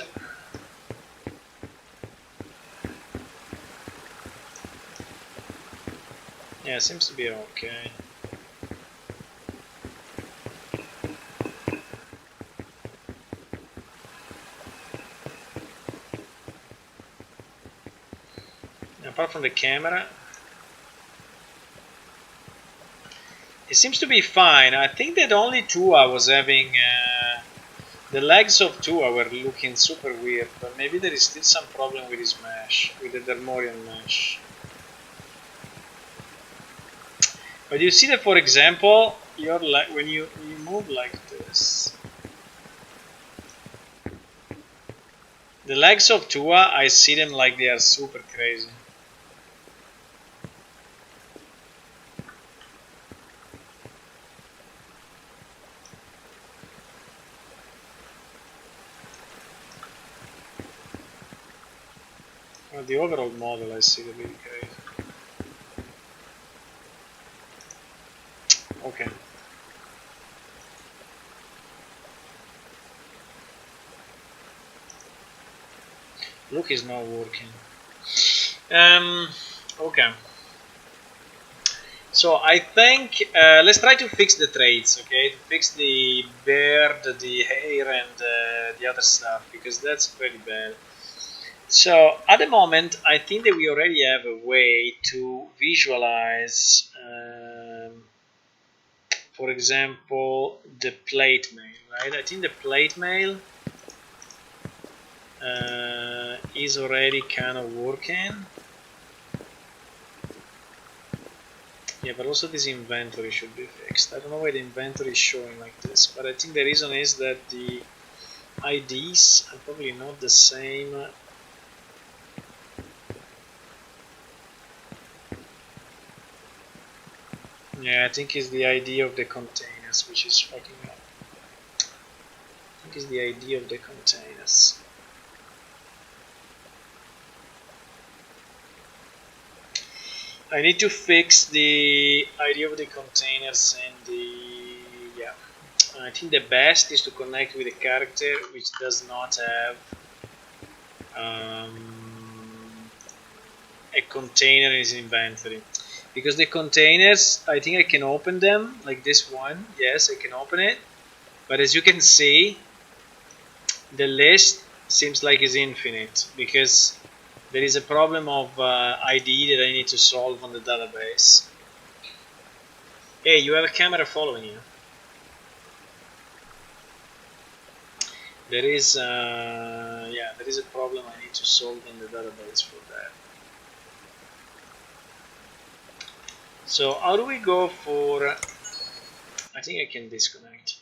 yeah, it seems to be okay. Apart from the camera, it seems to be fine. I think that only Tua was having the legs of Tua were looking super weird, but maybe there is still some problem with his mesh, with the Dermorian mesh. But you see that, for example, your when you move like this, the legs of Tua, I see them like they are super crazy. Well, the overall model, I see the really crazy. Okay. Look is not working. Okay. So I think let's try to fix the traits, okay? To fix the beard, the hair, and the other stuff, because that's pretty bad. So at the moment, I think that we already have a way to visualize, for example, the plate mail, right? I think the plate mail is already kind of working. Yeah, but also this inventory should be fixed. I don't know why the inventory is showing like this, but I think the reason is that the IDs are probably not the same. Yeah, I think it's the ID of the containers which is fucking up. I think it's the ID of the containers. I need to fix the ID of the containers and the yeah. I think the best is to connect with a character which does not have a container in his inventory, because the containers, I think I can open them like this one. Yes, I can open it, but as you can see, the list seems like it's infinite because there is a problem of ID that I need to solve on the database. Hey, you have a camera following you. There is yeah, there is a problem I need to solve in the database for that. So how do we go for I think I can disconnect.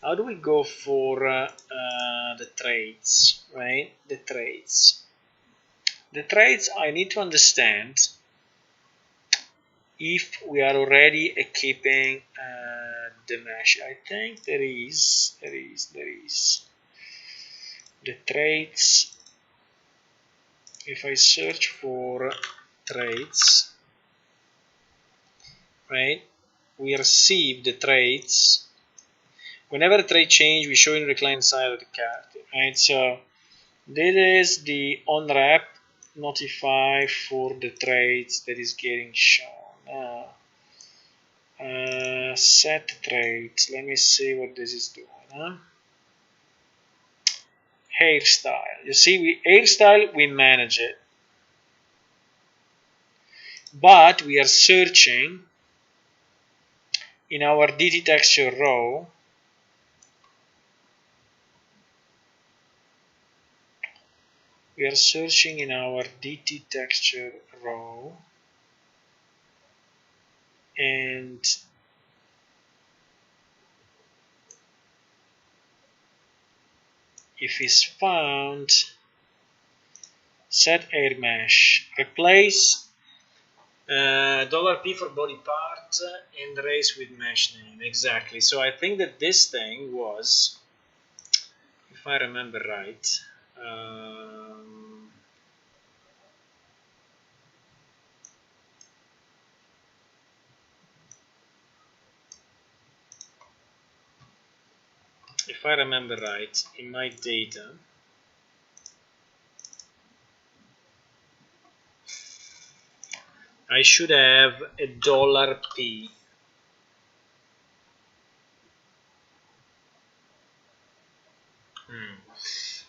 How do we go for the trades, right? The trades. The trades, I need to understand if we are already equipping the mesh. I think there is. The trades, if I search for trades, right, we receive the trades. Whenever a trade change, we show in the client side of the card, right? So this is the unwrap notify for the trades that is getting shown. Set trades. Let me see what this is doing. Hairstyle. You see, hairstyle, we manage it. But we are searching in our DT texture row. We are searching in our DT texture row, and if it's found, set air mesh, replace $P for body part and race with mesh name. Exactly. So I think that this thing was, if I remember right, if I remember right, in my data, I should have a $P.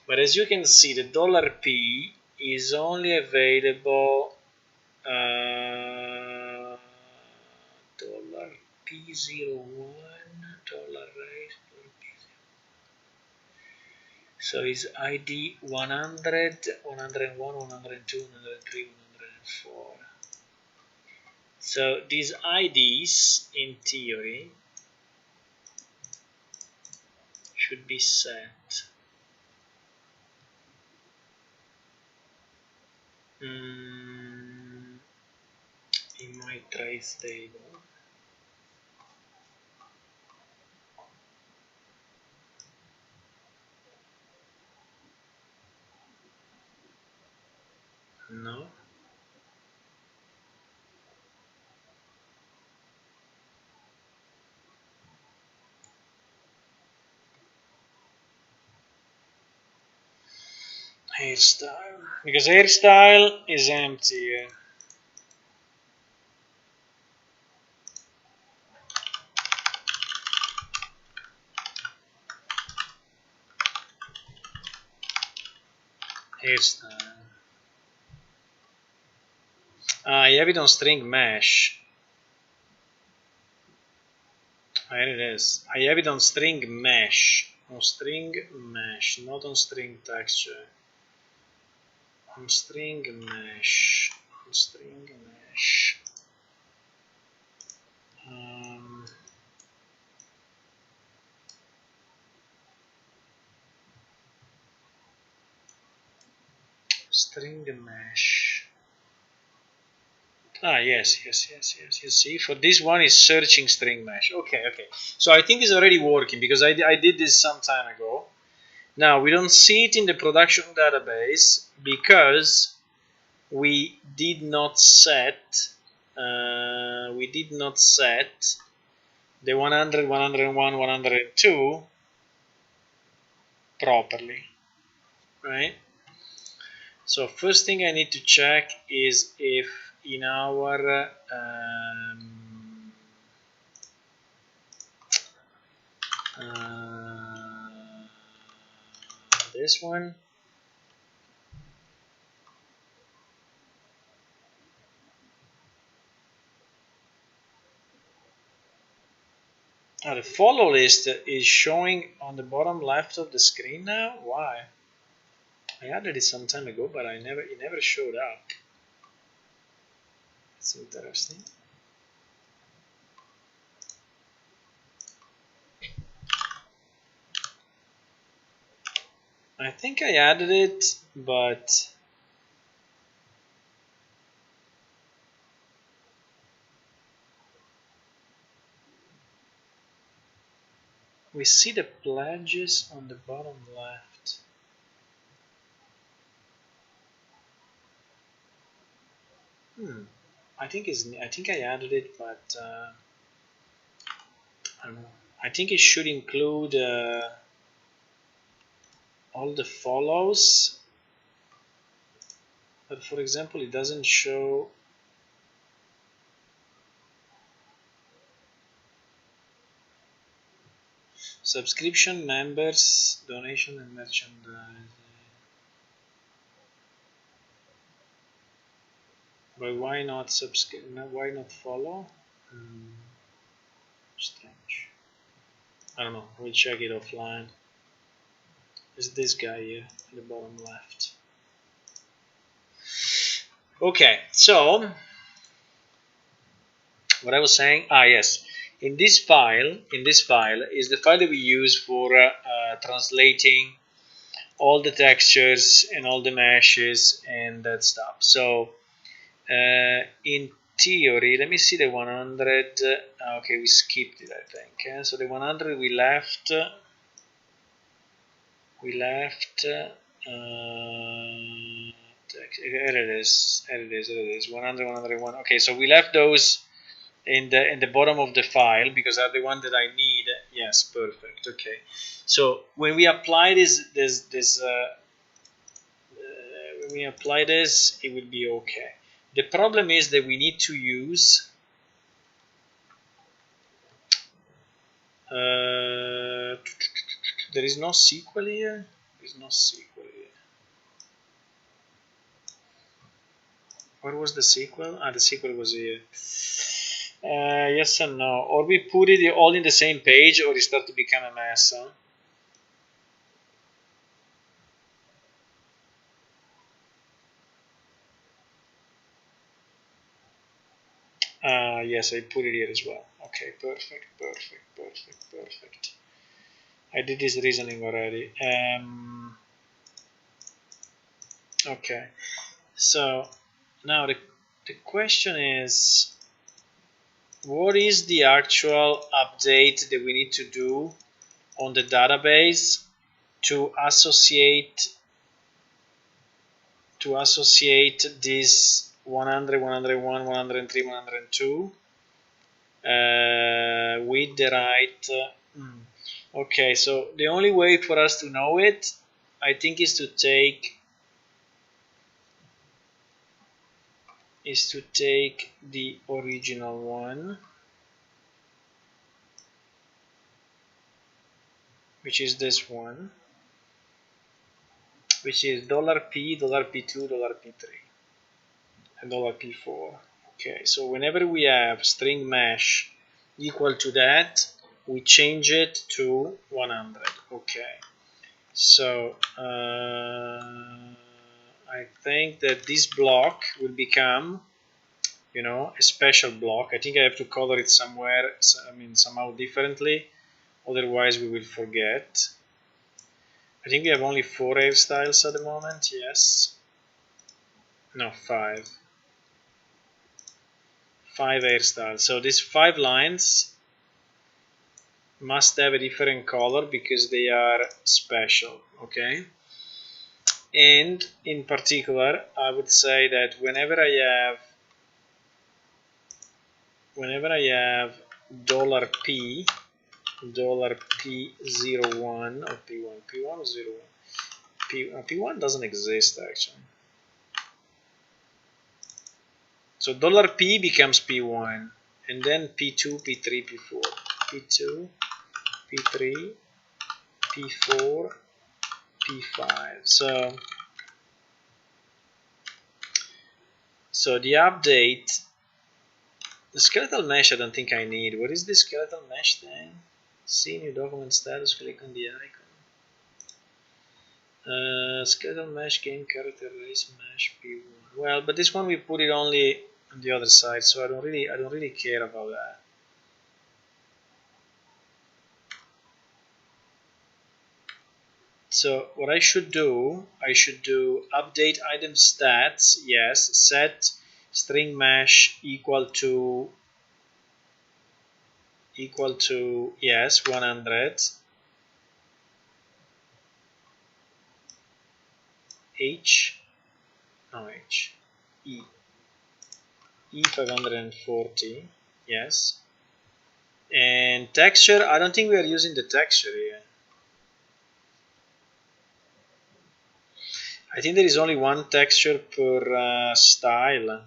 But as you can see, the $P is only available dollar P01 dollar rate. So it's ID 100, 101, 102, 103, 104. So these IDs, in theory, should be set. In my trace table. No. Hairstyle. Because hairstyle is empty. Hairstyle. I have it on string mesh. Here it is. I have it on string mesh. On string mesh, not on string texture. On string mesh. On string mesh. String mesh. Yes. You see, for this one is searching string mesh. Okay. So I think it's already working because I did this some time ago. Now we don't see it in the production database because we did not set the 100, 101, 102 properly, right? So first thing I need to check is if in our this one, the follow list is showing on the bottom left of the screen now. Why? I added it some time ago, but it never showed up. It's interesting. I think I added it, but we see the pledges on the bottom left. I think I added it, but I don't know. I think it should include all the follows, but for example, it doesn't show. Subscription, members, donation, and merchandise. But why not subscribe? Why not follow? Strange. I don't know. We'll check it offline. It's this guy here in the bottom left. Okay, so what I was saying. Yes. In this file is the file that we use for translating all the textures and all the meshes and that stuff. So in theory, let me see the 100. Okay, we skipped it, I think. So the 100 we left. Here it is. 100, 101. Okay, so we left those in the bottom of the file because are the one that I need. Yeah, Yes, perfect. Okay. So when we apply this when we apply this, it will be okay. The problem is that we need to use there is no sequel here. There is no sequel here. Where was the sequel? Ah, the sequel was here. Yes and no. Or we put it all in the same page, or it start to become a mess. Huh? Yes, I put it here as well. Okay, perfect, perfect, perfect, perfect. I did this reasoning already. Okay, so now the question is, what is the actual update that we need to do on the database to associate this 100, 101, 103, 102 with the right. Okay, so the only way for us to know it, I think, is to take the original one, which is this one, which is $P, $P2, $P3, and $P4. Okay, so whenever we have string mesh equal to that, we change it to 100. Okay, so I think that this block will become, a special block. I think I have to color it somewhere, somehow differently, otherwise we will forget. I think we have only 4 hairstyles at the moment. Yes, no, 5 hairstyles. So these 5 lines must have a different color because they are special. Okay, and in particular I would say that whenever I have $P, $P01 or P1 or 01, P1 doesn't exist actually. So $P becomes P1, and then P2, P3, P4, P2, P3, P4, P5. So the update, the skeletal mesh I don't think I need. What is the skeletal mesh thing? See new document status, click on the icon. Skeletal mesh game character race mesh P1. Well, but this one we put it only on the other side, so I don't really care about that. So what I should do update item stats. Yes, set string mesh equal to yes 100 H E 540. Yes, and texture, I don't think we are using the texture here. I think there is only one texture per style.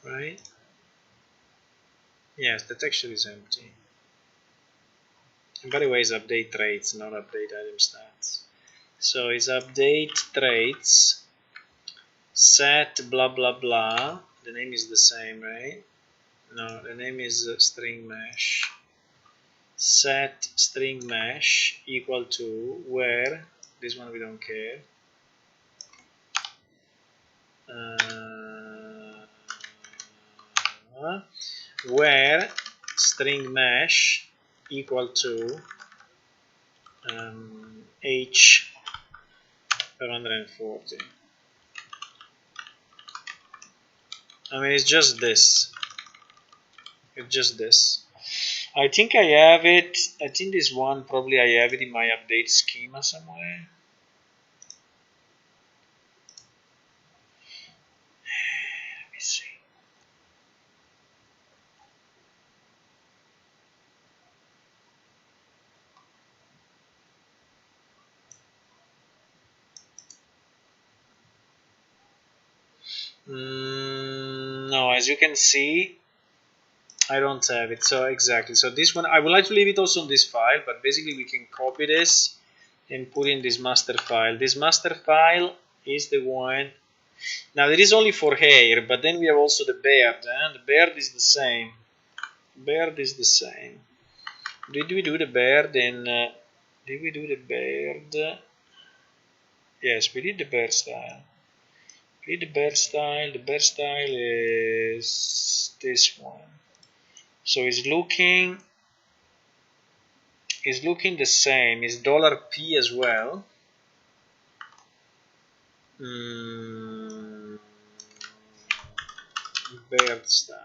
Right? Yes, the texture is empty. And by the way, it's update traits, not update item stats. So it's update traits, set blah blah blah. The name is the same, right? No, the name is string mesh. Set string mesh equal to where, this one we don't care. Where string mesh equal to H 540. I mean, it's just this. I think I have it. I think this one probably I have it in my update schema somewhere. No, as you can see, I don't have it. So exactly. So this one, I would like to leave it also on this file, but basically we can copy this and put in this master file. This master file is the one. Now it is only for hair, but then we have also the beard. The beard is the same. Beard is the same. Did we do the beard? And did we do the beard? Yes, we did the beard style. We did the beard style. The beard style is this one. So it's looking the same. It's $P as well. Beard style.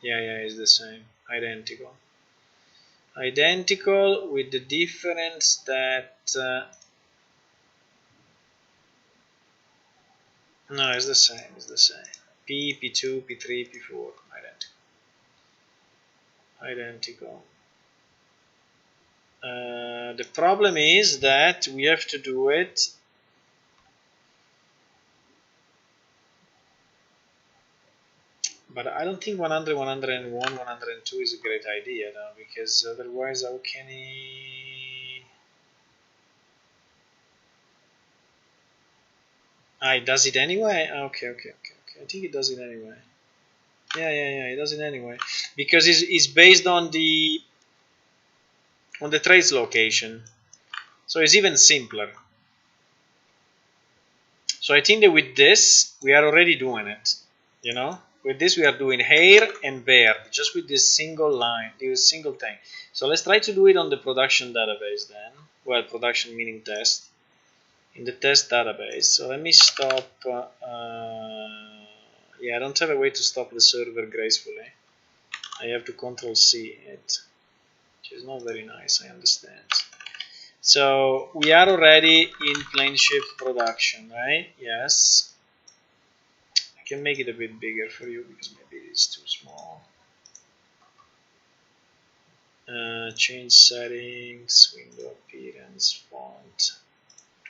Yeah, it's the same. Identical. Identical with the difference that no, it's the same. It's the same. P, P2, P3, P4. Identical. The problem is that we have to do it but I don't think 100, 101, 102 is a great idea now, because otherwise how can he... it does it anyway? Okay. I think it does it anyway. Yeah, it does it anyway. Because it's based on the trace location. So it's even simpler. So I think that with this, we are already doing it, you know? With this, we are doing hair and beard, just with this single line, this single thing. So let's try to do it on the production database then. Well, production meaning test. In the test database. So let me stop. Yeah, I don't have a way to stop the server gracefully. I have to Control C it, which is not very nice, I understand. So we are already in PlaneShift production, right? Yes. I can make it a bit bigger for you because maybe it's too small. Change settings, window appearance, font,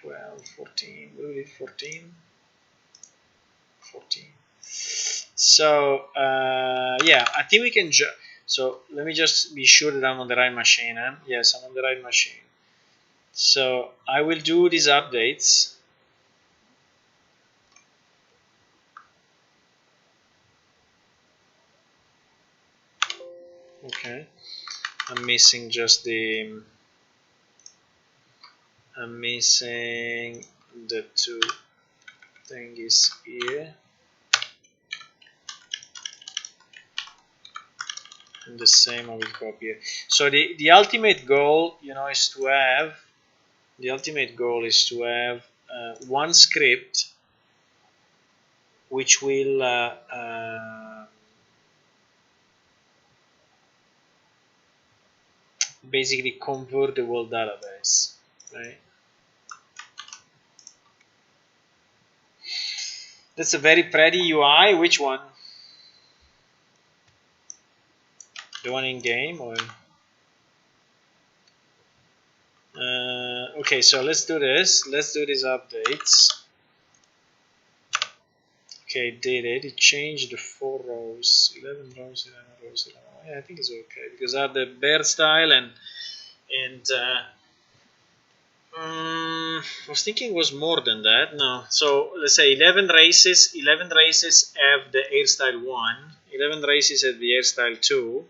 12, 14. What do we need? 14? 14. So yeah, I think we can so let me just be sure that I'm on the right machine. Yes, I'm on the right machine. So I will do these updates. Okay, I'm missing just the two thingies here. And the same I will copy it. So the ultimate goal, you know, is to have one script which will basically convert the whole database, right? That's a very pretty UI. Which one? The one in game or? Okay, so let's do this. Let's do these updates. Okay, it did it. It changed the 4 rows, 11 rows, 11 rows, 11. Yeah, I think it's okay because I have the bear style and I was thinking it was more than that. No, so let's say 11 races. 11 races have the hairstyle 1. 11 races have the hairstyle 2.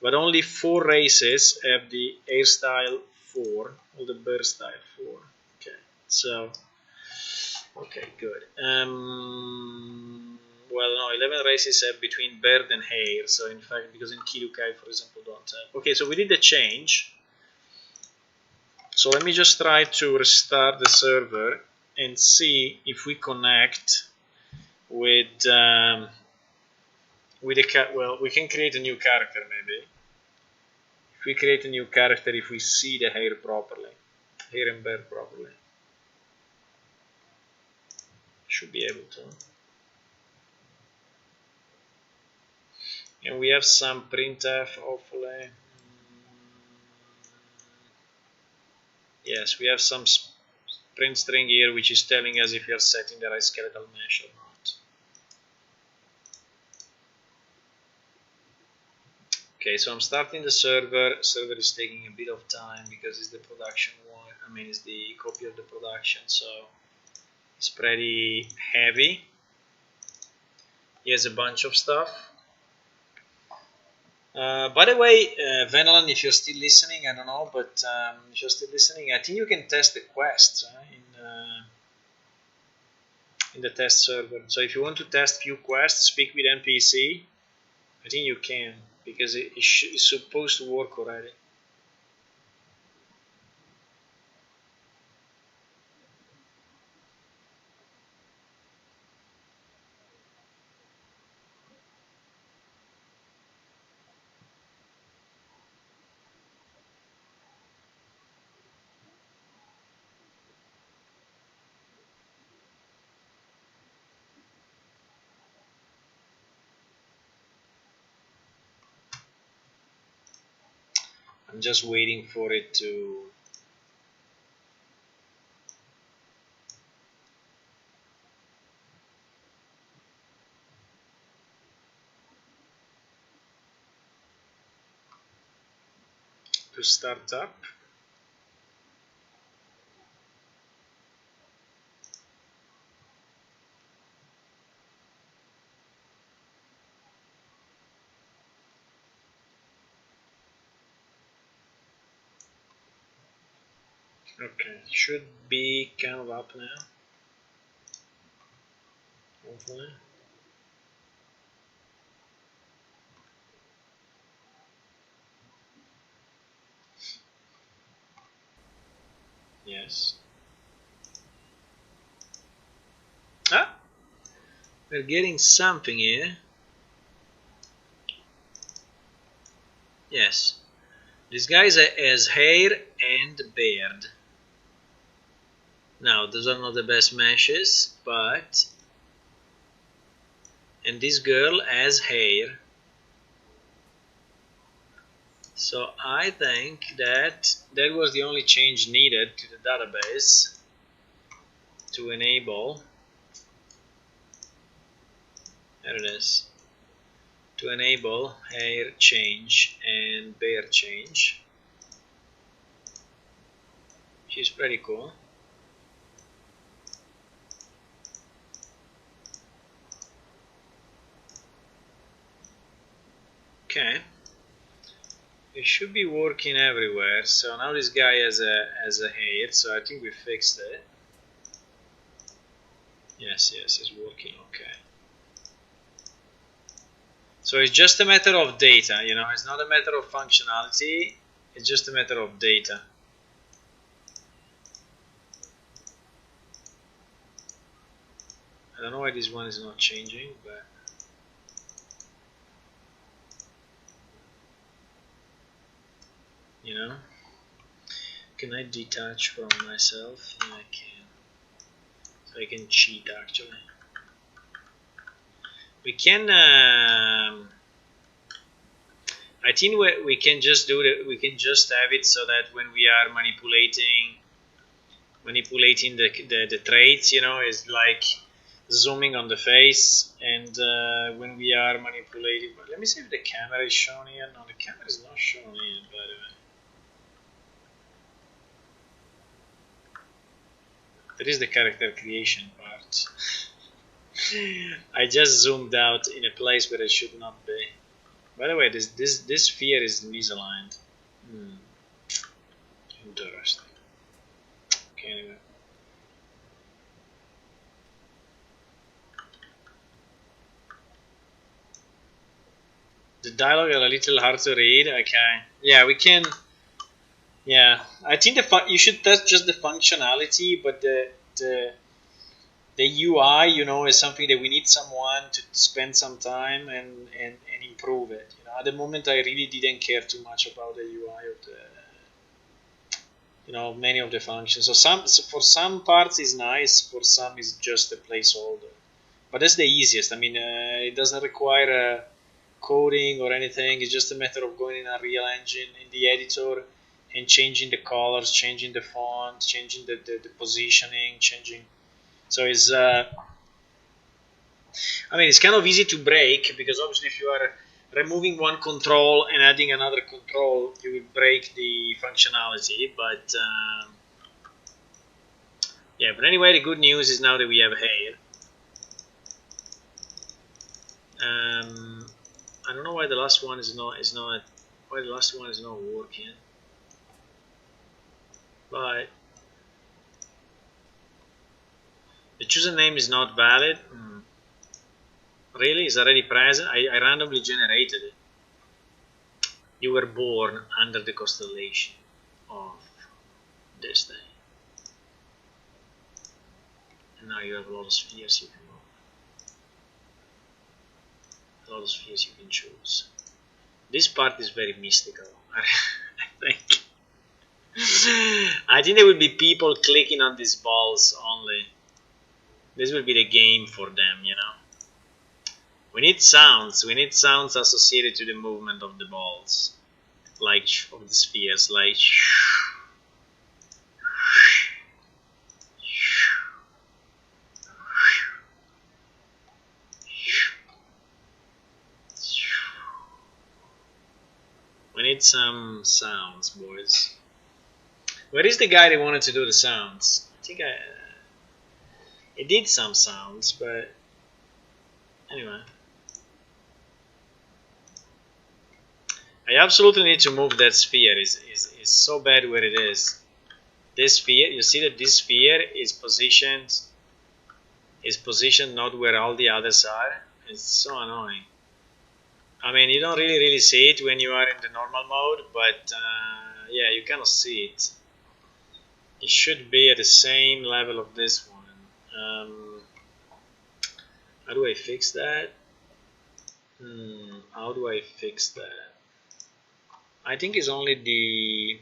But only 4 races have the hairstyle 4 or the bear style 4. Okay, so okay, good. Well, no, 11 races have between beard and hair. So in fact, because in Kirukai, for example, don't have. Okay, so we did the change. So let me just try to restart the server and see if we connect with a well, we can create a new character maybe. If we create a new character, if we see the hair properly, hair and beard properly, should be able to. And we have some printf, hopefully. Yes, we have some print string here, which is telling us if we are setting the right skeletal mesh or not. Okay, so I'm starting the server. Server is taking a bit of time because it's the production one. I mean, it's the copy of the production, so it's pretty heavy. He has a bunch of stuff. By the way, Venelan, if you're still listening, I don't know, but if you're still listening, I think you can test the quests in the test server. So if you want to test few quests, speak with NPC. I think you can because it's supposed to work already. I'm just waiting for it to start up. Okay, should be kind of up now. Hopefully. Yes. Ah, we're getting something here. Yes. This guy has hair and beard. Now, those are not the best meshes, but... And this girl has hair. So I think that that was the only change needed to the database to enable... There it is. To enable hair change and beard change. She's pretty cool. Okay, it should be working everywhere. So now this guy has a hair, so I think we fixed it. Yes, it's working. Okay. So it's just a matter of data, you know. It's not a matter of functionality. It's just a matter of data. I don't know why this one is not changing, but you know, can I detach from myself? Yeah, I can. So I can cheat actually. We can. I think we can just do it. We can just have it so that when we are manipulating the traits, you know, is like zooming on the face, and when we are manipulating. But let me see if the camera is shown here. No, the camera is not shown here, by the way. That is the character creation part. I just zoomed out in a place where it should not be. By the way, this sphere is misaligned. Interesting. Okay, anyway. The dialogue is a little hard to read. Okay. Yeah, we can. Yeah, I think you should test just the functionality, but the UI, you know, is something that we need someone to spend some time and improve it. You know, at the moment, I really didn't care too much about the UI of the, you know, many of the functions. So for some parts is nice, for some is just a placeholder. But that's the easiest. I mean, it doesn't require coding or anything. It's just a matter of going in a real engine in the editor and changing the colors, changing the font, changing the positioning, changing. So it's, I mean, it's kind of easy to break because obviously if you are removing one control and adding another control, you will break the functionality. But yeah, but anyway, the good news is now that we have hair. I don't know why the last one is not why the last one is not working. But the username is not valid. Really? It's already present? I randomly generated it. You were born under the constellation of this day. And now you have a lot of spheres you can move. A lot of spheres you can choose. This part is very mystical. I think there will be people clicking on these balls only. This will be the game for them, you know. We need sounds. We need sounds associated to the movement of the balls, like of the spheres, like. We need some sounds, boys. Where is the guy that wanted to do the sounds? I think it did some sounds, but anyway. I absolutely need to move that sphere. Is so bad where it is. This sphere, you see that this sphere is positioned not where all the others are. It's so annoying. I mean, you don't really see it when you are in the normal mode, but yeah, you cannot see it. It should be at the same level of this one. How do I fix that? How do I fix that? I think it's only the...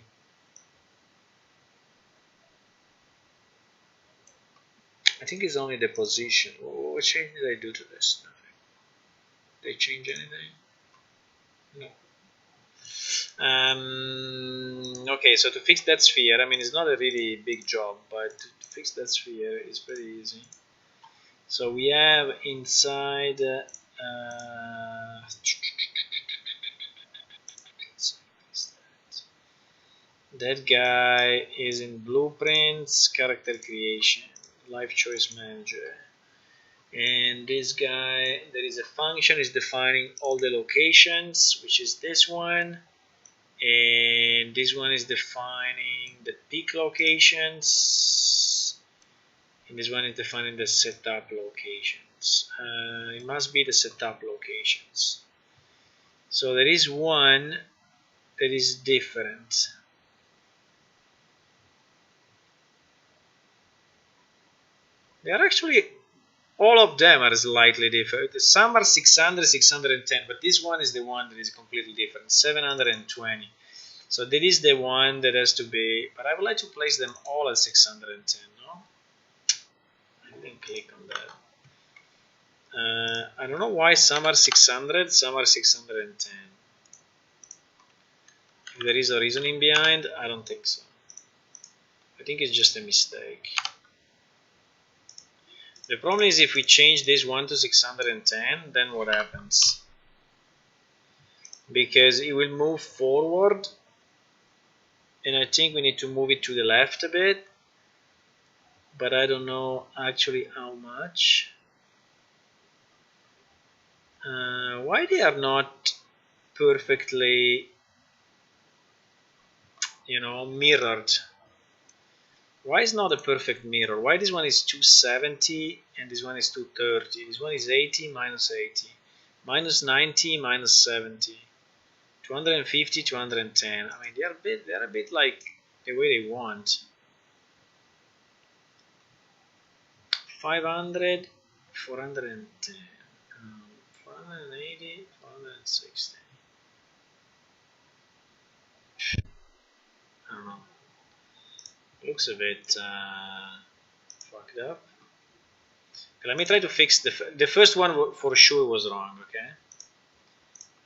I think it's only the position. What change did I do to this? Nothing. Did I change anything? No. Okay, so to fix that sphere, I mean, it's not a really big job, but to fix that sphere is pretty easy. So we have inside that guy is in blueprints, character creation, life choice manager. And this guy, there is a function is defining all the locations, which is this one. And this one is defining the peak locations, and this one is defining the setup locations. It must be the setup locations. So there is one that is different. They are actually, all of them are slightly different. Some are 600, 610, but this one is the one that is completely different, 720. So that is the one that has to be, but I would like to place them all at 610, no? I didn't click on that. I don't know why some are 600, some are 610. If there is a reasoning behind, I don't think so. I think it's just a mistake. The problem is if we change this one to 610, then what happens? Because it will move forward, and I think we need to move it to the left a bit, but I don't know actually how much. Why they are not perfectly, mirrored? Why is not a perfect mirror? Why this one is 270 and this one is 230? This one is 80 minus 80, minus 90 minus 70, 250 210. I mean, they are a bit like the way they want. 500 410, 480 460. I don't know. Looks a bit fucked up. Okay, let me try to fix the first one. For sure was wrong. Okay,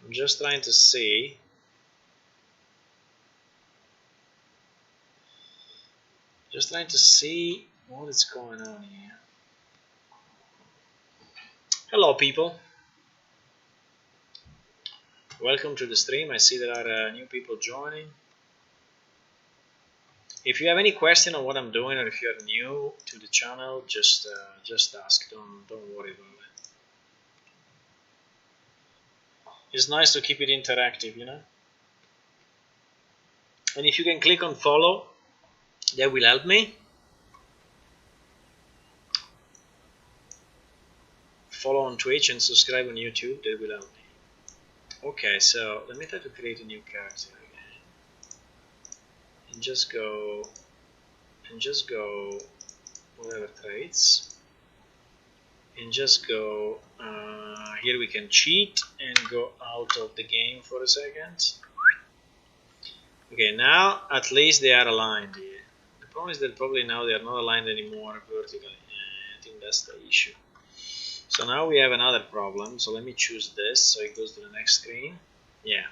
I'm just trying to see. Just trying to see what is going on here. Hello, people. Welcome to the stream. I see there are new people joining. If you have any question on what I'm doing, or if you're new to the channel, just ask. Don't worry about it. It's nice to keep it interactive, you know. And if you can click on follow, that will help me. Follow on Twitch and subscribe on YouTube. That will help me. Okay, so let me try to create a new character again, and just go whatever traits, and just go here. We can cheat and go out of the game for a second. Okay, now at least they are aligned here. The problem is that probably now they are not aligned anymore vertically. I think that's the issue. So now we have another problem. So let me choose this so it goes to the next screen. Yeah.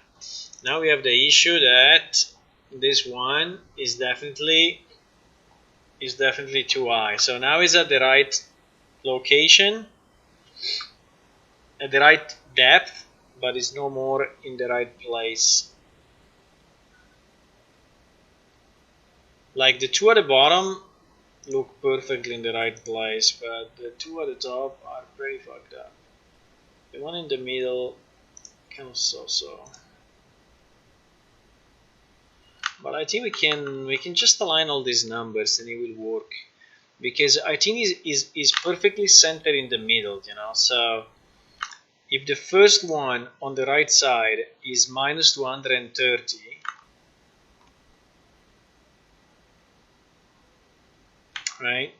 Now we have the issue that this one is definitely too high. So now it's at the right location, at the right depth, but it's no more in the right place. Like the two at the bottom look perfectly in the right place, but the two at the top are pretty fucked up. The one in the middle kind of so. But I think we can just align all these numbers and it will work, because I think is perfectly centered in the middle, you know. So if the first one on the right side is minus 230, right?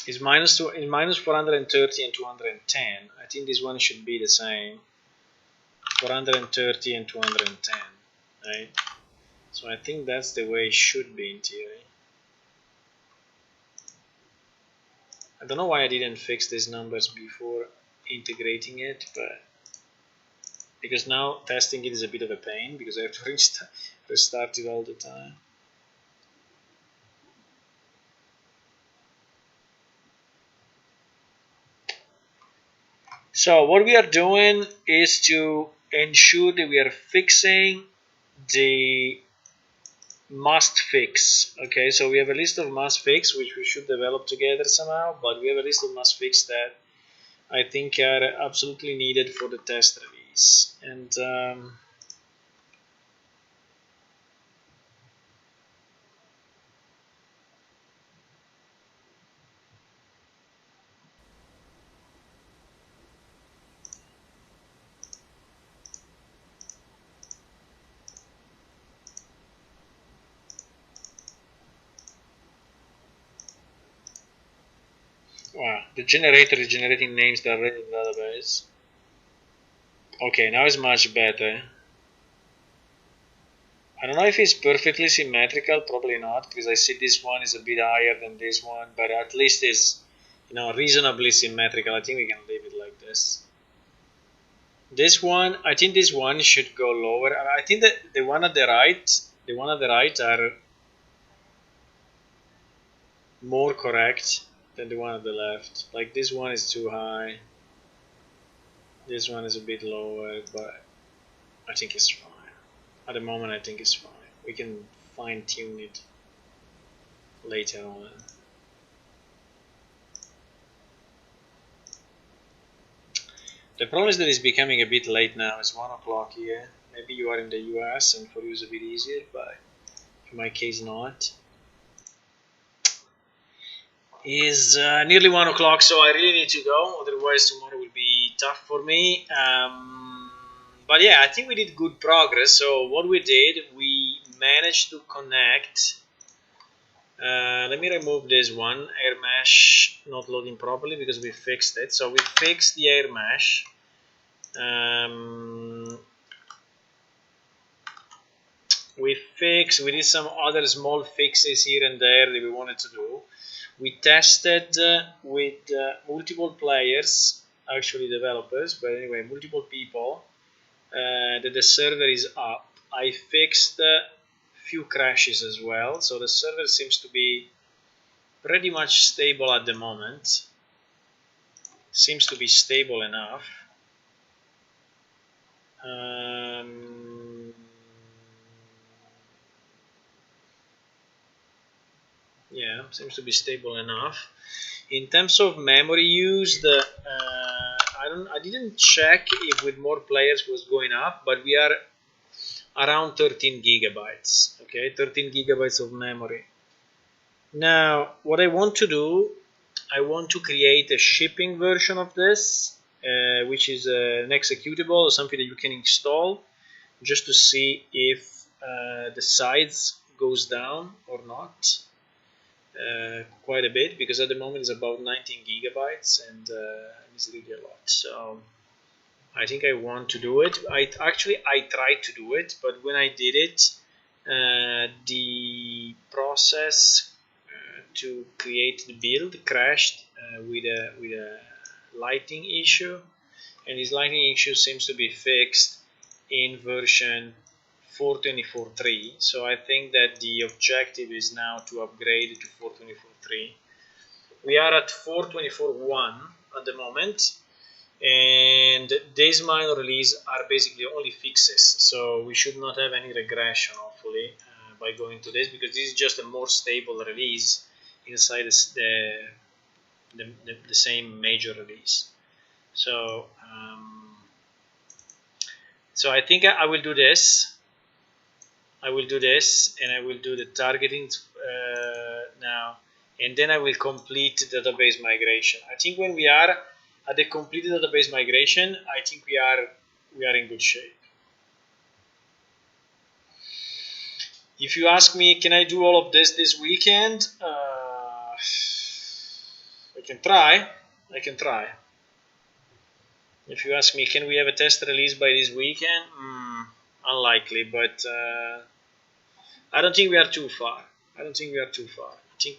Is minus 430 and 210. I think this one should be the same. 430 and 210, right? So I think that's the way it should be in theory. I don't know why I didn't fix these numbers before integrating it, but because now testing it is a bit of a pain because I have to restart it all the time. So what we are doing is to ensure that we are fixing the must fix. Okay, so we have a list of must fix which we should develop together somehow, but we have a list of must fix that I think are absolutely needed for the test release. And wow, the generator is generating names that are already in the database. Okay, now it's much better. I don't know if it's perfectly symmetrical, probably not, because I see this one is a bit higher than this one, but at least it's, you know, reasonably symmetrical. I think we can leave it like this. This one, I think this one should go lower. I think that the one at the right are more correct than the one at the left. Like this one is too high. This one is a bit lower, but I think it's fine. At the moment, I think it's fine. We can fine tune it later on. The problem is that it's becoming a bit late now. It's 1 o'clock here. Maybe you are in the US and for you it's a bit easier, but in my case not. It's nearly 1 o'clock, so I really need to go. Otherwise tomorrow will be tough for me. But yeah, I think we did good progress. So what we did, we managed to connect. Let me remove this one, air mesh not loading properly because we fixed it. So we fixed the air mesh. We did some other small fixes here and there that we wanted to do. We tested with multiple players, actually developers, but anyway, multiple people, that the server is up. I fixed few crashes as well, so the server seems to be pretty much stable at the moment. Seems to be stable enough. Yeah, seems to be stable enough. In terms of memory used, I didn't check if with more players was going up, but we are around 13 gigabytes. Okay, 13 gigabytes of memory. Now, what I want to do, I want to create a shipping version of this, which is an executable or something that you can install, just to see if the size goes down or not. Quite a bit, because at the moment it's about 19 gigabytes, and it's really a lot. So I think I want to do it. I tried to do it, but when I did it, the process to create the build crashed with a lighting issue, and this lighting issue seems to be fixed in version 4.24.3. So I think that the objective is now to upgrade to 4.24.3. We are at 4.24.1 at the moment, and these minor releases are basically only fixes, so we should not have any regression, hopefully, by going to this, because this is just a more stable release inside the same major release. So so I think I will do this. I will do this, and I will do the targeting now, and then I will complete the database migration. I think when we are at the completed database migration, I think we are in good shape. If you ask me, can I do all of this weekend? I can try. I can try. If you ask me, can we have a test release by this weekend? Unlikely, but I don't think we are too far. I think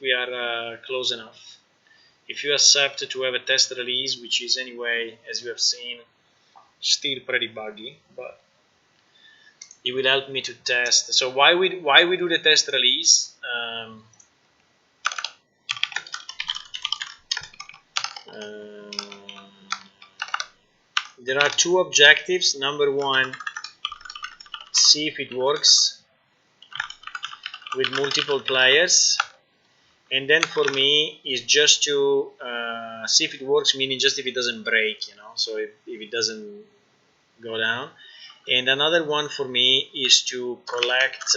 we are close enough. If you accept to have a test release, which is anyway, as you have seen, still pretty buggy, but it will help me to test. So why we do the test release? There are two objectives. Number one, see if it works with multiple players, and then for me is just to see if it works, meaning just if it doesn't break, you know, so if it doesn't go down. And another one for me is to collect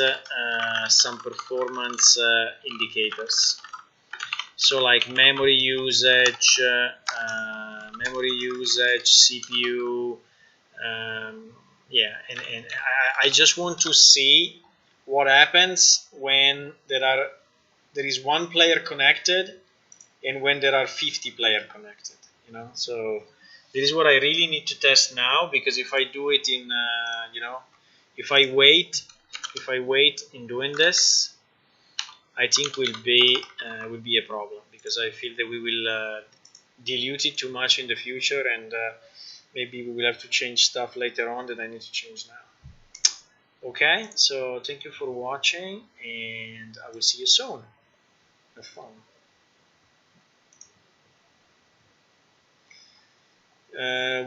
some performance indicators, so like memory usage, CPU, yeah, and I just want to see what happens when there is one player connected and when there are 50 players connected, you know. So this is what I really need to test now, because if I do it in you know, if I wait in doing this, I think will be a problem, because I feel that we will dilute it too much in the future, and maybe we will have to change stuff later on that I need to change now. Okay, so thank you for watching, and I will see you soon. Have fun.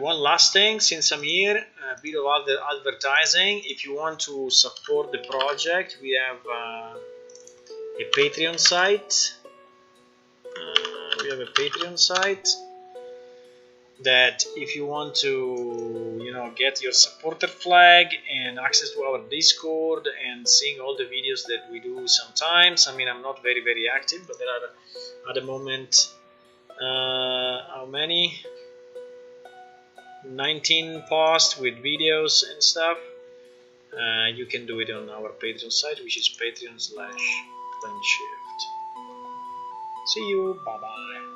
One last thing, since I'm here, a bit of other advertising. If you want to support the project, we have a Patreon site. That if you want to, you know, get your supporter flag and access to our Discord and seeing all the videos that we do sometimes. I mean, I'm not very active, but there are at the moment how many? 19 posts with videos and stuff. You can do it on our Patreon site, which is patreon.com/planeshift. See you, bye bye.